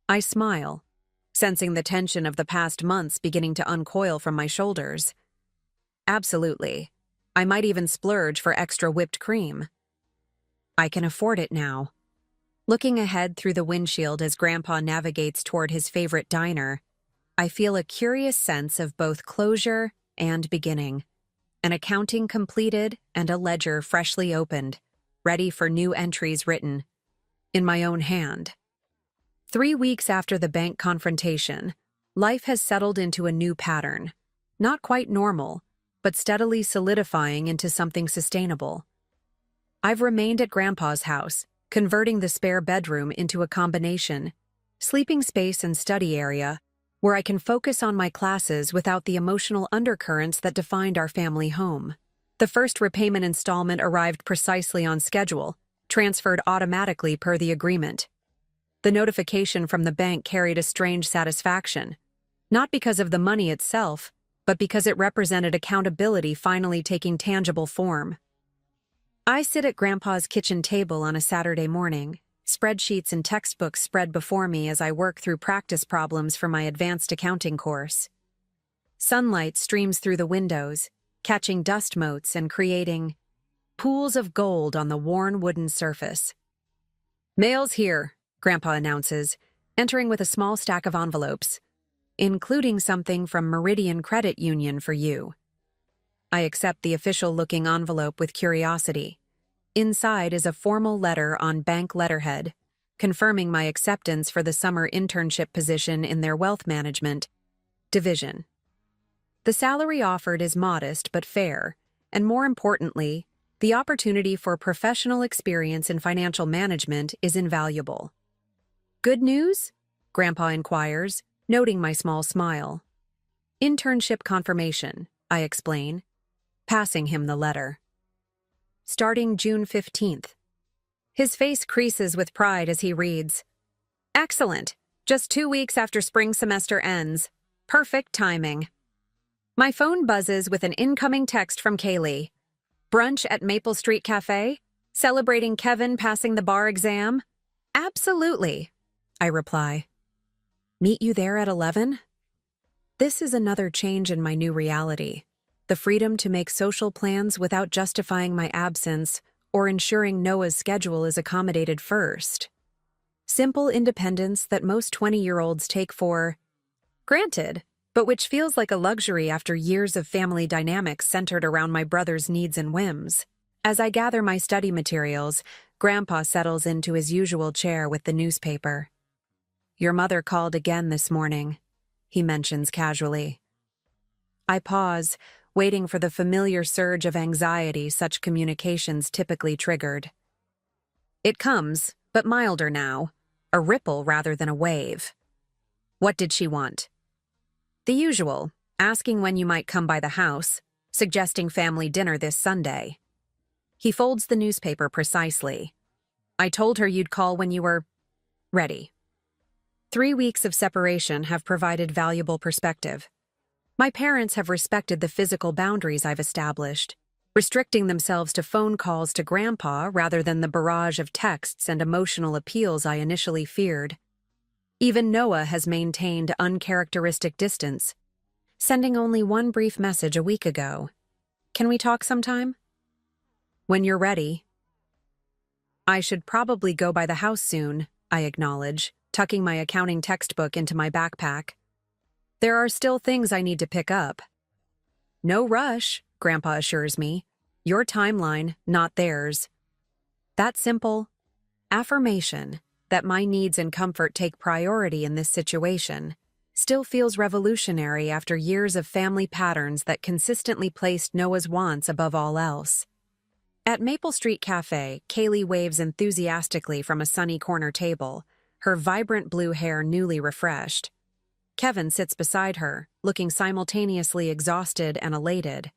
I smile, sensing the tension of the past months beginning to uncoil from my shoulders. Absolutely. I might even splurge for extra whipped cream. I can afford it now. Looking ahead through the windshield as Grandpa navigates toward his favorite diner, I feel a curious sense of both closure and beginning. An accounting completed and a ledger freshly opened, ready for new entries written. In my own hand. 3 weeks after the bank confrontation, life has settled into a new pattern. Not quite normal, but steadily solidifying into something sustainable. I've remained at Grandpa's house, converting the spare bedroom into a combination, sleeping space and study area, where I can focus on my classes without the emotional undercurrents that defined our family home. The first repayment installment arrived precisely on schedule, transferred automatically per the agreement. The notification from the bank carried a strange satisfaction, not because of the money itself, but because it represented accountability finally taking tangible form. I sit at Grandpa's kitchen table on a Saturday morning, spreadsheets and textbooks spread before me as I work through practice problems for my advanced accounting course. Sunlight streams through the windows, catching dust motes and creating pools of gold on the worn wooden surface. "Mail's here," Grandpa announces, entering with a small stack of envelopes, "including something from Meridian Credit Union for you." I accept the official-looking envelope with curiosity. Inside is a formal letter on bank letterhead, confirming my acceptance for the summer internship position in their wealth management division. The salary offered is modest but fair, and more importantly, the opportunity for professional experience in financial management is invaluable. "Good news?" Grandpa inquires, noting my small smile. "Internship confirmation," I explain, passing him the letter. Starting June 15th. His face creases with pride as he reads. "Excellent. Just 2 weeks after spring semester ends. Perfect timing." My phone buzzes with an incoming text from Kaylee. "Brunch at Maple Street Cafe? Celebrating Kevin passing the bar exam?" "Absolutely," I reply. "Meet you there at 11? This is another change in my new reality. The freedom to make social plans without justifying my absence or ensuring Noah's schedule is accommodated first. Simple independence that most 20-year-olds take for granted, but which feels like a luxury after years of family dynamics centered around my brother's needs and whims. As I gather my study materials, Grandpa settles into his usual chair with the newspaper. "Your mother called again this morning," he mentions casually. I pause, waiting for the familiar surge of anxiety such communications typically triggered. It comes, but milder now, a ripple rather than a wave. "What did she want?" "The usual, asking when you might come by the house, suggesting family dinner this Sunday." He folds the newspaper precisely. "I told her you'd call when you were ready." 3 weeks of separation have provided valuable perspective. My parents have respected the physical boundaries I've established, restricting themselves to phone calls to Grandpa rather than the barrage of texts and emotional appeals I initially feared. Even Noah has maintained uncharacteristic distance, sending only one brief message a week ago. "Can we talk sometime?" "When you're ready." "I should probably go by the house soon," I acknowledge, tucking my accounting textbook into my backpack. "There are still things I need to pick up." "No rush," Grandpa assures me. "Your timeline, not theirs." That simple affirmation that my needs and comfort take priority in this situation still feels revolutionary after years of family patterns that consistently placed Noah's wants above all else. At Maple Street Cafe, Kaylee waves enthusiastically from a sunny corner table, her vibrant blue hair newly refreshed. Kevin sits beside her, looking simultaneously exhausted and elated,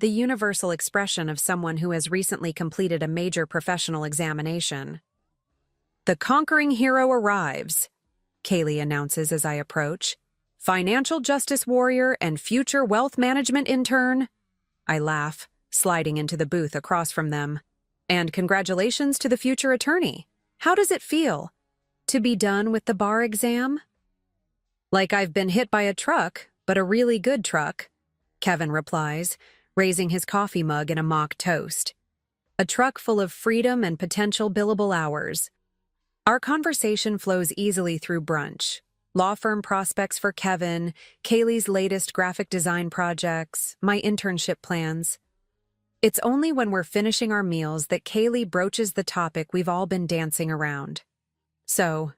the universal expression of someone who has recently completed a major professional examination. "The conquering hero arrives," Kaylee announces as I approach. "Financial justice warrior and future wealth management intern." I laugh, sliding into the booth across from them. "And congratulations to the future attorney. How does it feel to be done with the bar exam?" "Like I've been hit by a truck, but a really good truck," Kevin replies, raising his coffee mug in a mock toast. "A truck full of freedom and potential billable hours." Our conversation flows easily through brunch. Law firm prospects for Kevin, Kaylee's latest graphic design projects, my internship plans. It's only when we're finishing our meals that Kaylee broaches the topic we've all been dancing around. "So,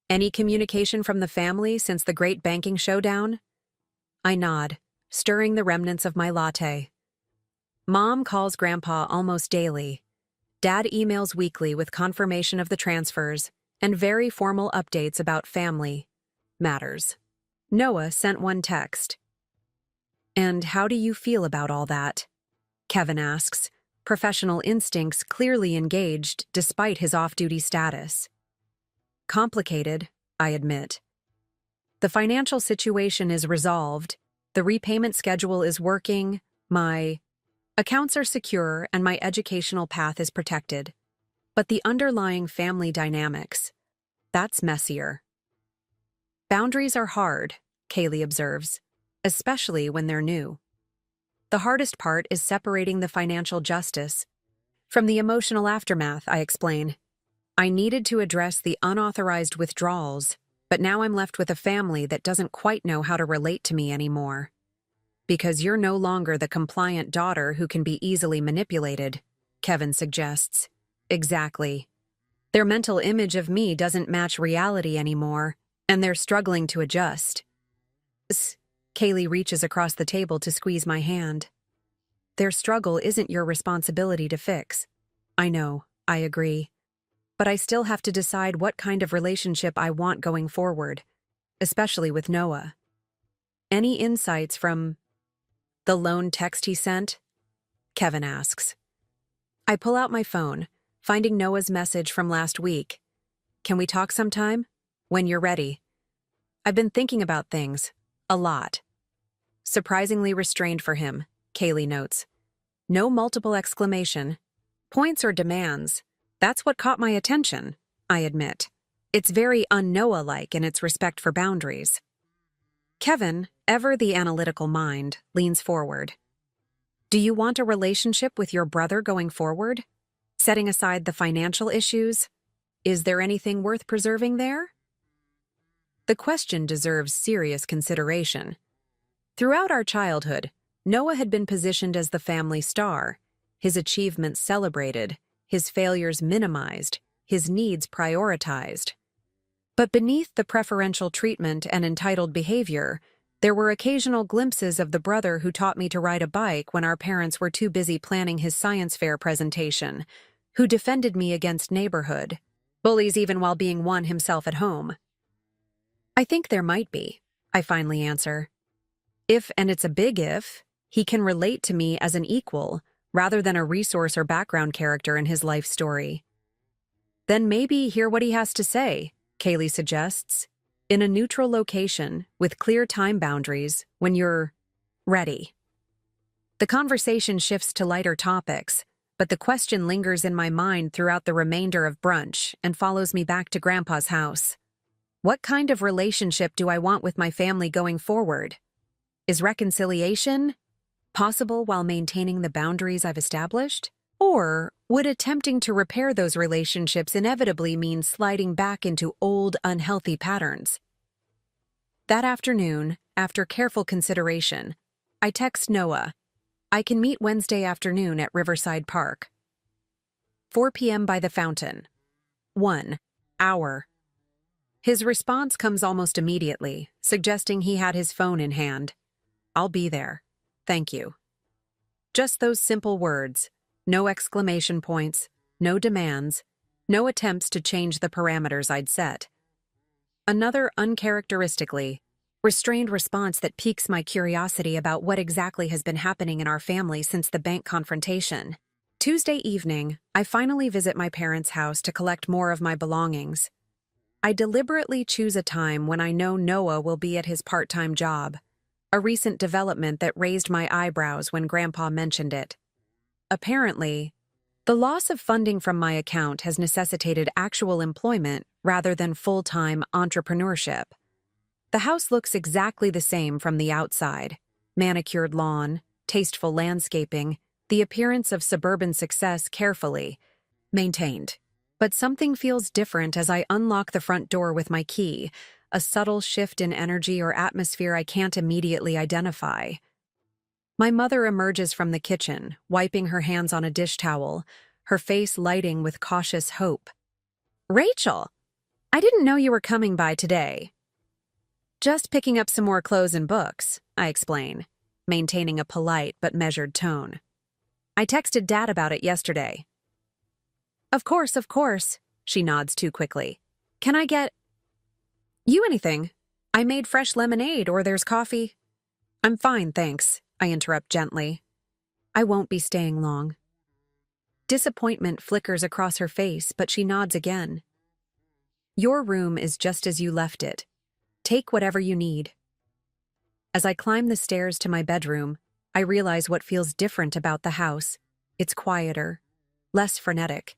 any communication from the family since the great banking showdown?" I nod, stirring the remnants of my latte. Mom calls Grandpa almost daily. Dad emails weekly with confirmation of the transfers and very formal updates about family matters. Noah sent one text. "And how do you feel about all that?" Kevin asks, professional instincts clearly engaged despite his off-duty status. "Complicated," I admit. "The financial situation is resolved, the repayment schedule is working, my accounts are secure, and my educational path is protected. But the underlying family dynamics, that's messier." "Boundaries are hard," Kaylee observes, "especially when they're new. The hardest part is separating the financial justice from the emotional aftermath," I explain. "I needed to address the unauthorized withdrawals, but now I'm left with a family that doesn't quite know how to relate to me anymore." "Because you're no longer the compliant daughter who can be easily manipulated," Kevin suggests. "Exactly. Their mental image of me doesn't match reality anymore, and they're struggling to adjust." Kaylee reaches across the table to squeeze my hand. "Their struggle isn't your responsibility to fix." "I know, I agree. But I still have to decide what kind of relationship I want going forward, especially with Noah. Any insights from the lone text he sent?" Kevin asks. I pull out my phone, finding Noah's message from last week. "Can we talk sometime? When you're ready. I've been thinking about things. A lot." Surprisingly restrained for him, Kaylee notes. No multiple exclamation points or demands. That's what caught my attention, I admit. It's very un-Noah-like in its respect for boundaries. Kevin, ever the analytical mind, leans forward. "Do you want a relationship with your brother going forward? Setting aside the financial issues, is there anything worth preserving there?" The question deserves serious consideration. Throughout our childhood, Noah had been positioned as the family star, his achievements celebrated, his failures minimized, his needs prioritized. But beneath the preferential treatment and entitled behavior, there were occasional glimpses of the brother who taught me to ride a bike when our parents were too busy planning his science fair presentation, who defended me against neighborhood bullies even while being one himself at home. "I think there might be," I finally answer. "If, and it's a big if, he can relate to me as an equal rather than a resource or background character in his life story." "Then maybe hear what he has to say," Kaylee suggests, "in a neutral location with clear time boundaries when you're ready." The conversation shifts to lighter topics, but the question lingers in my mind throughout the remainder of brunch and follows me back to Grandpa's house. What kind of relationship do I want with my family going forward? Is reconciliation possible while maintaining the boundaries I've established? Or would attempting to repair those relationships inevitably mean sliding back into old, unhealthy patterns? That afternoon, after careful consideration, I text Noah. I can meet Wednesday afternoon at Riverside Park. 4 p.m. by the fountain. 1 hour. His response comes almost immediately, suggesting he had his phone in hand. "I'll be there. Thank you." Just those simple words, No exclamation points, no demands, no attempts to change the parameters I'd set. Another uncharacteristically restrained response that piques my curiosity about what exactly has been happening in our family since the bank confrontation. Tuesday evening, I finally visit my parents' house to collect more of my belongings. I deliberately choose a time when I know Noah will be at his part-time job, a recent development that raised my eyebrows when Grandpa mentioned it. Apparently, the loss of funding from my account has necessitated actual employment rather than full-time entrepreneurship. The house looks exactly the same from the outside: manicured lawn, tasteful landscaping, the appearance of suburban success carefully maintained. But something feels different as I unlock the front door with my key, a subtle shift in energy or atmosphere I can't immediately identify. My mother emerges from the kitchen, wiping her hands on a dish towel, her face lighting with cautious hope. "Rachel, I didn't know you were coming by today." "Just picking up some more clothes and books," I explain, maintaining a polite but measured tone. "I texted Dad about it yesterday." Of course, she nods too quickly. "Can I get you anything? I made fresh lemonade, or there's coffee." "I'm fine, thanks," I interrupt gently. "I won't be staying long." Disappointment flickers across her face, but she nods again. "Your room is just as you left it. Take whatever you need." As I climb the stairs to my bedroom, I realize what feels different about the house. It's quieter, less frenetic.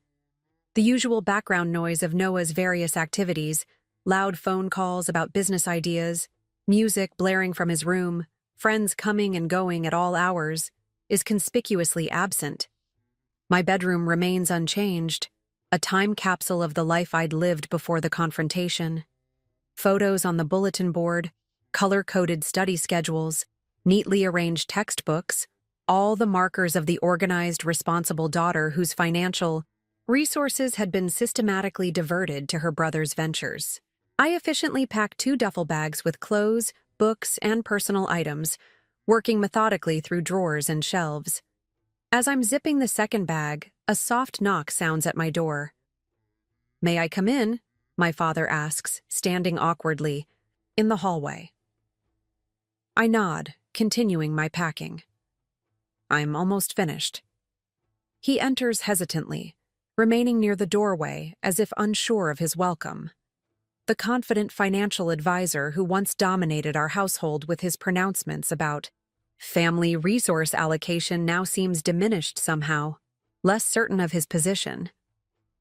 The usual background noise of Noah's various activities, loud phone calls about business ideas, music blaring from his room, friends coming and going at all hours, is conspicuously absent. My bedroom remains unchanged, a time capsule of the life I'd lived before the confrontation. Photos on the bulletin board, color-coded study schedules, neatly arranged textbooks, all the markers of the organized, responsible daughter whose financial resources had been systematically diverted to her brother's ventures. I efficiently packed 2 duffel bags with clothes, books, and personal items, working methodically through drawers and shelves. As I'm zipping the second bag, a soft knock sounds at my door. "May I come in?" my father asks, standing awkwardly in the hallway. I nod, continuing my packing. "I'm almost finished." He enters hesitantly, remaining near the doorway as if unsure of his welcome. The confident financial advisor who once dominated our household with his pronouncements about family resource allocation now seems diminished somehow, less certain of his position.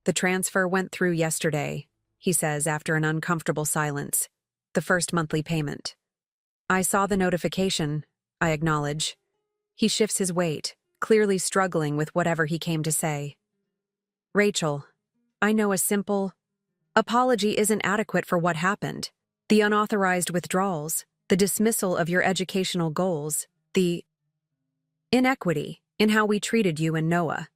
"The transfer went through yesterday," he says after an uncomfortable silence. "The first monthly payment." "I saw the notification," I acknowledge. He shifts his weight, clearly struggling with whatever he came to say. "Rachel, I know a simple apology isn't adequate for what happened. The unauthorized withdrawals, the dismissal of your educational goals, the inequity in how we treated you and Noah.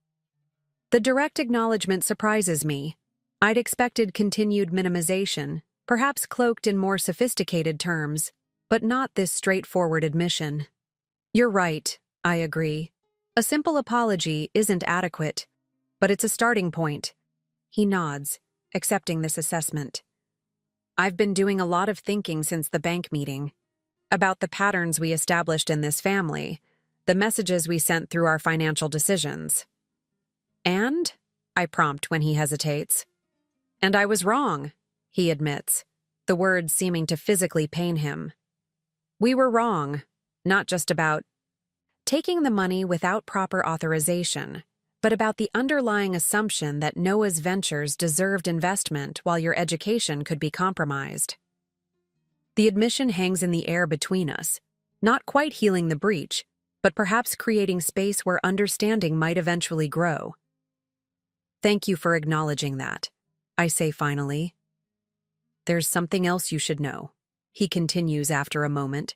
The direct acknowledgement surprises me. I'd expected continued minimization, perhaps cloaked in more sophisticated terms, but not this straightforward admission." "You're right," I agree. "A simple apology isn't adequate, but it's a starting point." He nods, accepting this assessment. "I've been doing a lot of thinking since the bank meeting about the patterns we established in this family, the messages we sent through our financial decisions." "And?" I prompt when he hesitates. "And I was wrong," he admits, the words seeming to physically pain him. "We were wrong, not just about taking the money without proper authorization, but about the underlying assumption that Noah's ventures deserved investment while your education could be compromised." The admission hangs in the air between us, not quite healing the breach, but perhaps creating space where understanding might eventually grow. "Thank you for acknowledging that," I say finally. "There's something else you should know," he continues after a moment.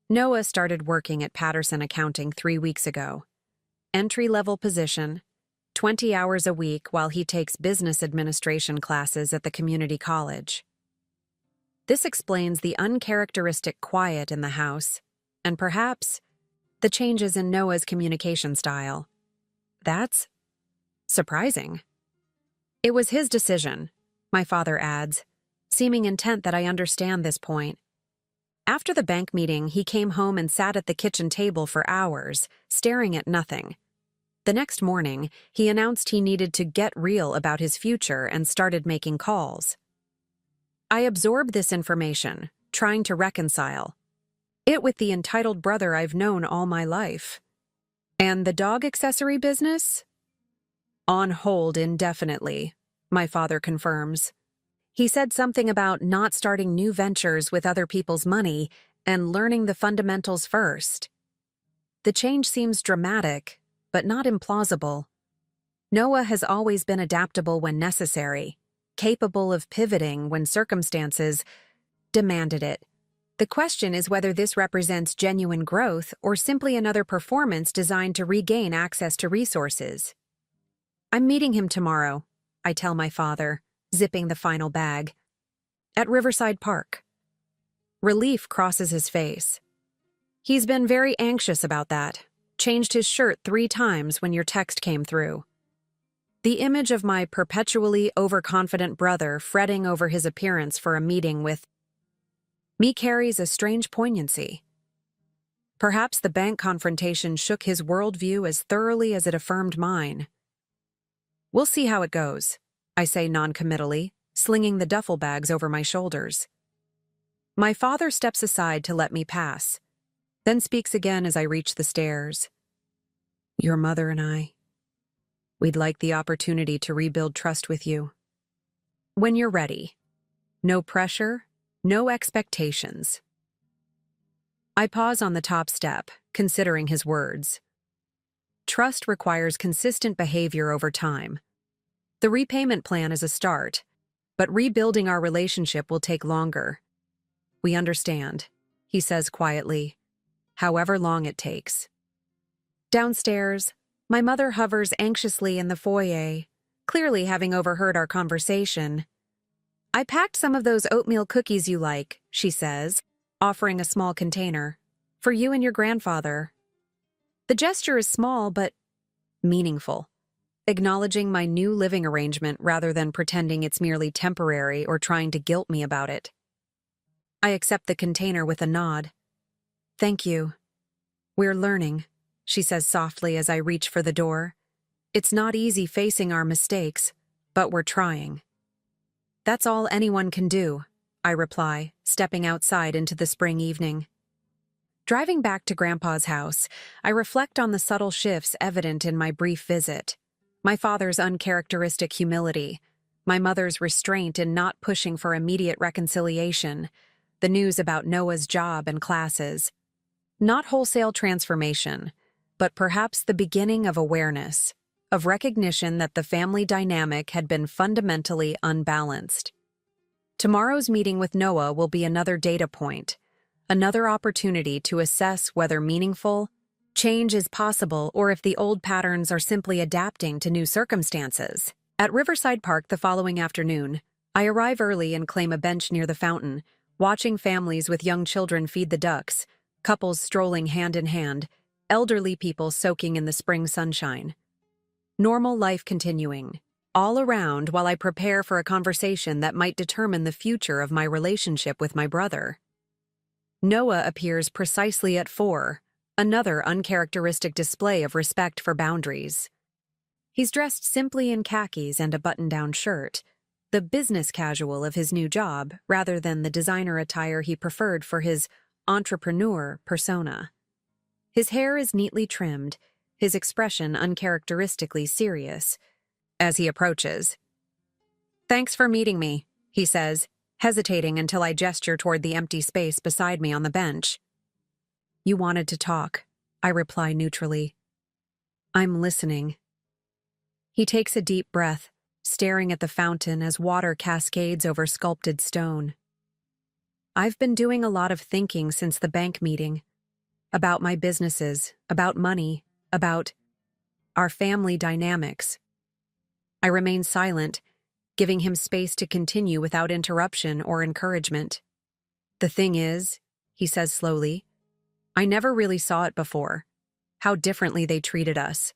"Noah started working at Patterson Accounting 3 weeks ago. Entry-level position, 20 hours a week while he takes business administration classes at the community college." This explains the uncharacteristic quiet in the house, and perhaps the changes in Noah's communication style. That's surprising. It was his decision, my father adds, seeming intent that I understand this point. After the bank meeting, he came home and sat at the kitchen table for hours, staring at nothing. The next morning, he announced he needed to get real about his future and started making calls. I absorbed this information, trying to reconcile it with the entitled brother I've known all my life. And the dog accessory business? On hold indefinitely, my father confirms. He said something about not starting new ventures with other people's money and learning the fundamentals first. The change seems dramatic, but not implausible. Noah has always been adaptable when necessary, capable of pivoting when circumstances demanded it. The question is whether this represents genuine growth or simply another performance designed to regain access to resources. I'm meeting him tomorrow, I tell my father, zipping the final bag. At Riverside Park. Relief crosses his face. He's been very anxious about that. Changed his shirt 3 times when your text came through. The image of my perpetually overconfident brother fretting over his appearance for a meeting with me carries a strange poignancy. Perhaps the bank confrontation shook his worldview as thoroughly as it affirmed mine. We'll see how it goes, I say noncommittally, slinging the duffel bags over my shoulders. My father steps aside to let me pass, then speaks again as I reach the stairs. Your mother and I, we'd like the opportunity to rebuild trust with you. When you're ready. No pressure, no expectations. I pause on the top step, considering his words. Trust requires consistent behavior over time. The repayment plan is a start, but rebuilding our relationship will take longer. We understand, he says quietly, however long it takes. Downstairs, my mother hovers anxiously in the foyer, clearly having overheard our conversation. I packed some of those oatmeal cookies you like, she says, offering a small container, for you and your grandfather. The gesture is small but meaningful, acknowledging my new living arrangement rather than pretending it's merely temporary or trying to guilt me about it. I accept the container with a nod. Thank you. We're learning, she says softly as I reach for the door. It's not easy facing our mistakes, but we're trying. That's all anyone can do, I reply, stepping outside into the spring evening. Driving back to Grandpa's house, I reflect on the subtle shifts evident in my brief visit. My father's uncharacteristic humility, my mother's restraint in not pushing for immediate reconciliation, the news about Noah's job and classes. Not wholesale transformation, but perhaps the beginning of awareness, of recognition that the family dynamic had been fundamentally unbalanced. Tomorrow's meeting with Noah will be another data point, another opportunity to assess whether meaningful change is possible or if the old patterns are simply adapting to new circumstances. At Riverside Park the following afternoon, I arrive early and claim a bench near the fountain, watching families with young children feed the ducks, couples strolling hand in hand, elderly people soaking in the spring sunshine. Normal life continuing, all around while I prepare for a conversation that might determine the future of my relationship with my brother. Noah appears precisely at 4, another uncharacteristic display of respect for boundaries. He's dressed simply in khakis and a button-down shirt, the business casual of his new job rather than the designer attire he preferred for his entrepreneur persona. His hair is neatly trimmed, his expression uncharacteristically serious. As he approaches, "Thanks for meeting me," he says, hesitating until I gesture toward the empty space beside me on the bench. "You wanted to talk," I reply neutrally. "I'm listening." He takes a deep breath, staring at the fountain as water cascades over sculpted stone. "I've been doing a lot of thinking since the bank meeting. About my businesses, about money, about our family dynamics." I remain silent, giving him space to continue without interruption or encouragement. "The thing is," he says slowly, "I never really saw it before, how differently they treated us.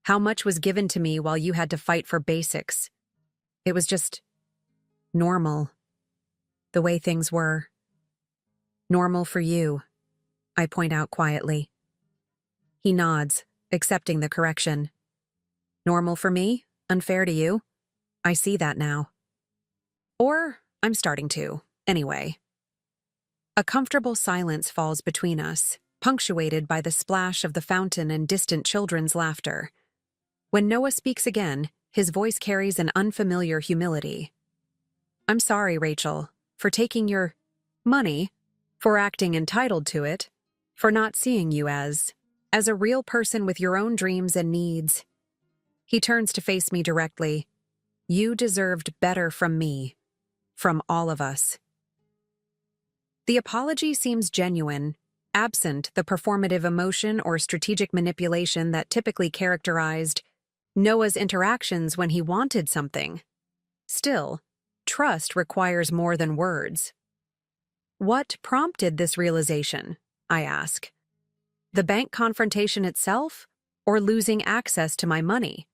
How much was given to me while you had to fight for basics? It was just normal, the way things were. Normal for you, I point out quietly. He nods, accepting the correction. Normal for me? Unfair to you? I see that now. Or I'm starting to, anyway. A comfortable silence falls between us, punctuated by the splash of the fountain and distant children's laughter. When Noah speaks again, his voice carries an unfamiliar humility. I'm sorry, Rachel, for taking your money, for acting entitled to it, for not seeing you as a real person with your own dreams and needs. He turns to face me directly. You deserved better from me, from all of us. The apology seems genuine, absent the performative emotion or strategic manipulation that typically characterized Noah's interactions when he wanted something. Still, trust requires more than words. What prompted this realization? I ask. The bank confrontation itself, or losing access to my money?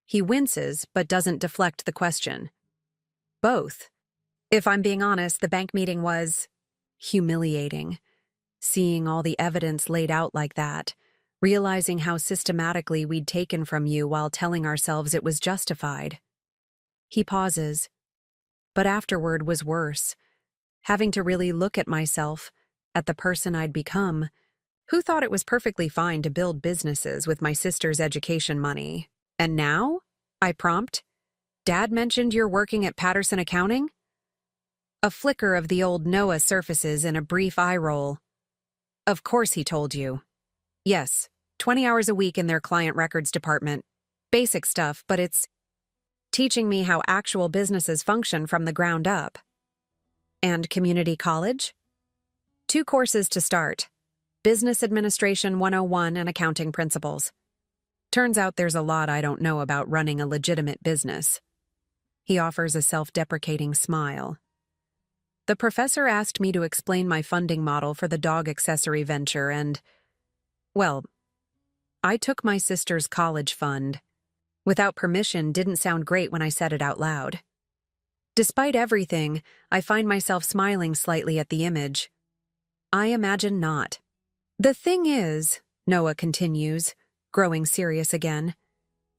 He winces, but doesn't deflect the question. Both. If I'm being honest, the bank meeting was humiliating. Seeing all the evidence laid out like that, realizing how systematically we'd taken from you while telling ourselves it was justified. He pauses. But afterward was worse. Having to really look at myself, at the person I'd become, who thought it was perfectly fine to build businesses with my sister's education money. And now? I prompt. Dad mentioned you're working at Patterson Accounting? A flicker of the old Noah surfaces in a brief eye roll. Of course he told you. Yes, 20 hours a week in their client records department. Basic stuff, but it's teaching me how actual businesses function from the ground up. And community college? 2 courses to start. Business Administration 101 and Accounting Principles. Turns out there's a lot I don't know about running a legitimate business. He offers a self-deprecating smile. The professor asked me to explain my funding model for the dog accessory venture and, well, I took my sister's college fund. Without permission didn't sound great when I said it out loud. Despite everything, I find myself smiling slightly at the image. I imagine not. The thing is, Noah continues, growing serious again,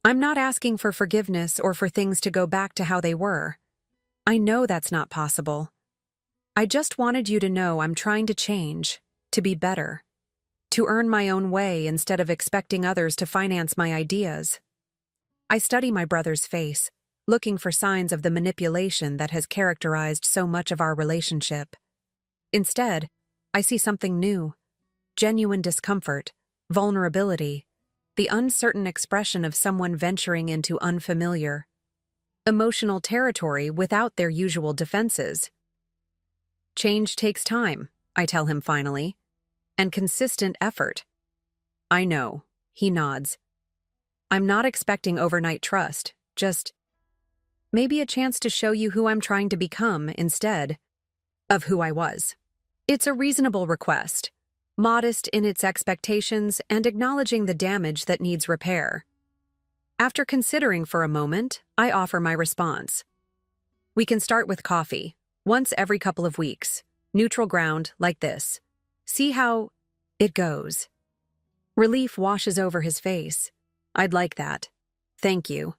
I'm not asking for forgiveness or for things to go back to how they were. I know that's not possible. I just wanted you to know I'm trying to change, to be better, to earn my own way instead of expecting others to finance my ideas. I study my brother's face, looking for signs of the manipulation that has characterized so much of our relationship. Instead, I see something new, genuine discomfort, vulnerability, the uncertain expression of someone venturing into unfamiliar, emotional territory without their usual defenses. Change takes time, I tell him finally, and consistent effort. I know, he nods. I'm not expecting overnight trust, just maybe a chance to show you who I'm trying to become instead of who I was. It's a reasonable request, modest in its expectations and acknowledging the damage that needs repair. After considering for a moment, I offer my response. We can start with coffee, once every couple of weeks, neutral ground like this. See how it goes. Relief washes over his face. I'd like that. Thank you.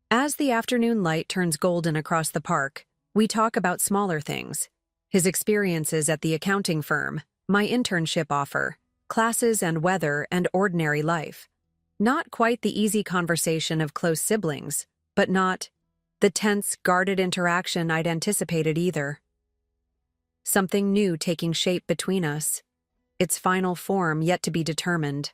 As the afternoon light turns golden across the park, we talk about smaller things. His experiences at the accounting firm, my internship offer, classes and weather and ordinary life. Not quite the easy conversation of close siblings, but not the tense, guarded interaction I'd anticipated either. Something new taking shape between us, its final form yet to be determined.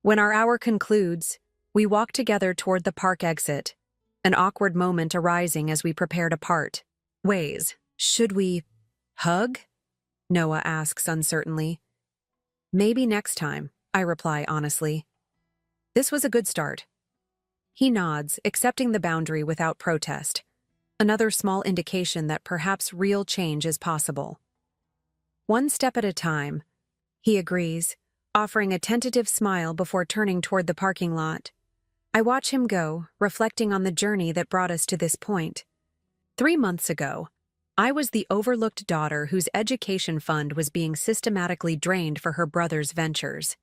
When our hour concludes, we walk together toward the park exit, an awkward moment arising as we prepare to part ways. Should we hug? Noah asks uncertainly. Maybe next time, I reply honestly. This was a good start. He nods, accepting the boundary without protest, another small indication that perhaps real change is possible. One step at a time, he agrees, offering a tentative smile before turning toward the parking lot. I watch him go, reflecting on the journey that brought us to this point. 3 months ago, I was the overlooked daughter whose education fund was being systematically drained for her brother's ventures.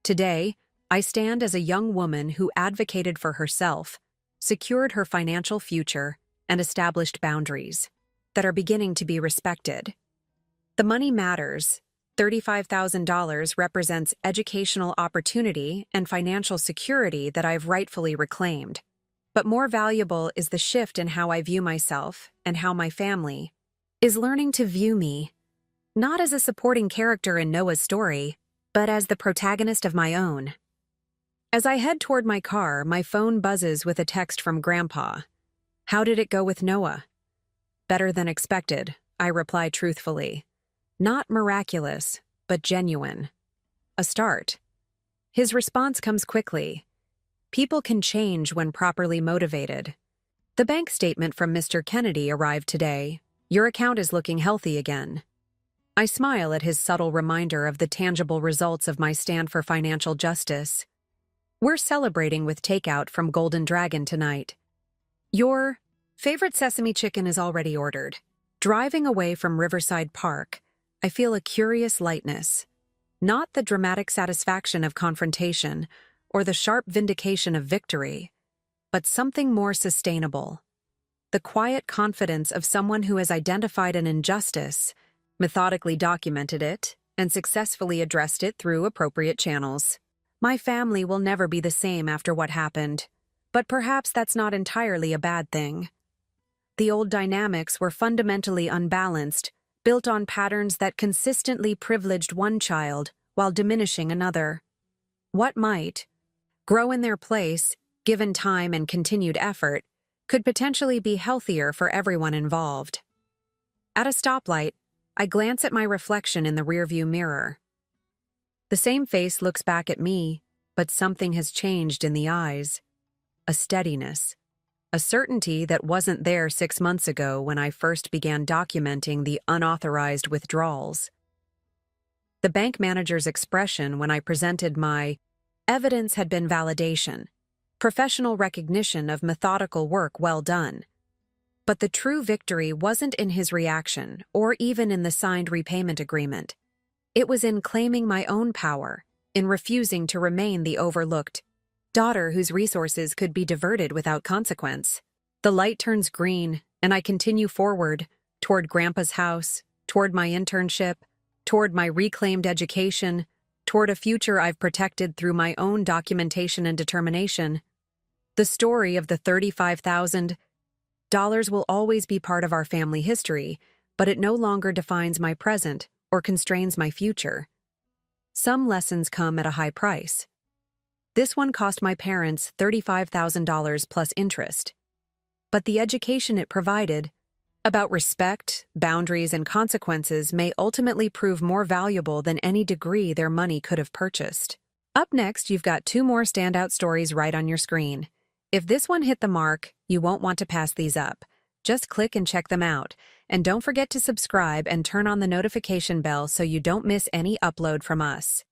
Today, I stand as a young woman who advocated for herself, secured her financial future, and established boundaries that are beginning to be respected. The money matters. $35,000 represents educational opportunity and financial security that I've rightfully reclaimed. But more valuable is the shift in how I view myself and how my family is learning to view me, not as a supporting character in Noah's story, but as the protagonist of my own. As I head toward my car, my phone buzzes with a text from Grandpa. "How did it go with Noah?" "Better than expected," I reply truthfully. Not miraculous, but genuine. A start. His response comes quickly. "People can change when properly motivated." "The bank statement from Mr. Kennedy arrived today. Your account is looking healthy again." I smile at his subtle reminder of the tangible results of my stand for financial justice. "We're celebrating with takeout from Golden Dragon tonight. Your favorite sesame chicken is already ordered." Driving away from Riverside Park, I feel a curious lightness. Not the dramatic satisfaction of confrontation or the sharp vindication of victory, but something more sustainable. The quiet confidence of someone who has identified an injustice, methodically documented it, and successfully addressed it through appropriate channels. My family will never be the same after what happened, but perhaps that's not entirely a bad thing. The old dynamics were fundamentally unbalanced, built on patterns that consistently privileged one child while diminishing another. What might grow in their place, given time and continued effort, could potentially be healthier for everyone involved. At a stoplight, I glance at my reflection in the rearview mirror. The same face looks back at me, but something has changed in the eyes. A steadiness. A certainty that wasn't there 6 months ago when I first began documenting the unauthorized withdrawals. The bank manager's expression when I presented my evidence had been validation, professional recognition of methodical work well done. But the true victory wasn't in his reaction or even in the signed repayment agreement. It was in claiming my own power, in refusing to remain the overlooked daughter whose resources could be diverted without consequence. The light turns green, and I continue forward, toward Grandpa's house, toward my internship, toward my reclaimed education, toward a future I've protected through my own documentation and determination. The story of the $35,000 will always be part of our family history, but it no longer defines my present or constrains my future. Some lessons come at a high price. This one cost my parents $35,000 plus interest. But the education it provided, about respect, boundaries, and consequences, may ultimately prove more valuable than any degree their money could have purchased. Up next, you've got 2 more standout stories right on your screen. If this one hit the mark, you won't want to pass these up. Just click and check them out. And don't forget to subscribe and turn on the notification bell so you don't miss any upload from us.